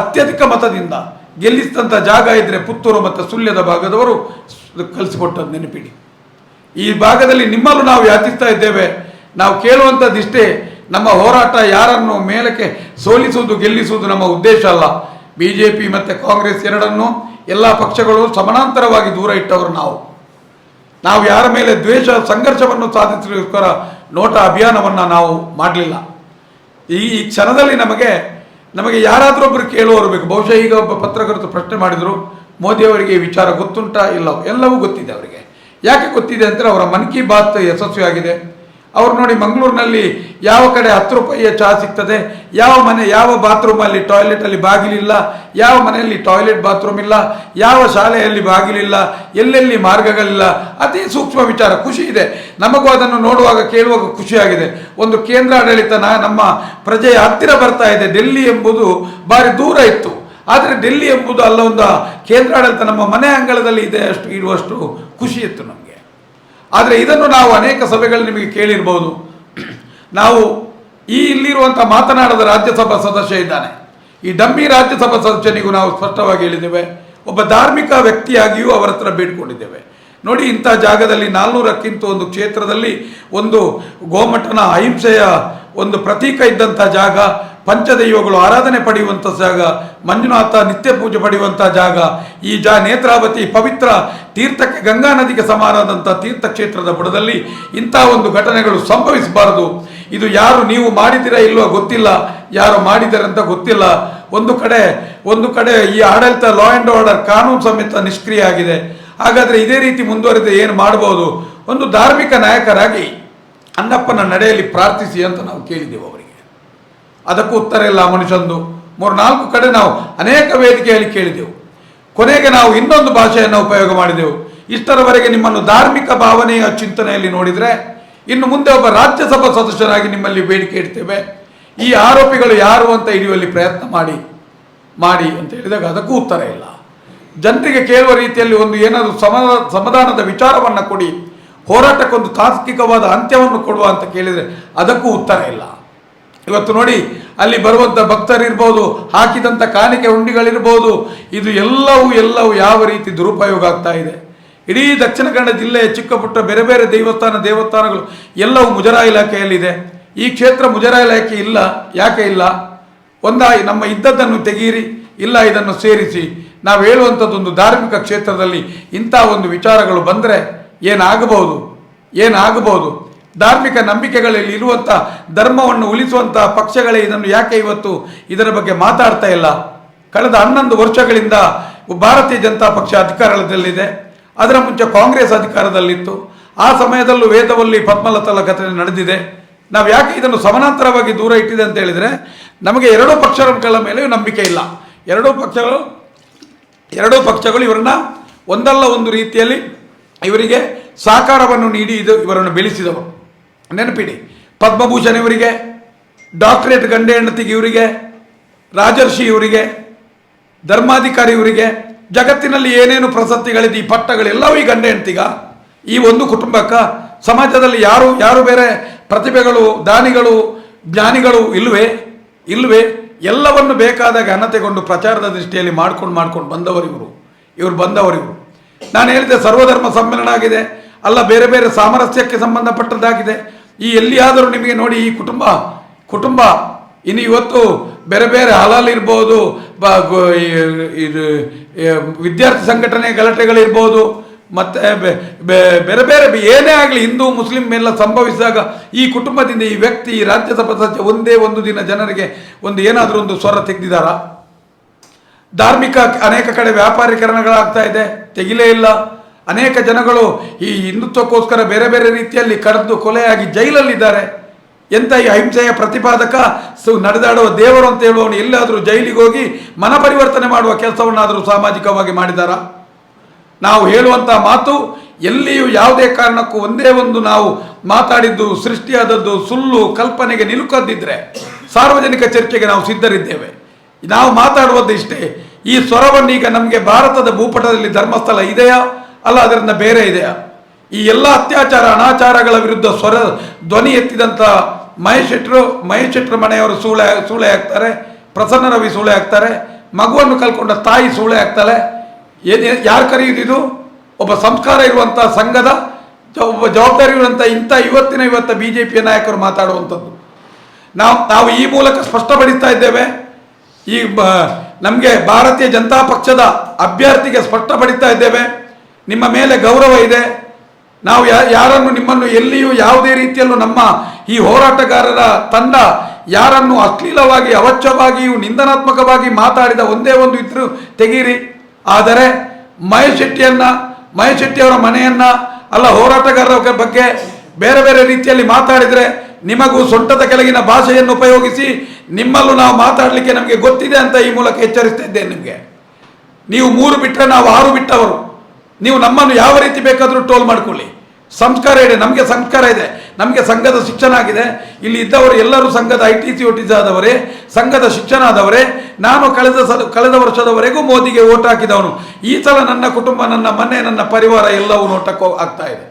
Speaker 4: ಅತ್ಯಧಿಕ ಮತದಿಂದ ಗೆಲ್ಲಿಸಿದಂಥ ಜಾಗ ಇದ್ದರೆ ಪುತ್ತೂರು ಮತ್ತು ಸುಳ್ಯದ ಭಾಗದವರು ಕಲಿಸಿಕೊಟ್ಟದ್ದು ನೆನಪಿಡಿ. ಈ ಭಾಗದಲ್ಲಿ ನಿಮ್ಮಲ್ಲೂ ನಾವು ಯಾಚಿಸ್ತಾ ಇದ್ದೇವೆ. ನಾವು ಕೇಳುವಂಥದ್ದಿಷ್ಟೇ, ನಮ್ಮ ಹೋರಾಟ ಯಾರನ್ನು ಮೇಲಕ್ಕೆ ಸೋಲಿಸುವುದು ಗೆಲ್ಲಿಸುವುದು ನಮ್ಮ ಉದ್ದೇಶ ಅಲ್ಲ. BJP ಮತ್ತು ಕಾಂಗ್ರೆಸ್ ಎರಡನ್ನೂ ಎಲ್ಲ ಪಕ್ಷಗಳು ಸಮಾನಾಂತರವಾಗಿ ದೂರ ಇಟ್ಟವರು ನಾವು ಯಾರ ಮೇಲೆ ದ್ವೇಷ ಸಂಘರ್ಷವನ್ನು ಸಾಧಿಸಲಿಕ್ಕೋಸ್ಕರ ನೋಟ ಅಭಿಯಾನವನ್ನು ನಾವು ಮಾಡಲಿಲ್ಲ. ಈ ಕ್ಷಣದಲ್ಲಿ ನಮಗೆ ಯಾರಾದರೂ ಒಬ್ಬರು ಕೇಳುವವರು ಬೇಕು. ಬಹುಶಃ ಈಗ ಒಬ್ಬ ಪತ್ರಕರ್ತರು ಪ್ರಶ್ನೆ ಮಾಡಿದರು, ಮೋದಿಯವರಿಗೆ ಈ ವಿಚಾರ ಗೊತ್ತುಂಟಾ? ಎಲ್ಲವೂ ಗೊತ್ತಿದೆ ಅವರಿಗೆ. ಯಾಕೆ ಗೊತ್ತಿದೆ ಅಂದರೆ ಅವರ ಮನ್ ಕಿ ಬಾತ್ ಯಶಸ್ವಿಯಾಗಿದೆ. ಅವ್ರು ನೋಡಿ, ಮಂಗಳೂರಿನಲ್ಲಿ ಯಾವ ಕಡೆ 10 ರೂಪಾಯಿಯ ಚಹಾ ಸಿಗ್ತದೆ, ಯಾವ ಬಾತ್ರೂಮಲ್ಲಿ ಟಾಯ್ಲೆಟಲ್ಲಿ ಬಾಗಿಲಿಲ್ಲ, ಯಾವ ಮನೆಯಲ್ಲಿ ಟಾಯ್ಲೆಟ್ ಬಾತ್ರೂಮ್ ಇಲ್ಲ, ಯಾವ ಶಾಲೆಯಲ್ಲಿ ಬಾಗಿಲಿಲ್ಲ, ಎಲ್ಲೆಲ್ಲಿ ಮಾರ್ಗಗಳಿಲ್ಲ, ಅತಿ ಸೂಕ್ಷ್ಮ ವಿಚಾರ. ಖುಷಿ ಇದೆ ನಮಗೂ ಅದನ್ನು ನೋಡುವಾಗ ಕೇಳುವಾಗ ಖುಷಿಯಾಗಿದೆ. ಒಂದು ಕೇಂದ್ರಾಡಳಿತ ನಮ್ಮ ಪ್ರಜೆಯ ಹತ್ತಿರ ಬರ್ತಾ ಇದೆ. ಡೆಲ್ಲಿ ಎಂಬುದು ಭಾರಿ ದೂರ ಇತ್ತು, ಆದರೆ ಡೆಲ್ಲಿ ಎಂಬುದು ಅಲ್ಲ, ಒಂದು ಕೇಂದ್ರಾಡಳಿತ ನಮ್ಮ ಮನೆ ಅಂಗಳದಲ್ಲಿ ಇದೆ ಇರುವಷ್ಟು ಖುಷಿ ಇತ್ತು ನಮಗೆ. ಆದರೆ ಇದನ್ನು ನಾವು ಅನೇಕ ಸಭೆಗಳು ನಿಮಗೆ ಕೇಳಿರ್ಬೋದು. ನಾವು ಇಲ್ಲಿರುವಂಥ ಮಾತನಾಡದ ರಾಜ್ಯಸಭಾ ಸದಸ್ಯ ಇದ್ದಾನೆ, ಈ ಡಮ್ಮಿ ರಾಜ್ಯಸಭಾ ಸದಸ್ಯನಿಗೂ ನಾವು ಸ್ಪಷ್ಟವಾಗಿ ಹೇಳಿದ್ದೇವೆ, ಒಬ್ಬ ಧಾರ್ಮಿಕ ವ್ಯಕ್ತಿಯಾಗಿಯೂ ಅವರ ಹತ್ರ ಬೇಡಿಕೊಂಡಿದ್ದೇವೆ. ನೋಡಿ, ಇಂಥ ಜಾಗದಲ್ಲಿ 400ಕ್ಕಿಂತ ಒಂದು ಕ್ಷೇತ್ರದಲ್ಲಿ ಒಂದು ಗೋಮಠನ ಅಹಿಂಸೆಯ ಒಂದು ಪ್ರತೀಕ ಇದ್ದಂಥ ಜಾಗ, ಪಂಚದೈವಗಳು ಆರಾಧನೆ ಪಡೆಯುವಂಥ ಜಾಗ, ಮಂಜುನಾಥ ನಿತ್ಯ ಪೂಜೆ ಪಡೆಯುವಂಥ ಜಾಗ, ಈ ನೇತ್ರಾವತಿ ಪವಿತ್ರ ತೀರ್ಥಕ್ಕೆ ಗಂಗಾ ನದಿಗೆ ಸಮಾನವಾದಂಥ ತೀರ್ಥಕ್ಷೇತ್ರದ ಬುಡದಲ್ಲಿ ಇಂಥ ಒಂದು ಘಟನೆಗಳು ಸಂಭವಿಸಬಾರದು. ಇದು ಯಾರು ನೀವು ಮಾಡಿದ್ದೀರಾ ಇಲ್ವೋ ಗೊತ್ತಿಲ್ಲ, ಯಾರು ಮಾಡಿದ್ದಾರೆ ಅಂತ ಗೊತ್ತಿಲ್ಲ. ಒಂದು ಕಡೆ ಈ ಆಡಳಿತ ಲಾ ಆ್ಯಂಡ್ ಆರ್ಡರ್ ಕಾನೂನು ಸಮೇತ ನಿಷ್ಕ್ರಿಯ ಆಗಿದೆ. ಹಾಗಾದರೆ ಇದೇ ರೀತಿ ಮುಂದುವರೆದು ಏನು ಮಾಡ್ಬೋದು? ಒಂದು ಧಾರ್ಮಿಕ ನಾಯಕರಾಗಿ ಅನ್ನಪ್ಪನ ನಡೆಯಲ್ಲಿ ಪ್ರಾರ್ಥಿಸಿ ಅಂತ ನಾವು ಕೇಳಿದ್ದೇವೆ ಅವರಿಗೆ. ಅದಕ್ಕೂ ಉತ್ತರ ಇಲ್ಲ ಆ ಮನುಷ್ಯಂದು. 3-4 ಕಡೆ ನಾವು ಅನೇಕ ವೇದಿಕೆಯಲ್ಲಿ ಕೇಳಿದೆವು. ಕೊನೆಗೆ ನಾವು ಇನ್ನೊಂದು ಭಾಷೆಯನ್ನು ಉಪಯೋಗ ಮಾಡಿದೆವು. ಇಷ್ಟರವರೆಗೆ ನಿಮ್ಮನ್ನು ಧಾರ್ಮಿಕ ಭಾವನೆಯ ಚಿಂತನೆಯಲ್ಲಿ ನೋಡಿದರೆ, ಇನ್ನು ಮುಂದೆ ಒಬ್ಬ ರಾಜ್ಯಸಭಾ ಸದಸ್ಯರಾಗಿ ನಿಮ್ಮಲ್ಲಿ ಬೇಡಿಕೆ ಇಡ್ತೇವೆ, ಈ ಆರೋಪಿಗಳು ಯಾರು ಅಂತ ಹಿಡಿಯುವಲ್ಲಿ ಪ್ರಯತ್ನ ಮಾಡಿ ಅಂತ ಹೇಳಿದಾಗ ಅದಕ್ಕೂ ಉತ್ತರ ಇಲ್ಲ. ಜನರಿಗೆ ಕೇಳುವ ರೀತಿಯಲ್ಲಿ ಒಂದು ಏನಾದರೂ ಸಮಾಧಾನದ ವಿಚಾರವನ್ನು ಕೊಡಿ, ಹೋರಾಟಕ್ಕೊಂದು ತಾತ್ವಿಕವಾದ ಅಂತ್ಯವನ್ನು ಕೊಡುವ ಅಂತ ಕೇಳಿದರೆ ಅದಕ್ಕೂ ಉತ್ತರ ಇಲ್ಲ. ಇವತ್ತು ನೋಡಿ, ಅಲ್ಲಿ ಬರುವಂಥ ಭಕ್ತರಿರ್ಬೋದು, ಹಾಕಿದಂಥ ಕಾಣಿಕೆ ಹುಂಡಿಗಳಿರ್ಬೋದು, ಇದು ಎಲ್ಲವೂ ಯಾವ ರೀತಿ ದುರುಪಯೋಗ ಆಗ್ತಾ ಇದೆ. ಇಡೀ ದಕ್ಷಿಣ ಕನ್ನಡ ಜಿಲ್ಲೆಯ ಚಿಕ್ಕ ಪುಟ್ಟ ಬೇರೆ ಬೇರೆ ದೇವಸ್ಥಾನಗಳು ಎಲ್ಲವೂ ಮುಜರಾ ಇಲಾಖೆಯಲ್ಲಿದೆ. ಈ ಕ್ಷೇತ್ರ ಮುಜರಾ ಇಲಾಖೆ ಇಲ್ಲ. ಯಾಕೆ ಇಲ್ಲ? ನಮ್ಮ ಇದ್ದದ್ದನ್ನು ತೆಗೀರಿ, ಇಲ್ಲ ಇದನ್ನು ಸೇರಿಸಿ. ನಾವು ಹೇಳುವಂಥದ್ದೊಂದು ಧಾರ್ಮಿಕ ಕ್ಷೇತ್ರದಲ್ಲಿ ಇಂಥ ಒಂದು ವಿಚಾರಗಳು ಬಂದರೆ ಏನಾಗಬಹುದು? ಧಾರ್ಮಿಕ ನಂಬಿಕೆಗಳಲ್ಲಿ ಇರುವಂಥ ಧರ್ಮವನ್ನು ಉಳಿಸುವಂಥ ಪಕ್ಷಗಳೇ ಇದನ್ನು ಯಾಕೆ ಇವತ್ತು ಇದರ ಬಗ್ಗೆ ಮಾತಾಡ್ತಾ ಇಲ್ಲ? ಕಳೆದ 11 ವರ್ಷಗಳಿಂದ ಭಾರತೀಯ ಜನತಾ ಪಕ್ಷ ಅಧಿಕಾರದಲ್ಲಿದೆ. ಅದರ ಮುಂಚೆ ಕಾಂಗ್ರೆಸ್ ಅಧಿಕಾರದಲ್ಲಿತ್ತು. ಆ ಸಮಯದಲ್ಲೂ ವೇದವಲ್ಲಿ ಪದ್ಮಲತಲ ಘಟನೆ ನಡೆದಿದೆ. ನಾವು ಯಾಕೆ ಇದನ್ನು ಸಮಾನಾಂತರವಾಗಿ ದೂರ ಇಟ್ಟಿದೆ ಅಂತ ಹೇಳಿದರೆ, ನಮಗೆ ಎರಡೂ ಪಕ್ಷಗಳ ಮೇಲೆ ನಂಬಿಕೆ ಇಲ್ಲ. ಎರಡೂ ಪಕ್ಷಗಳು ಇವರನ್ನ ಒಂದಲ್ಲ ಒಂದು ರೀತಿಯಲ್ಲಿ ಇವರಿಗೆ ಸಹಕಾರವನ್ನು ನೀಡಿ ಇವರನ್ನು ಬೆಳೆಸಿದವರು. ನೆನಪಿಡಿ, ಪದ್ಮಭೂಷಣ್ ಇವರಿಗೆ, ಡಾಕ್ಟರೇಟ್ ಗಂಡ ಹೆಂಡತಿಗೆ ಇವರಿಗೆ, ರಾಜರ್ಷಿ ಇವರಿಗೆ, ಧರ್ಮಾಧಿಕಾರಿ ಇವರಿಗೆ, ಜಗತ್ತಿನಲ್ಲಿ ಏನೇನು ಪ್ರಶಸ್ತಿಗಳಿದೆ, ಈ ಪಟ್ಟಗಳೆಲ್ಲವೂ ಈ ಗಂಡ ಹೆಂಡತಿಗ, ಈ ಒಂದು ಕುಟುಂಬಕ್ಕ. ಸಮಾಜದಲ್ಲಿ ಯಾರು ಬೇರೆ ಪ್ರತಿಭೆಗಳು, ದಾನಿಗಳು, ಜ್ಞಾನಿಗಳು ಇಲ್ವೇ? ಎಲ್ಲವನ್ನು ಬೇಕಾದಾಗ ಘನತೆಗೊಂಡು ಪ್ರಚಾರದ ದೃಷ್ಟಿಯಲ್ಲಿ ಮಾಡ್ಕೊಂಡು ಬಂದವರು. ನಾನು ಹೇಳಿದೆ, ಸರ್ವಧರ್ಮ ಸಮ್ಮೇಳನ ಆಗಿದೆ, ಅಲ್ಲ ಬೇರೆ ಬೇರೆ ಸಾಮರಸ್ಯಕ್ಕೆ ಸಂಬಂಧಪಟ್ಟದ್ದಾಗಿದೆ. ಈ ಎಲ್ಲಿಯಾದರೂ ನಿಮಗೆ ನೋಡಿ, ಈ ಕುಟುಂಬ ಇನ್ನು ಇವತ್ತು ಬೇರೆ ಬೇರೆ ಹಲಾಲ್ ಇರ್ಬೋದು, ಇದು ವಿದ್ಯಾರ್ಥಿ ಸಂಘಟನೆ ಗಲಾಟೆಗಳಿರ್ಬೋದು, ಮತ್ತು ಬೇರೆ ಬೇರೆ ಏನೇ ಆಗಲಿ ಹಿಂದೂ ಮುಸ್ಲಿಂ ಎಲ್ಲ ಸಂಭವಿಸಿದಾಗ ಈ ಕುಟುಂಬದಿಂದ ಈ ವ್ಯಕ್ತಿ ಈ ರಾಜ್ಯಸಭಾ ಸದಸ್ಯ ಒಂದೇ ಒಂದು ದಿನ ಜನರಿಗೆ ಒಂದು ಏನಾದರೂ ಒಂದು ಸ್ವರ ತೆಗೆದಿದ್ದಾರ? ಧಾರ್ಮಿಕ ಅನೇಕ ಕಡೆ ವ್ಯಾಪಾರೀಕರಣಗಳಾಗ್ತಾ ಇದೆ, ತೆಗಿಲೇ ಇಲ್ಲ. ಅನೇಕ ಜನಗಳು ಈ ಹಿಂದುತ್ವಕ್ಕೋಸ್ಕರ ಬೇರೆ ಬೇರೆ ರೀತಿಯಲ್ಲಿ ಕಡಿದು ಕೊಲೆಯಾಗಿ ಜೈಲಲ್ಲಿದ್ದಾರೆ. ಎಂಥ ಈ ಅಹಿಂಸೆಯ ಪ್ರತಿಪಾದಕ ನಡೆದಾಡುವ ದೇವರು ಅಂತ ಹೇಳುವವನು ಎಲ್ಲಾದರೂ ಜೈಲಿಗೆ ಹೋಗಿ ಮನ ಪರಿವರ್ತನೆ ಮಾಡುವ ಕೆಲಸವನ್ನಾದರೂ ಸಾಮಾಜಿಕವಾಗಿ ಮಾಡಿದಾರ? ನಾವು ಹೇಳುವಂಥ ಮಾತು ಎಲ್ಲಿಯೂ ಯಾವುದೇ ಕಾರಣಕ್ಕೂ ಒಂದೇ ಒಂದು ನಾವು ಮಾತಾಡಿದ್ದು ಸೃಷ್ಟಿಯಾದದ್ದು ಸುಳ್ಳು ಕಲ್ಪನೆಗೆ ನಿಲುಕದ್ದಿದ್ರೆ ಸಾರ್ವಜನಿಕ ಚರ್ಚೆಗೆ ನಾವು ಸಿದ್ಧರಿದ್ದೇವೆ. ನಾವು ಮಾತಾಡುವುದು ಇಷ್ಟೇ. ಈ ಸ್ವರವನ್ನು ಈಗ ನಮಗೆ ಭಾರತದ ಭೂಪಟದಲ್ಲಿ ಧರ್ಮಸ್ಥಳ ಇದೆಯಾ, ಅಲ್ಲ ಅದರಿಂದ ಬೇರೆ ಇದೆಯಾ? ಈ ಎಲ್ಲ ಅತ್ಯಾಚಾರ ಅನಾಚಾರಗಳ ವಿರುದ್ಧ ಸ್ವರ ಧ್ವನಿ ಎತ್ತಿದಂಥ ಮಹೇಶ್ ಶೆಟ್ಟರ ಮನೆಯವರು ಸೂಳೆ ಆಗ್ತಾರೆ, ಪ್ರಸನ್ನ ರವಿ ಸೂಳೆ ಆಗ್ತಾರೆ, ಮಗುವನ್ನು ಕಲ್ಕೊಂಡ ತಾಯಿ ಸೂಳೆ ಆಗ್ತಾಳೆ. ಯಾರು ಕರೆಯುವುದಿದು? ಒಬ್ಬ ಸಂಸ್ಕಾರ ಇರುವಂಥ ಸಂಘದ ಒಬ್ಬ ಜವಾಬ್ದಾರಿ ಇರುವಂಥ ಇವತ್ತ BJPಯ ನಾಯಕರು ಮಾತಾಡುವಂಥದ್ದು. ನಾವು ಈ ಮೂಲಕ ಸ್ಪಷ್ಟಪಡಿಸ್ತಾ ಇದ್ದೇವೆ. ಈ ನಮಗೆ ಭಾರತೀಯ ಜನತಾ ಪಕ್ಷದ ಅಭ್ಯರ್ಥಿಗೆ ಸ್ಪಷ್ಟಪಡಿಸ್ತಾ ಇದ್ದೇವೆ, ನಿಮ್ಮ ಮೇಲೆ ಗೌರವ ಇದೆ. ನಾವು ಯಾರನ್ನು ನಿಮ್ಮನ್ನು ಎಲ್ಲಿಯೂ ಯಾವುದೇ ರೀತಿಯಲ್ಲೂ ನಮ್ಮ ಈ ಹೋರಾಟಗಾರರ ತಂಡ ಯಾರನ್ನು ಅಶ್ಲೀಲವಾಗಿ ಅವಾಚ್ಯವಾಗಿಯೂ ನಿಂದನಾತ್ಮಕವಾಗಿ ಮಾತಾಡಿದ ಒಂದೇ ಒಂದು ಇದ್ರು ತೆಗೀರಿ. ಆದರೆ ಮಹೇಶ್ ಶೆಟ್ಟಿಯವರ ಮನೆಯನ್ನ ಅಲ್ಲ ಹೋರಾಟಗಾರರ ಬಗ್ಗೆ ಬೇರೆ ಬೇರೆ ರೀತಿಯಲ್ಲಿ ಮಾತಾಡಿದರೆ ನಿಮಗೂ ಸೊಂಟದ ಕೆಳಗಿನ ಭಾಷೆಯನ್ನು ಉಪಯೋಗಿಸಿ ನಿಮ್ಮಲ್ಲೂ ನಾವು ಮಾತಾಡಲಿಕ್ಕೆ ನಮಗೆ ಗೊತ್ತಿದೆ ಅಂತ ಈ ಮೂಲಕ ಎಚ್ಚರಿಸ್ತಾ ಇದ್ದೇನೆ ನಿಮಗೆ. ನೀವು 3 ಬಿಟ್ಟರೆ ನಾವು 6 ಬಿಟ್ಟವರು. ನೀವು ನಮ್ಮನ್ನು ಯಾವ ರೀತಿ ಬೇಕಾದರೂ ಟೋಲ್ ಮಾಡ್ಕೊಳ್ಳಿ. ಸಂಸ್ಕಾರ ಇದೆ, ನಮಗೆ ಸಂಸ್ಕಾರ ಇದೆ, ನಮಗೆ ಸಂಘದ ಶಿಕ್ಷಣ ಆಗಿದೆ. ಇಲ್ಲಿ ಇದ್ದವರು ಎಲ್ಲರೂ ಸಂಘದ ITC OTC ಆದವರೇ, ಸಂಘದ ಶಿಕ್ಷಣ ಆದವರೇ. ನಾನು ಕಳೆದ ವರ್ಷದವರೆಗೂ ಮೋದಿಗೆ ಓಟ್ ಹಾಕಿದವನು. ಈ ಸಲ ನನ್ನ ಕುಟುಂಬ, ನನ್ನ ಮನೆ, ನನ್ನ ಪರಿವಾರ ಎಲ್ಲವೂ ನೋಟಕ್ಕೆ ಆಗ್ತಾ ಇದೆ.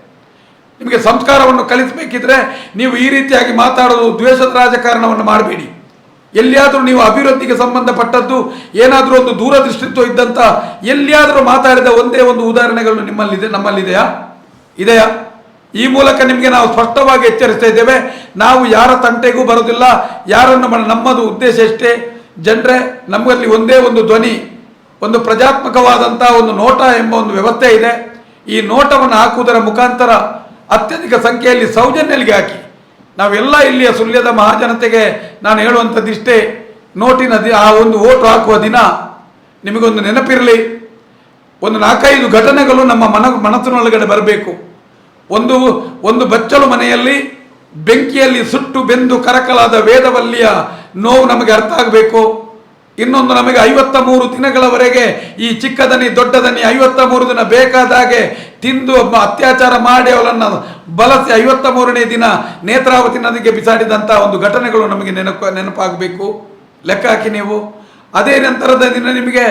Speaker 4: ನಿಮಗೆ ಸಂಸ್ಕಾರವನ್ನು ಕಲಿಸಬೇಕಿದ್ರೆ ನೀವು ಈ ರೀತಿಯಾಗಿ ಮಾತಾಡೋದು ದ್ವೇಷದ ರಾಜಕಾರಣವನ್ನು ಮಾಡಬೇಡಿ. ಎಲ್ಲಿಯಾದರೂ ನೀವು ಅಭಿವೃದ್ಧಿಗೆ ಸಂಬಂಧಪಟ್ಟದ್ದು ಏನಾದರೂ ಒಂದು ದೂರದೃಷ್ಟಿತ್ವ ಇದ್ದಂಥ ಎಲ್ಲಿಯಾದರೂ ಮಾತಾಡಿದ ಒಂದೇ ಒಂದು ಉದಾಹರಣೆಗಳು ನಮ್ಮಲ್ಲಿದೆಯಾ? ಈ ಮೂಲಕ ನಿಮಗೆ ನಾವು ಸ್ಪಷ್ಟವಾಗಿ ಎಚ್ಚರಿಸ್ತಾ ಇದ್ದೇವೆ. ನಾವು ಯಾರ ತಂಟೆಗೂ ಬರೋದಿಲ್ಲ. ಯಾರನ್ನು ನಮ್ಮದು ಉದ್ದೇಶ ಎಷ್ಟೇ ಜನರೇ, ನಮ್ಮಲ್ಲಿ ಒಂದೇ ಒಂದು ಧ್ವನಿ, ಒಂದು ಪ್ರಜಾತ್ಮಕವಾದಂಥ ಒಂದು ನೋಟ ಎಂಬ ಒಂದು ವ್ಯವಸ್ಥೆ ಇದೆ. ಈ ನೋಟವನ್ನು ಹಾಕುವುದರ ಮುಖಾಂತರ ಅತ್ಯಧಿಕ ಸಂಖ್ಯೆಯಲ್ಲಿ ಸೌಜನ್ಯಲಿಗೆ ಹಾಕಿ ನಾವೆಲ್ಲ ಇಲ್ಲಿಯ ಸುಳ್ಯದ ಮಹಾಜನತೆಗೆ ನಾನು ಹೇಳುವಂಥದ್ದಿಷ್ಟೇ. ನೋಟಿನ ಆ ಒಂದು ಓಟು ಹಾಕುವ ದಿನ ನಿಮಗೊಂದು ನೆನಪಿರಲಿ, ಒಂದು 4-5 ಘಟನೆಗಳು ನಮ್ಮ ಮನಸ್ಸಿನೊಳಗಡೆ ಬರಬೇಕು. ಒಂದು ಬಚ್ಚಲು ಮನೆಯಲ್ಲಿ ಬೆಂಕಿಯಲ್ಲಿ ಸುಟ್ಟು ಬೆಂದು ಕರಕಲಾದ ವೇದವಲ್ಲಿಯ ನೋವು ನಮಗೆ ಅರ್ಥ ಆಗಬೇಕು. ಇನ್ನೊಂದು ನಮಗೆ 53 ದಿನಗಳವರೆಗೆ ಈ ಚಿಕ್ಕದನಿ ದೊಡ್ಡದನಿ 53 ದಿನ ಬೇಕಾದಾಗೆ ತಿಂದು ಅತ್ಯಾಚಾರ ಮಾಡಿ ಅವಳನ್ನು ಬಳಸಿ 53ನೇ ದಿನ ನೇತ್ರಾವತಿ ನದಿಗೆ ಬಿಸಾಡಿದಂಥ ಒಂದು ಘಟನೆಗಳು ನಮಗೆ ನೆನಪಾಗಬೇಕು. ಲೆಕ್ಕ ಹಾಕಿ ನೀವು. ಅದೇ ನಂತರದ ದಿನ ನಿಮಗೆ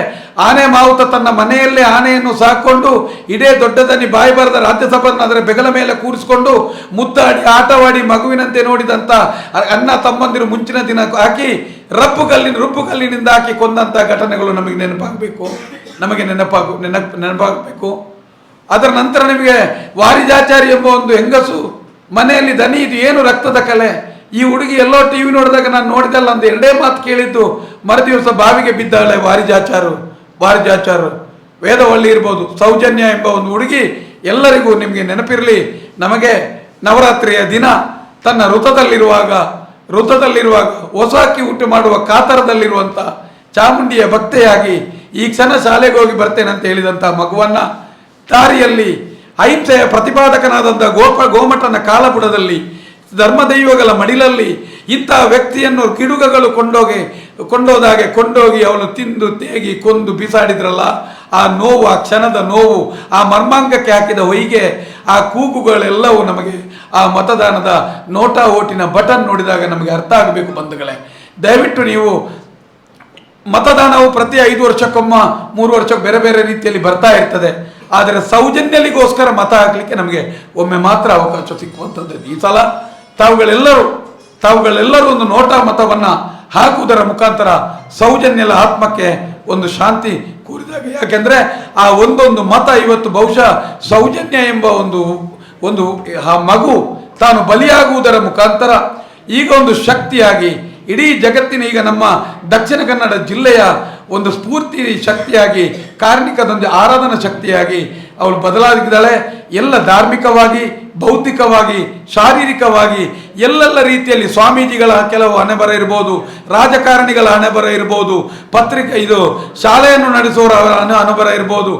Speaker 4: ಆನೆ ಮಾವುತ ತನ್ನ ಮನೆಯಲ್ಲೇ ಆನೆಯನ್ನು ಸಾಕೊಂಡು ಇಡೇ ದೊಡ್ಡದನಿ ಬಾಯಿ ಬರದ ರಾಜ್ಯಸಭೆಯನ್ನು ಅದರ ಬೆಗಲ ಮೇಲೆ ಕೂರಿಸಿಕೊಂಡು ಮುದ್ದಾಡಿ ಆಟವಾಡಿ ಮಗುವಿನಂತೆ ನೋಡಿದಂಥ ಅಣ್ಣ ತಮ್ಮಂದಿರು ಮುಂಚಿನ ದಿನ ಹಾಕಿ ರುಬ್ಬುಗಲ್ಲಿನಿಂದ ಹಾಕಿ ಕೊಂದಂಥ ಘಟನೆಗಳು ನಮಗೆ ನೆನಪಾಗಬೇಕು. ಅದರ ನಂತರ ನಿಮಗೆ ವಾರಿಜಾಚಾರಿ ಎಂಬ ಒಂದು ಹೆಂಗಸು ಮನೆಯಲ್ಲಿ ದನಿ, ಇದು ಏನು ರಕ್ತದ ಕಲೆ. ಈ ಹುಡುಗಿ ಎಲ್ಲೋ TV ನೋಡಿದಾಗ ನಾನು ನೋಡಿದಲ್ಲ ಅಂತ 2 ಮಾತು ಕೇಳಿದ್ದು ಮರುದಿವಸ ಬಾವಿಗೆ ಬಿದ್ದಾಳೆ. ವಾರಿಜಾಚಾರು ವೇದವಳ್ಳಿ ಇರ್ಬೋದು, ಸೌಜನ್ಯ ಎಂಬ ಒಂದು ಹುಡುಗಿ. ಎಲ್ಲರಿಗೂ ನಿಮಗೆ ನೆನಪಿರಲಿ, ನಮಗೆ ನವರಾತ್ರಿಯ ದಿನ ತನ್ನ ಋತದಲ್ಲಿರುವಾಗ ಹೊಸಕಿ ಊಟ ಮಾಡುವ ಕಾತರದಲ್ಲಿರುವಂಥ ಚಾಮುಂಡಿಯ ಭಕ್ತೆಯಾಗಿ ಈ ಕ್ಷಣ ಶಾಲೆಗೆ ಹೋಗಿ ಬರ್ತೇನೆ ಅಂತ ಹೇಳಿದಂಥ ಮಗುವನ್ನ ದಾರಿಯಲ್ಲಿ ಅಹಿಂಸೆಯ ಪ್ರತಿಪಾದಕನಾದಂಥ ಗೋಮಠನ ಕಾಲಬುಡದಲ್ಲಿ ಧರ್ಮದೈವಗಳ ಮಡಿಲಲ್ಲಿ ಇಂತಹ ವ್ಯಕ್ತಿಯನ್ನು ಕಿಡುಗಗಳು ಕೊಂಡೋಗಿ ಅವನು ತಿಂದು ತೇಗಿ ಕೊಂದು ಬಿಸಾಡಿದ್ರಲ್ಲ, ಆ ನೋವು, ಆ ಕ್ಷಣದ ನೋವು, ಆ ಮರ್ಮಾಂಗಕ್ಕೆ ಹಾಕಿದ ಹೊಯ್ಗೆ, ಆ ಕೂಗುಗಳೆಲ್ಲವೂ ನಮಗೆ ಆ ಮತದಾನದ ನೋಟಾ ಓಟಿನ ಬಟನ್ ನೋಡಿದಾಗ ನಮಗೆ ಅರ್ಥ ಆಗಬೇಕು. ಬಂಧುಗಳೇ, ದಯವಿಟ್ಟು ನೀವು ಮತದಾನವು ಪ್ರತಿ 5 ವರ್ಷಕ್ಕೊಮ್ಮ 3 ವರ್ಷಕ್ಕೆ ಬೇರೆ ಬೇರೆ ರೀತಿಯಲ್ಲಿ ಬರ್ತಾ ಇರ್ತದೆ. ಆದರೆ ಸೌಜನ್ಯಲಿಗೋಸ್ಕರ ಮತ ಹಾಕಲಿಕ್ಕೆ ನಮಗೆ ಒಮ್ಮೆ ಮಾತ್ರ ಅವಕಾಶ ಸಿಕ್ಕುವಂಥದ್ದು. ಈ ಸಲ ತಾವುಗಳೆಲ್ಲರೂ ಒಂದು ನೋಟಾ ಮತವನ್ನು ಹಾಕುವುದರ ಮುಖಾಂತರ ಸೌಜನ್ಯಲ ಆತ್ಮಕ್ಕೆ ಒಂದು ಶಾಂತಿ ಕೂರಿದಾಗ. ಯಾಕೆಂದರೆ ಆ ಒಂದೊಂದು ಮತ ಇವತ್ತು ಬಹುಶಃ ಸೌಜನ್ಯ ಎಂಬ ಒಂದು ಆ ಮಗು ತಾನು ಬಲಿಯಾಗುವುದರ ಮುಖಾಂತರ ಈಗ ಒಂದು ಶಕ್ತಿಯಾಗಿ ಇಡೀ ಜಗತ್ತಿನ ಈಗ ನಮ್ಮ ದಕ್ಷಿಣ ಕನ್ನಡ ಜಿಲ್ಲೆಯ ಒಂದು ಸ್ಫೂರ್ತಿ ಶಕ್ತಿಯಾಗಿ, ಕಾರ್ಮಿಕದೊಂದು ಆರಾಧನಾ ಶಕ್ತಿಯಾಗಿ ಅವಳು ಬದಲಾಗಿದ್ದಾಳೆ. ಎಲ್ಲ ಧಾರ್ಮಿಕವಾಗಿ, ಬೌದ್ಧಿಕವಾಗಿ, ಶಾರೀರಿಕವಾಗಿ ಎಲ್ಲೆಲ್ಲ ರೀತಿಯಲ್ಲಿ ಸ್ವಾಮೀಜಿಗಳ ಕೆಲವು ಹಣೆಬರ ಇರ್ಬೋದು, ರಾಜಕಾರಣಿಗಳ ಹಣೆಬರ ಇರ್ಬೋದು, ಇದು ಶಾಲೆಯನ್ನು ನಡೆಸುವವರ ಹಣೆಬರ ಇರ್ಬೋದು,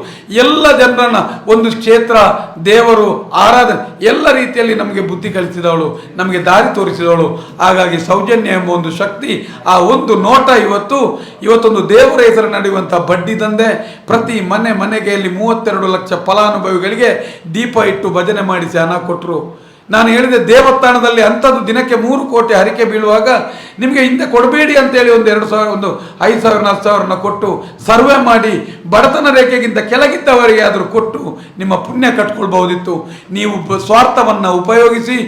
Speaker 4: ಎಲ್ಲ ಜನರನ್ನ ಒಂದು ಕ್ಷೇತ್ರ, ದೇವರು, ಆರಾಧನೆ ಎಲ್ಲ ರೀತಿಯಲ್ಲಿ ನಮಗೆ ಬುದ್ಧಿ ಕಲಿಸಿದವಳು, ನಮಗೆ ದಾರಿ ತೋರಿಸಿದವಳು. ಹಾಗಾಗಿ ಸೌಜನ್ಯ ಎಂಬ ಒಂದು ಶಕ್ತಿ, ಆ ಒಂದು ನೋಟ ಇವತ್ತೊಂದು ದೇವರ ಹೆಸರು ನಡೆಯುವಂಥ ಬಡ್ಡಿ ದಂಧೆ. ಪ್ರತಿ ಮನೆಗೆ 32 ಲಕ್ಷ ಫಲಾನುಭವಿಗಳಿಗೆ ದೀಪ ಇಟ್ಟು ಭಜನೆ ಮಾಡಿಸಿ ಹಣ ಕೊಟ್ಟರು. ನಾನು ಹೇಳಿದೆ, ದೇವಸ್ಥಾನದಲ್ಲಿ ಅಂಥದ್ದು ದಿನಕ್ಕೆ 3 ಕೋಟಿ ಹರಿಕೆ ಬೀಳುವಾಗ ನಿಮಗೆ ಹಿಂದೆ ಕೊಡಬೇಡಿ ಅಂತೇಳಿ ಒಂದು 2,000, ಒಂದು 5,000, 10,000 ಕೊಟ್ಟು ಸರ್ವೆ ಮಾಡಿ ಬಡತನ ರೇಖೆಗಿಂತ ಕೆಳಗಿದ್ದವರಿಗೆ ಆದರೂ ಕೊಟ್ಟು ನಿಮ್ಮ ಪುಣ್ಯ ಕಟ್ಕೊಳ್ಬಹುದಿತ್ತು. ನೀವು ಸ್ವಾರ್ಥವನ್ನು ಉಪಯೋಗಿಸಿ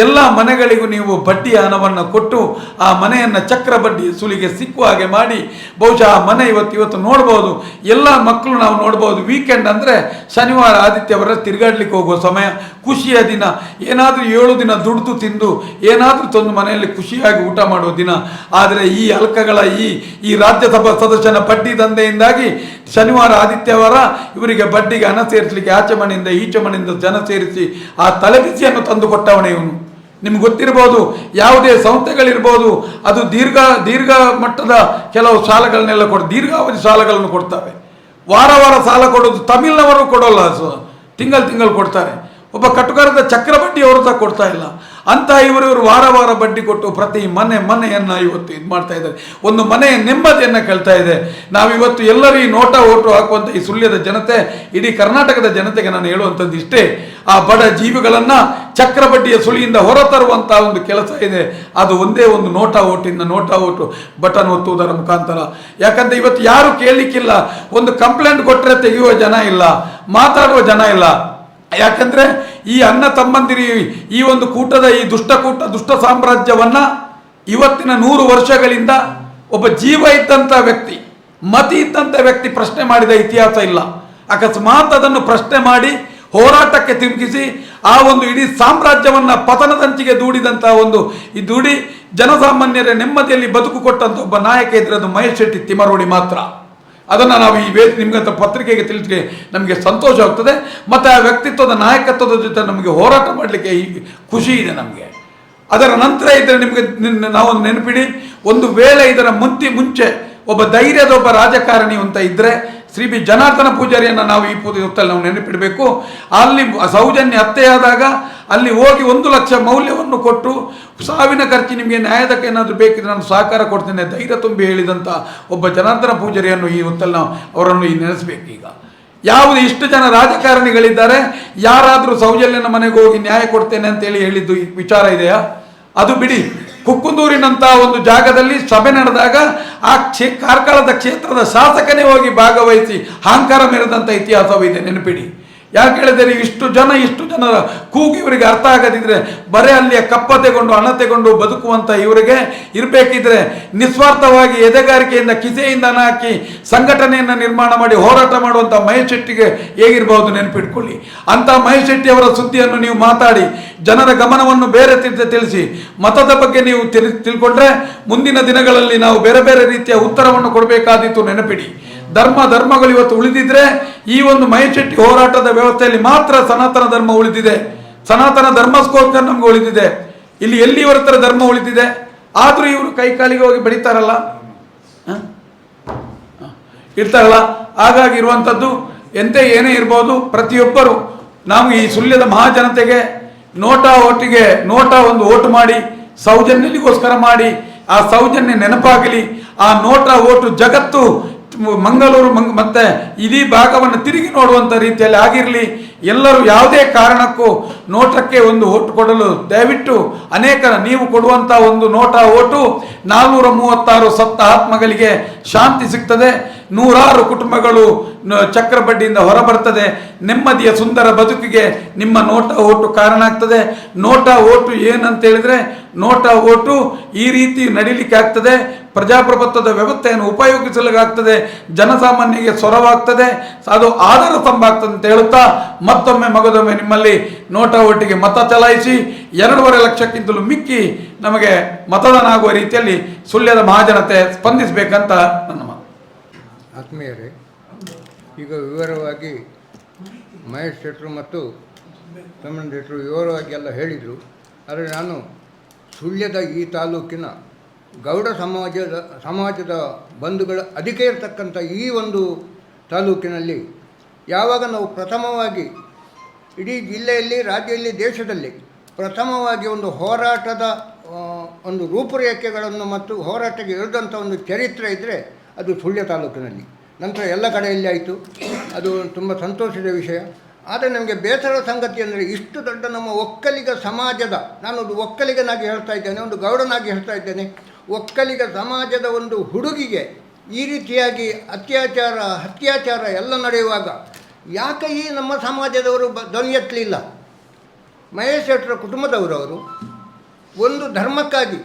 Speaker 4: ಎಲ್ಲ ಮನೆಗಳಿಗೂ ನೀವು ಬಡ್ಡಿ ಹಣವನ್ನು ಕೊಟ್ಟು ಆ ಮನೆಯನ್ನು ಚಕ್ರ ಬಡ್ಡಿ ಸುಲಿಗೆ ಸಿಕ್ಕುವ ಹಾಗೆ ಮಾಡಿ, ಬಹುಶಃ ಆ ಮನೆ ಇವತ್ತು ನೋಡ್ಬೋದು. ಎಲ್ಲ ಮಕ್ಕಳು ನಾವು ನೋಡ್ಬೋದು. ವೀಕೆಂಡ್ ಅಂದರೆ ಶನಿವಾರ ಆದಿತ್ಯವಾರ ತಿರುಗಾಡ್ಲಿಕ್ಕೆ ಹೋಗುವ ಸಮಯ, ಖುಷಿಯ ದಿನ. ಏನಾದರೂ 7 ದಿನ ದುಡಿದು ತಿಂದು ಏನಾದರೂ ತಂದು ಮನೆಯಲ್ಲಿ ಖುಷಿಯಾಗಿ ಊಟ ಮಾಡುವ ದಿನ. ಆದರೆ ಈ ಅಲ್ಕಗಳ ಈ ರಾಜ್ಯಸಭಾ ಸದಸ್ಯನ ಬಡ್ಡಿ ದಂಧೆಯಿಂದಾಗಿ ಶನಿವಾರ ಆದಿತ್ಯವಾರ ಇವರಿಗೆ ಬಡ್ಡಿಗೆ ಹಣ ಸೇರಿಸಲಿಕ್ಕೆ ಆಚೆ ಮನೆಯಿಂದ ಈಚೆ ಮನೆಯಿಂದ ಜನ ಸೇರಿಸಿ ಆ ತಲೆಬಿಸಿಯನ್ನು ತಂದು ಕೊಟ್ಟವನೇ ಇವನು. ನಿಮ್ಗೆ ಗೊತ್ತಿರ್ಬೋದು, ಯಾವುದೇ ಸಂಸ್ಥೆಗಳಿರ್ಬೋದು, ಅದು ದೀರ್ಘ ಮಟ್ಟದ ಕೆಲವು ಸಾಲಗಳನ್ನೆಲ್ಲ ದೀರ್ಘಾವಧಿ ಸಾಲಗಳನ್ನು ಕೊಡ್ತವೆ. ವಾರ ಸಾಲ ಕೊಡೋದು ತಮಿಳ್ನವರು ಕೊಡೋಲ್ಲ, ತಿಂಗಳು ಕೊಡ್ತಾರೆ. ಒಬ್ಬ ಕಟುಕರದ ಚಕ್ರ ಬಡ್ಡಿ ಅವರು ಸಹ ಕೊಡ್ತಾ ಇಲ್ಲ. ಅಂತ ಇವರು ವಾರ ಬಡ್ಡಿ ಕೊಟ್ಟು ಪ್ರತಿ ಮನೆಯನ್ನು ಇವತ್ತು ಇದು ಮಾಡ್ತಾ ಇದ್ದಾರೆ. ಒಂದು ಮನೆಯ ನೆಮ್ಮದಿಯನ್ನು ಕೇಳ್ತಾ ಇದೆ. ನಾವಿವತ್ತು ಎಲ್ಲರೂ ಈ ನೋಟ ಓಟು ಹಾಕುವಂಥ ಈ ಸುಳ್ಯದ ಜನತೆ, ಇಡೀ ಕರ್ನಾಟಕದ ಜನತೆಗೆ ನಾನು ಹೇಳುವಂಥದ್ದು ಇಷ್ಟೇ, ಆ ಬಡ ಜೀವಿಗಳನ್ನು ಚಕ್ರ ಬಡ್ಡಿಯ ಸುಳಿಯಿಂದ ಹೊರತರುವಂಥ ಒಂದು ಕೆಲಸ ಇದೆ. ಅದು ಒಂದೇ ಒಂದು ನೋಟ ಓಟು ಬಟನ್ ಒತ್ತುವುದರ ಮುಖಾಂತರ. ಯಾಕಂದ್ರೆ ಇವತ್ತು ಯಾರು ಕೇಳಲಿಕ್ಕಿಲ್ಲ. ಒಂದು ಕಂಪ್ಲೇಂಟ್ ಕೊಟ್ಟರೆ ತೆಗೆಯುವ ಜನ ಇಲ್ಲ, ಮಾತಾಡುವ ಜನ ಇಲ್ಲ. ಯಾಕಂದ್ರೆ ಈ ಅಣ್ಣ ತಮ್ಮಂದಿರಿ ಈ ಒಂದು ಕೂಟದ ಈ ದುಷ್ಟ ಸಾಮ್ರಾಜ್ಯವನ್ನ ಇವತ್ತಿನ 100 ವರ್ಷಗಳಿಂದ ಒಬ್ಬ ಜೀವ ಇದ್ದಂಥ ವ್ಯಕ್ತಿ, ಮತಿ ಇದ್ದಂಥ ವ್ಯಕ್ತಿ ಪ್ರಶ್ನೆ ಮಾಡಿದ ಇತಿಹಾಸ ಇಲ್ಲ. ಅಕಸ್ಮಾತ್ ಅದನ್ನು ಪ್ರಶ್ನೆ ಮಾಡಿ ಹೋರಾಟಕ್ಕೆ ತಿರುಗಿಸಿ ಆ ಒಂದು ಇಡೀ ಸಾಮ್ರಾಜ್ಯವನ್ನ ಪತನದಂಚಿಗೆ ದೂಡಿದಂಥ ದೂಡಿ ಜನಸಾಮಾನ್ಯರ ನೆಮ್ಮದಿಯಲ್ಲಿ ಬದುಕು ಕೊಟ್ಟಂತ ಒಬ್ಬ ನಾಯಕ ಇದ್ರೆ ಅದು ಮಹೇಶ್ ಶೆಟ್ಟಿ ತಿಮರೋಡಿ ಮಾತ್ರ. ಅದನ್ನು ನಾವು ಈ ನಿಮ್ಗಂತ ಪತ್ರಿಕೆಗೆ ತಿಳಿಸಿಗೆ ನಮಗೆ ಸಂತೋಷ ಆಗ್ತದೆ. ಮತ್ತು ಆ ವ್ಯಕ್ತಿತ್ವದ ನಾಯಕತ್ವದ ಜೊತೆ ನಮಗೆ ಹೋರಾಟ ಮಾಡಲಿಕ್ಕೆ ಖುಷಿ ಇದೆ ನಮಗೆ. ಅದರ ನಂತರ ಇದ್ದರೆ ನಿಮಗೆ ನಾವು ನೆನಪಿಡಿ, ಒಂದು ವೇಳೆ ಇದರ ಮುಂಚೆ ಒಬ್ಬ ಧೈರ್ಯದ ಒಬ್ಬ ರಾಜಕಾರಣಿ ಅಂತ ಇದ್ದರೆ ಶ್ರೀ ಬಿ ಜನಾರ್ದನ ಪೂಜಾರಿಯನ್ನು ನಾವು ಈ ಹೊತ್ತಲ್ಲಿ ನಾವು ನೆನಪಿಡಬೇಕು. ಅಲ್ಲಿ ಸೌಜನ್ಯ ಹತ್ಯೆಯಾದಾಗ ಅಲ್ಲಿ ಹೋಗಿ 1 ಲಕ್ಷ ಮೌಲ್ಯವನ್ನು ಕೊಟ್ಟು ಸಾವಿನ ಖರ್ಚು ನಿಮಗೆ ನ್ಯಾಯದಕ್ಕೆ ಏನಾದರೂ ಬೇಕಿದ್ರೆ ನಾನು ಸಹಕಾರ ಕೊಡ್ತೇನೆ ಧೈರ್ಯ ತುಂಬಿ ಹೇಳಿದಂಥ ಒಬ್ಬ ಜನಾರ್ದನ ಪೂಜಾರಿಯನ್ನು ಈ ಹೊತ್ತಲ್ಲಿ ನಾವು ಅವರನ್ನು ನೆನೆಸಬೇಕು. ಈಗ ಯಾವುದೇ ಇಷ್ಟು ಜನ ರಾಜಕಾರಣಿಗಳಿದ್ದಾರೆ, ಯಾರಾದರೂ ಸೌಜನ್ಯನ ಮನೆಗೆ ಹೋಗಿ ನ್ಯಾಯ ಕೊಡ್ತೇನೆ ಅಂತೇಳಿ ಹೇಳಿದ್ದು ವಿಚಾರ ಇದೆಯಾ? ಅದು ಬಿಡಿ. ಕುಕ್ಕುಂದೂರಿನಂಥ ಒಂದು ಜಾಗದಲ್ಲಿ ಸಭೆ ನಡೆದಾಗ ಆ ಕಾರ್ಕಳದ ಕ್ಷೇತ್ರದ ಶಾಸಕನೇ ಹೋಗಿ ಭಾಗವಹಿಸಿ ಅಹಂಕಾರ ಮೆರೆದಂಥ ಇತಿಹಾಸವಿದೆ, ನೆನಪಿಡಿ. ಯಾಕೆ ಹೇಳಿದರೆ ಇಷ್ಟು ಜನರ ಕೂಗು ಇವರಿಗೆ ಅರ್ಥ ಆಗದಿದ್ರೆ ಬರೇ ಅಲ್ಲಿಯ ಕಪ್ಪ ತೆಗೊಂಡು ಹಣ ತೆಗೊಂಡು ಬದುಕುವಂಥ ಇವರಿಗೆ ಇರಬೇಕಿದ್ರೆ ನಿಸ್ವಾರ್ಥವಾಗಿ ಎದೆಗಾರಿಕೆಯಿಂದ ಕಿಸೆಯಿಂದ ಹಣ ಹಾಕಿ ಸಂಘಟನೆಯನ್ನು ನಿರ್ಮಾಣ ಮಾಡಿ ಹೋರಾಟ ಮಾಡುವಂಥ ಮಹೇಶ್ ಶೆಟ್ಟಿಗೆ ಹೇಗಿರ್ಬೋದು ನೆನಪಿಟ್ಕೊಳ್ಳಿ. ಅಂಥ ಮಹೇಶ್ ಶೆಟ್ಟಿ ಅವರ ಸುದ್ದಿಯನ್ನು ನೀವು ಮಾತಾಡಿ ಜನರ ಗಮನವನ್ನು ಬೇರೆ ತಿಳಿಸಿ ಮತದ ಬಗ್ಗೆ ನೀವು ತಿಳ್ಕೊಂಡ್ರೆ ಮುಂದಿನ ದಿನಗಳಲ್ಲಿ ನಾವು ಬೇರೆ ರೀತಿಯ ಉತ್ತರವನ್ನು ಕೊಡಬೇಕಾದೀತು. ನೆನಪಿಡಿ, ಧರ್ಮಗಳು ಇವತ್ತು ಉಳಿದಿದ್ರೆ ಈ ಒಂದು ಮಹೇಶ್ ಶೆಟ್ಟಿ ಹೋರಾಟದ ವ್ಯವಸ್ಥೆಯಲ್ಲಿ ಮಾತ್ರ ಸನಾತನ ಧರ್ಮ ಉಳಿದಿದೆ. ಸನಾತನ ಧರ್ಮಸ್ಕೋಸ್ಕರ ನಮ್ಗೆ ಉಳಿದಿದೆ. ಇಲ್ಲಿ ಎಲ್ಲಿ ಇವರ ಹತ್ರ ಧರ್ಮ ಉಳಿದಿದೆ? ಆದ್ರೂ ಇವರು ಕೈಕಾಲಿಗೆ ಹೋಗಿ ಬೆಳೀತಾರಲ್ಲ, ಇರ್ತಾರಲ್ಲ. ಹಾಗಾಗಿ ಇರುವಂಥದ್ದು ಏನೇ ಇರ್ಬೋದು, ಪ್ರತಿಯೊಬ್ಬರು ನಾವು ಈ ಸುಳ್ಯದ ಮಹಾಜನತೆಗೆ ನೋಟ ಒಂದು ಓಟು ಮಾಡಿ ಸೌಜನ್ಯಲಿಗೋಸ್ಕರ ಮಾಡಿ ಆ ಸೌಜನ್ಯ ನೆನಪಾಗಲಿ. ಆ ನೋಟ ಓಟು ಜಗತ್ತು ಮಂಗಳೂರು ಮತ್ತೆ ಇಡೀ ಭಾಗವನ್ನು ತಿರುಗಿ ನೋಡುವಂಥ ರೀತಿಯಲ್ಲಿ ಆಗಿರಲಿ. ಎಲ್ಲರೂ ಯಾವುದೇ ಕಾರಣಕ್ಕೂ ನೋಟಕ್ಕೆ ಒಂದು ಓಟು ಕೊಡಲು ದಯವಿಟ್ಟು ನೀವು ಕೊಡುವಂಥ ಒಂದು ನೋಟ ಓಟು 436 ಸತ್ತ ಆತ್ಮಗಳಿಗೆ ಶಾಂತಿ ಸಿಗ್ತದೆ. 100 ಕುಟುಂಬಗಳು ಚಕ್ರ ಬಡ್ಡಿಯಿಂದ ಹೊರಬರ್ತದೆ. ನೆಮ್ಮದಿಯ ಸುಂದರ ಬದುಕಿಗೆ ನಿಮ್ಮ ನೋಟ ಓಟು ಕಾರಣ ಆಗ್ತದೆ. ನೋಟ ಓಟು ಏನಂತ ಹೇಳಿದ್ರೆ, ನೋಟ ಓಟು ಈ ರೀತಿ ನಡೀಲಿಕ್ಕೆ ಆಗ್ತದೆ. ಪ್ರಜಾಪ್ರಭುತ್ವದ ವ್ಯವಸ್ಥೆಯನ್ನು ಉಪಯೋಗಿಸಲಾಗ್ತದೆ. ಜನಸಾಮಾನ್ಯರಿಗೆ ಸೊರವಾಗ್ತದೆ. ಸ್ತಂಭವಾಗ್ತದೆ, ಅದು ಆಧಾರ ಸ್ತಂಭ ಆಗ್ತದೆ ಅಂತ ಹೇಳುತ್ತಾ ಮತ್ತೊಮ್ಮೆ ಮಗದೊಮ್ಮೆ ನಿಮ್ಮಲ್ಲಿ ನೋಟ ಒಟ್ಟಿಗೆ ಮತ ಚಲಾಯಿಸಿ 2.5 ಲಕ್ಷಕ್ಕಿಂತಲೂ ಮಿಕ್ಕಿ ನಮಗೆ ಮತದಾನ ಆಗುವ ರೀತಿಯಲ್ಲಿ ಸುಳ್ಯದ ಮಹಾಜನತೆ ಸ್ಪಂದಿಸಬೇಕಂತ ನನ್ನ ಮಾತು.
Speaker 5: ಆತ್ಮೀಯರೇ, ಈಗ ವಿವರವಾಗಿ ಮಹೇಶ್ ಶೆಟ್ಟರು ಮತ್ತು ತಮ್ಮಣ್ಣ ಶೆಟ್ಟರು ವಿವರವಾಗಿ ಎಲ್ಲ ಹೇಳಿದರು. ಆದರೆ ನಾನು ಸುಳ್ಯದ ಈ ತಾಲೂಕಿನ ಗೌಡ ಸಮಾಜದ ಬಂಧುಗಳ ಅಧಿಕ ಇರತಕ್ಕಂಥ ಈ ಒಂದು ತಾಲೂಕಿನಲ್ಲಿ ಯಾವಾಗ ನಾವು ಪ್ರಥಮವಾಗಿ ಇಡೀ ಜಿಲ್ಲೆಯಲ್ಲಿ, ರಾಜ್ಯದಲ್ಲಿ, ದೇಶದಲ್ಲಿ ಪ್ರಥಮವಾಗಿ ಒಂದು ಹೋರಾಟದ ಒಂದು ರೂಪುರೇಖೆಗಳನ್ನು ಮತ್ತು ಹೋರಾಟಕ್ಕೆ ಇಳಿದಂಥ ಒಂದು ಚರಿತ್ರೆ ಇದ್ದರೆ ಅದು ಸುಳ್ಯ ತಾಲೂಕಿನಲ್ಲಿ. ನಂತರ ಎಲ್ಲ ಕಡೆಯಲ್ಲಿ ಆಯಿತು. ಅದು ತುಂಬ ಸಂತೋಷದ ವಿಷಯ. ಆದರೆ ನಮಗೆ ಬೇಸರದ ಸಂಗತಿ ಅಂದರೆ ಇಷ್ಟು ದೊಡ್ಡ ನಮ್ಮ ಒಕ್ಕಲಿಗ ಸಮಾಜದ, ನಾನು ಒಂದು ಒಕ್ಕಲಿಗನಾಗಿ ಹೇಳ್ತಾ ಇದ್ದೇನೆ, ಒಂದು ಗೌಡನಾಗಿ ಹೇಳ್ತಾ ಇದ್ದೇನೆ, ಒಕ್ಕಲಿಗ ಸಮಾಜದ ಒಂದು ಹುಡುಗಿಗೆ ಈ ರೀತಿಯಾಗಿ ಅತ್ಯಾಚಾರ ಎಲ್ಲ ನಡೆಯುವಾಗ ಯಾಕೆ ಈ ನಮ್ಮ ಸಮಾಜದವರು ಧ್ವನಿ ಎತ್ತಲಿಲ್ಲ? ಮಹೇಶ್ ಶೆಟ್ಟರ ಕುಟುಂಬದವರವರು ಒಂದು ಧರ್ಮಕ್ಕಾಗಿ,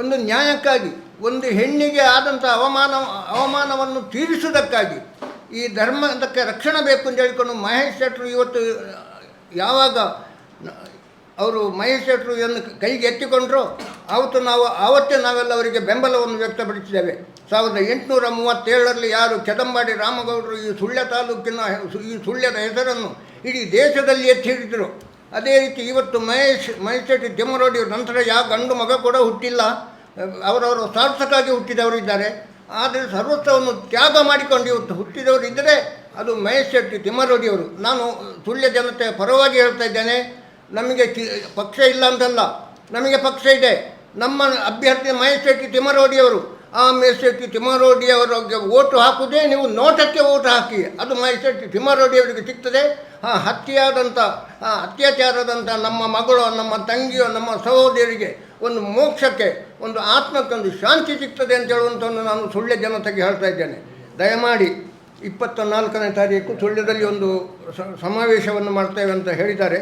Speaker 5: ಒಂದು ನ್ಯಾಯಕ್ಕಾಗಿ, ಒಂದು ಹೆಣ್ಣಿಗೆ ಆದಂಥ ಅವಮಾನವನ್ನು ತೀರಿಸುವುದಕ್ಕಾಗಿ ಈ ಧರ್ಮದಕ್ಕೆ ರಕ್ಷಣೆ ಬೇಕು ಅಂತ ಹೇಳಿಕೊಂಡು ಮಹೇಶ್ ಶೆಟ್ಟರು ಇವತ್ತು ಯಾವಾಗ ಅವರು ಮಹೇಶ್ ಶೆಟ್ಟರು ಎಂದು ಕೈಗೆ ಎತ್ತಿಕೊಂಡ್ರು ಆವತ್ತೇ ನಾವೆಲ್ಲ ಅವರಿಗೆ ಬೆಂಬಲವನ್ನು ವ್ಯಕ್ತಪಡಿಸಿದ್ದೇವೆ. 1837ರಲ್ಲಿ ಯಾರು ಕೆದಂಬಾಡಿ ರಾಮಗೌಡರು ಈ ಸುಳ್ಯ ತಾಲೂಕಿನ ಈ ಸುಳ್ಯದ ಹೆಸರನ್ನು ಇಡೀ ದೇಶದಲ್ಲಿ ಎತ್ತಿ ಹಿಡಿದರು. ಅದೇ ರೀತಿ ಇವತ್ತು ಮಹೇಶ್ ಶೆಟ್ಟಿ ತಿಮ್ಮರೋಡಿಯವರು ನಂತರ ಯಾವ ಗಂಡು ಮಗ ಕೂಡ ಹುಟ್ಟಿಲ್ಲ, ಅವರವರು ಸಾರ್ಥಕವಾಗಿ ಹುಟ್ಟಿದವರಿದ್ದಾರೆ. ಆದರೆ ಸರ್ವಸ್ವವನ್ನು ತ್ಯಾಗ ಮಾಡಿಕೊಂಡು ಇವತ್ತು ಹುಟ್ಟಿದವರು ಇದ್ದರೆ ಅದು ಮಹೇಶ್ ಶೆಟ್ಟಿ ತಿಮ್ಮರೋಡಿಯವರು. ನಾನು ಸುಳ್ಯ ಜನತೆಯ ಪರವಾಗಿ ಹೇಳ್ತಾ ಇದ್ದೇನೆ, ನಮಗೆ ಪಕ್ಷ ಇಲ್ಲ ಅಂತಲ್ಲ, ನಮಗೆ ಪಕ್ಷ ಇದೆ. ನಮ್ಮ ಅಭ್ಯರ್ಥಿ ಮಹೇಶ್ ಶೆಟ್ಟಿ ತಿಮ್ಮರೋಡಿಯವರು. ಆ ಮಹೇಶ್ ಶೆಟ್ಟಿ ತಿಮ್ಮರೋಡಿಯವರಿಗೆ ಓಟು ಹಾಕುವುದೇ ನೀವು ನೋಟಕ್ಕೆ ಓಟು ಹಾಕಿ, ಅದು ಮಹೇಶ್ ಶೆಟ್ಟಿ ತಿಮ್ಮರೋಡಿಯವರಿಗೆ ಸಿಗ್ತದೆ. ಅತ್ಯಾಚಾರದಂಥ ನಮ್ಮ ಮಗಳು, ನಮ್ಮ ತಂಗಿಯೋ, ನಮ್ಮ ಸಹೋದರಿಗೆ ಒಂದು ಮೋಕ್ಷಕ್ಕೆ, ಒಂದು ಆತ್ಮಕ್ಕೆ ಒಂದು ಶಾಂತಿ ಸಿಗ್ತದೆ ಅಂತ ಹೇಳುವಂಥದ್ದು ನಾನು ಸುಳ್ಯ ಜನತೆಗೆ ಹೇಳ್ತಾ ಇದ್ದೇನೆ. ದಯಮಾಡಿ 24ನೇ ತಾರೀಕು ಸುಳ್ಯದಲ್ಲಿ ಒಂದು ಸಮಾವೇಶವನ್ನು ಮಾಡ್ತೇವೆ ಅಂತ ಹೇಳಿದ್ದಾರೆ.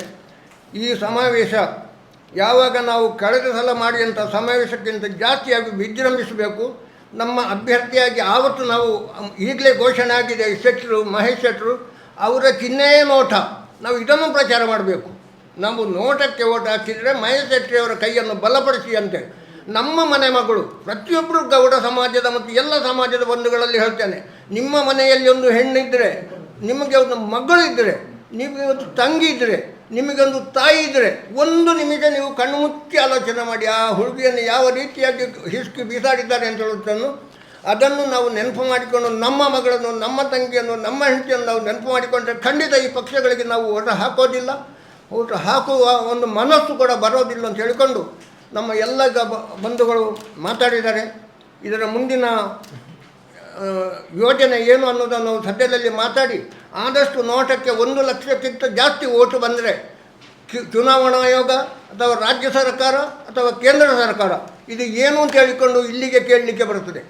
Speaker 5: ಈ ಸಮಾವೇಶ ಯಾವಾಗ ನಾವು ಕಳೆದ ಸಲ ಮಾಡಿದಂಥ ಸಮಾವೇಶಕ್ಕಿಂತ ಜಾಸ್ತಿಯಾಗಿ ವಿಜೃಂಭಿಸಬೇಕು. ನಮ್ಮ ಅಭ್ಯರ್ಥಿಯಾಗಿ ಆವತ್ತು ನಾವು ಈಗಲೇ ಘೋಷಣೆ ಆಗಿದೆ ಮಹೇಶ್ ಶೆಟ್ಟರು ಅವರ ಚಿಹ್ನೆಯೇ ನೋಟ, ನಾವು ಇದನ್ನು ಪ್ರಚಾರ ಮಾಡಬೇಕು. ನಾವು ನೋಟಕ್ಕೆ ಓಟ್ ಹಾಕಿದರೆ ಮಹೇಶ್ ಶೆಟ್ಟಿಯವರ ಕೈಯನ್ನು ಬಲಪಡಿಸಿ ಅಂತೇಳಿ ನಮ್ಮ ಮನೆ ಮಗಳು ಪ್ರತಿಯೊಬ್ಬರು ಗೌಡ ಸಮಾಜದ ಮತ್ತು ಎಲ್ಲ ಸಮಾಜದ ಬಂಧುಗಳಲ್ಲಿ ಹೇಳ್ತೇನೆ, ನಿಮ್ಮ ಮನೆಯಲ್ಲಿ ಒಂದು ಹೆಣ್ಣಿದ್ದರೆ, ನಿಮಗೆ ಒಂದು ಮಗಳು ಇದ್ದರೆ, ನಿಮಗೆ ಒಂದು ತಂಗಿ ಇದ್ದರೆ, ನಿಮಗೊಂದು ತಾಯಿ ಇದ್ದರೆ, ಒಂದು ನಿಮಿಷ ನೀವು ಕಣ್ಣು ಮುಚ್ಚಿ ಆಲೋಚನೆ ಮಾಡಿ ಆ ಹುಡುಗಿಯನ್ನು ಯಾವ ರೀತಿಯಾಗಿ ಹಿಸ್ಕಿ ಬೀಸಾಡಿದ್ದಾರೆ ಅಂತ ಹೇಳುತ್ತನ್ನು ಅದನ್ನು ನಾವು ನೆನಪು ಮಾಡಿಕೊಂಡು ನಮ್ಮ ಮಗಳನ್ನು, ನಮ್ಮ ತಂಗಿಯನ್ನು, ನಮ್ಮ ಹೆಂಡತಿಯನ್ನು ನಾವು ನೆನಪು ಮಾಡಿಕೊಂಡ್ರೆ ಖಂಡಿತ ಈ ಪಕ್ಷಗಳಿಗೆ ನಾವು ಓಟ ಹಾಕೋದಿಲ್ಲ, ಓಟ ಹಾಕುವ ಒಂದು ಮನಸ್ಸು ಕೂಡ ಬರೋದಿಲ್ಲ ಅಂತ ಹೇಳಿಕೊಂಡು ನಮ್ಮ ಎಲ್ಲ ಬಂಧುಗಳು ಮಾತಾಡಿದ್ದಾರೆ. ಇದರ ಮುಂದಿನ ಯೋಜನೆ ಏನು ಅನ್ನೋದನ್ನು ನಾವು ಸದ್ಯದಲ್ಲಿ ಮಾತಾಡಿ ಆದಷ್ಟು ನೋಟಕ್ಕೆ 1 ಲಕ್ಷಕ್ಕಿಂತ ಜಾಸ್ತಿ ಓಟು ಬಂದರೆ ಚುನಾವಣಾ ಆಯೋಗ ಅಥವಾ ರಾಜ್ಯ ಸರ್ಕಾರ ಅಥವಾ ಕೇಂದ್ರ ಸರ್ಕಾರ ಇದು ಏನು ಅಂತ ಹೇಳಿಕೊಂಡು ಇಲ್ಲಿಗೆ ಕೇಳಲಿಕ್ಕೆ ಬರುತ್ತದೆ.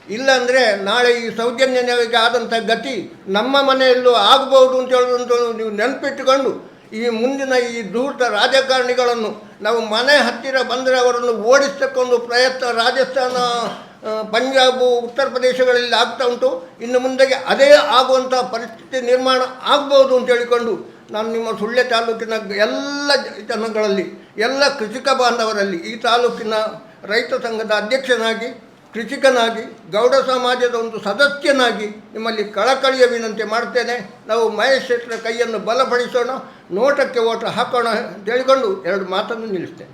Speaker 5: ಇಲ್ಲಾಂದರೆ ನಾಳೆ ಈ ಸೌಜನ್ಯಗೆ ಆದಂಥ ಗತಿ ನಮ್ಮ ಮನೆಯಲ್ಲೂ ಆಗ್ಬೋದು ಅಂತ ಹೇಳೋದಂತ ನೀವು ನೆನಪಿಟ್ಟುಕೊಂಡು ಈ ಮುಂದಿನ ಈ ಧೂರ್ತ ರಾಜಕಾರಣಿಗಳನ್ನು ನಾವು ಮನೆ ಹತ್ತಿರ ಬಂದರೆ ಅವರನ್ನು ಓಡಿಸ್ತಕ್ಕೊಂದು ಪ್ರಯತ್ನ ರಾಜಸ್ಥಾನ, ಪಂಜಾಬು, ಉತ್ತರ ಪ್ರದೇಶಗಳಲ್ಲಿ ಆಗ್ತಾ ಉಂಟು. ಇನ್ನು ಮುಂದೆಗೆ ಅದೇ ಆಗುವಂಥ ಪರಿಸ್ಥಿತಿ ನಿರ್ಮಾಣ ಆಗ್ಬೋದು ಅಂತ ಹೇಳಿಕೊಂಡು ನಾನು ನಿಮ್ಮ ಸುಳ್ಯ ತಾಲೂಕಿನ ಎಲ್ಲ ಜನಗಳಲ್ಲಿ, ಎಲ್ಲ ಕೃಷಿಕ ಬಾಂಧವರಲ್ಲಿ, ಈ ತಾಲೂಕಿನ ರೈತ ಸಂಘದ ಅಧ್ಯಕ್ಷನಾಗಿ, ಕೃಷಿಕನಾಗಿ, ಗೌಡ ಸಮಾಜದ ಒಂದು ಸದಸ್ಯನಾಗಿ ನಿಮ್ಮಲ್ಲಿ ಕಳಕಳಿಯ ವಿನಂತಿ ಮಾಡ್ತೇನೆ. ನಾವು ಮಹೇಶ್ ಶೆಟ್ಟರ ಕೈಯನ್ನು ಬಲಪಡಿಸೋಣ, ನೋಟಕ್ಕೆ ಓಟ ಹಾಕೋಣ ಅಂತ ಹೇಳಿಕೊಂಡು 2 ಮಾತನ್ನು ನಿಲ್ಲಿಸ್ತೇನೆ.